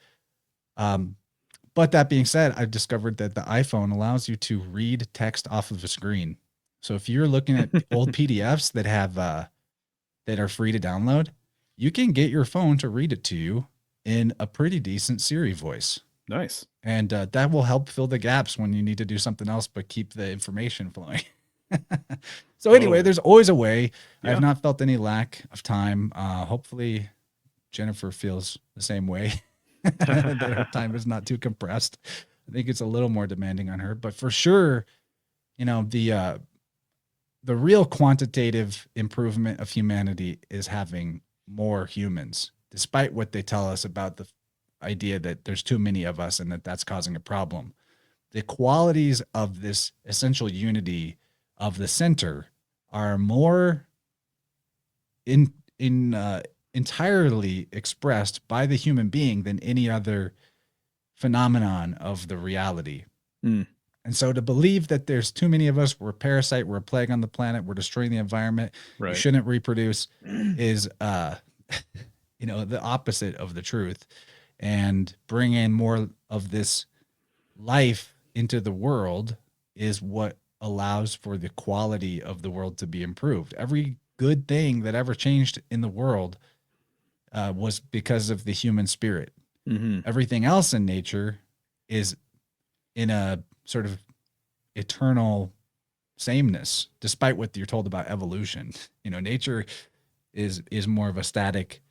But that being said, I've discovered that the iPhone allows you to read text off of a screen. So if you're looking at old PDFs that have that are free to download, you can get your phone to read it to you in a pretty decent Siri voice. Nice. And that will help fill the gaps when you need to do something else but keep the information flowing. So anyway, there's always a way. Yeah. I've not felt any lack of time. Hopefully Jennifer feels the same way. That her time is not too compressed. I think it's a little more demanding on her, but for sure, you know, the real quantitative improvement of humanity is having more humans, despite what they tell us about the idea that there's too many of us and that that's causing a problem. The qualities of this essential unity of the center are more entirely expressed by the human being than any other phenomenon of the reality. Mm. And so to believe that there's too many of us, we're a parasite, we're a plague on the planet, we're destroying the environment, Right. you shouldn't reproduce is, you know, the opposite of the truth. And bring in more of this life into the world is what allows for the quality of the world to be improved. Every good thing that ever changed in the world was because of the human spirit. Mm-hmm. Everything else in nature is in a sort of eternal sameness, despite what you're told about evolution. You know, nature is more of a static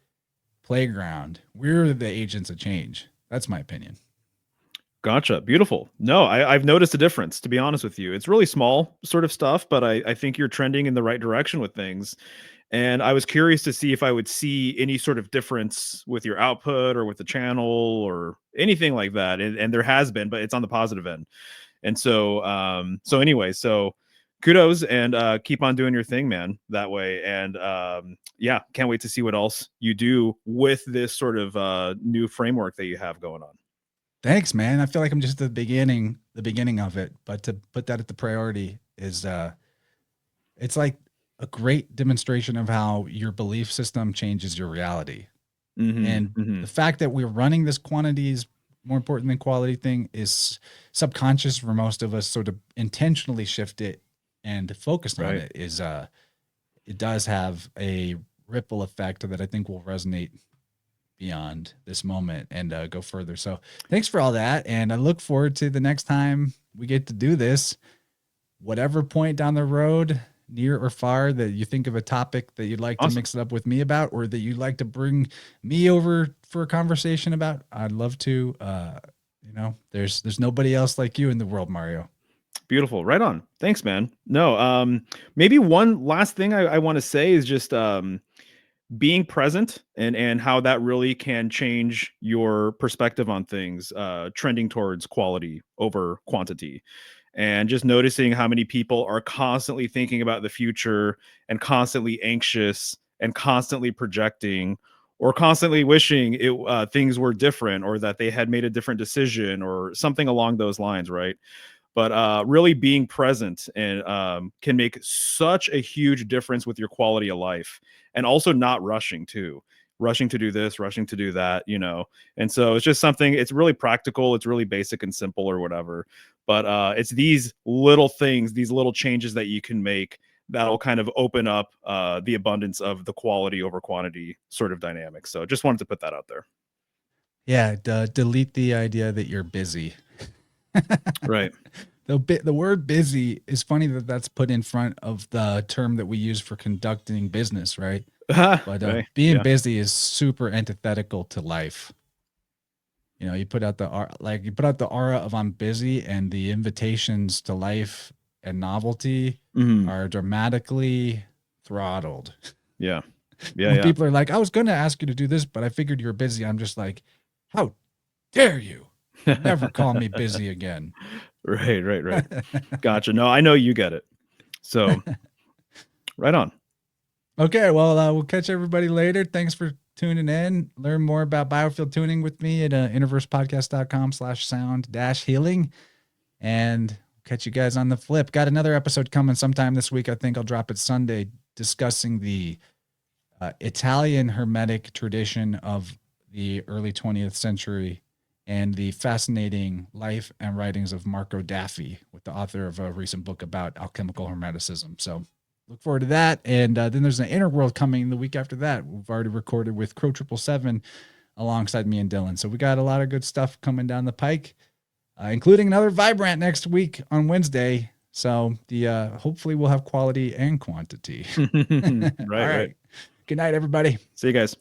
playground. We're the agents of change. That's my opinion. Gotcha. Beautiful. No, I've noticed a difference, to be honest with you. It's really small sort of stuff, but I think you're trending in the right direction with things. And I was curious to see if I would see any sort of difference with your output or with the channel or anything like that. And there has been, but it's on the positive end. And so, so kudos and keep on doing your thing, man, that way. And yeah, can't wait to see what else you do with this sort of new framework that you have going on. Thanks, man. I feel like I'm just at the beginning of it, but to put that at the priority is, it's like a great demonstration of how your belief system changes your reality. Mm-hmm, And the fact that we're running this quantity is more important than quality thing is subconscious for most of us. So to intentionally shift it and focus on it is, it does have a ripple effect that I think will resonate beyond this moment and go further. So thanks for all that. And I look forward to the next time we get to do this, whatever point down the road, near or far, that you think of a topic that you'd like to mix it up with me about, or that you'd like to bring me over for a conversation about. I'd love to. You know, there's nobody else like you in the world, Mario. Beautiful. Right on. Thanks, man. No, maybe one last thing I want to say is just being present and how that really can change your perspective on things, trending towards quality over quantity. And just noticing how many people are constantly thinking about the future and constantly anxious and constantly projecting or constantly wishing things were different or that they had made a different decision or something along those lines, right? But really being present and can make such a huge difference with your quality of life, and also not rushing to do this, rushing to do that, you know. And so it's just something, it's really practical, it's really basic and simple or whatever. But it's these little things, these little changes that you can make that'll kind of open up the abundance of the quality over quantity sort of dynamic. So just wanted to put that out there. Yeah, delete the idea that you're busy. Right. The word busy is funny that that's put in front of the term that we use for conducting business, right? But Right. being Yeah. busy is super antithetical to life. You know, you put out the aura of I'm busy, and the invitations to life and novelty Mhm. are dramatically throttled. Yeah. Yeah. When Yeah. people are like, I was going to ask you to do this, but I figured you were busy. I'm just like, how dare you? Never call me busy again. Right. Gotcha. No, I know you get it. So, right on. Okay, well, we'll catch everybody later. Thanks for tuning in. Learn more about biofield tuning with me at interversepodcast.com/sound-healing. And catch you guys on the flip. Got another episode coming sometime this week. I think I'll drop it Sunday, discussing the Italian Hermetic tradition of the early 20th century and the fascinating life and writings of Marco Daffy, with the author of a recent book about alchemical hermeticism. So look forward to that. And then there's an Inner World coming the week after that. We've already recorded with Crow 777 alongside me and Dylan. So we got a lot of good stuff coming down the pike, including another Vibrant next week on Wednesday. So the hopefully we'll have quality and quantity. Right. All right. Good night, everybody. See you guys.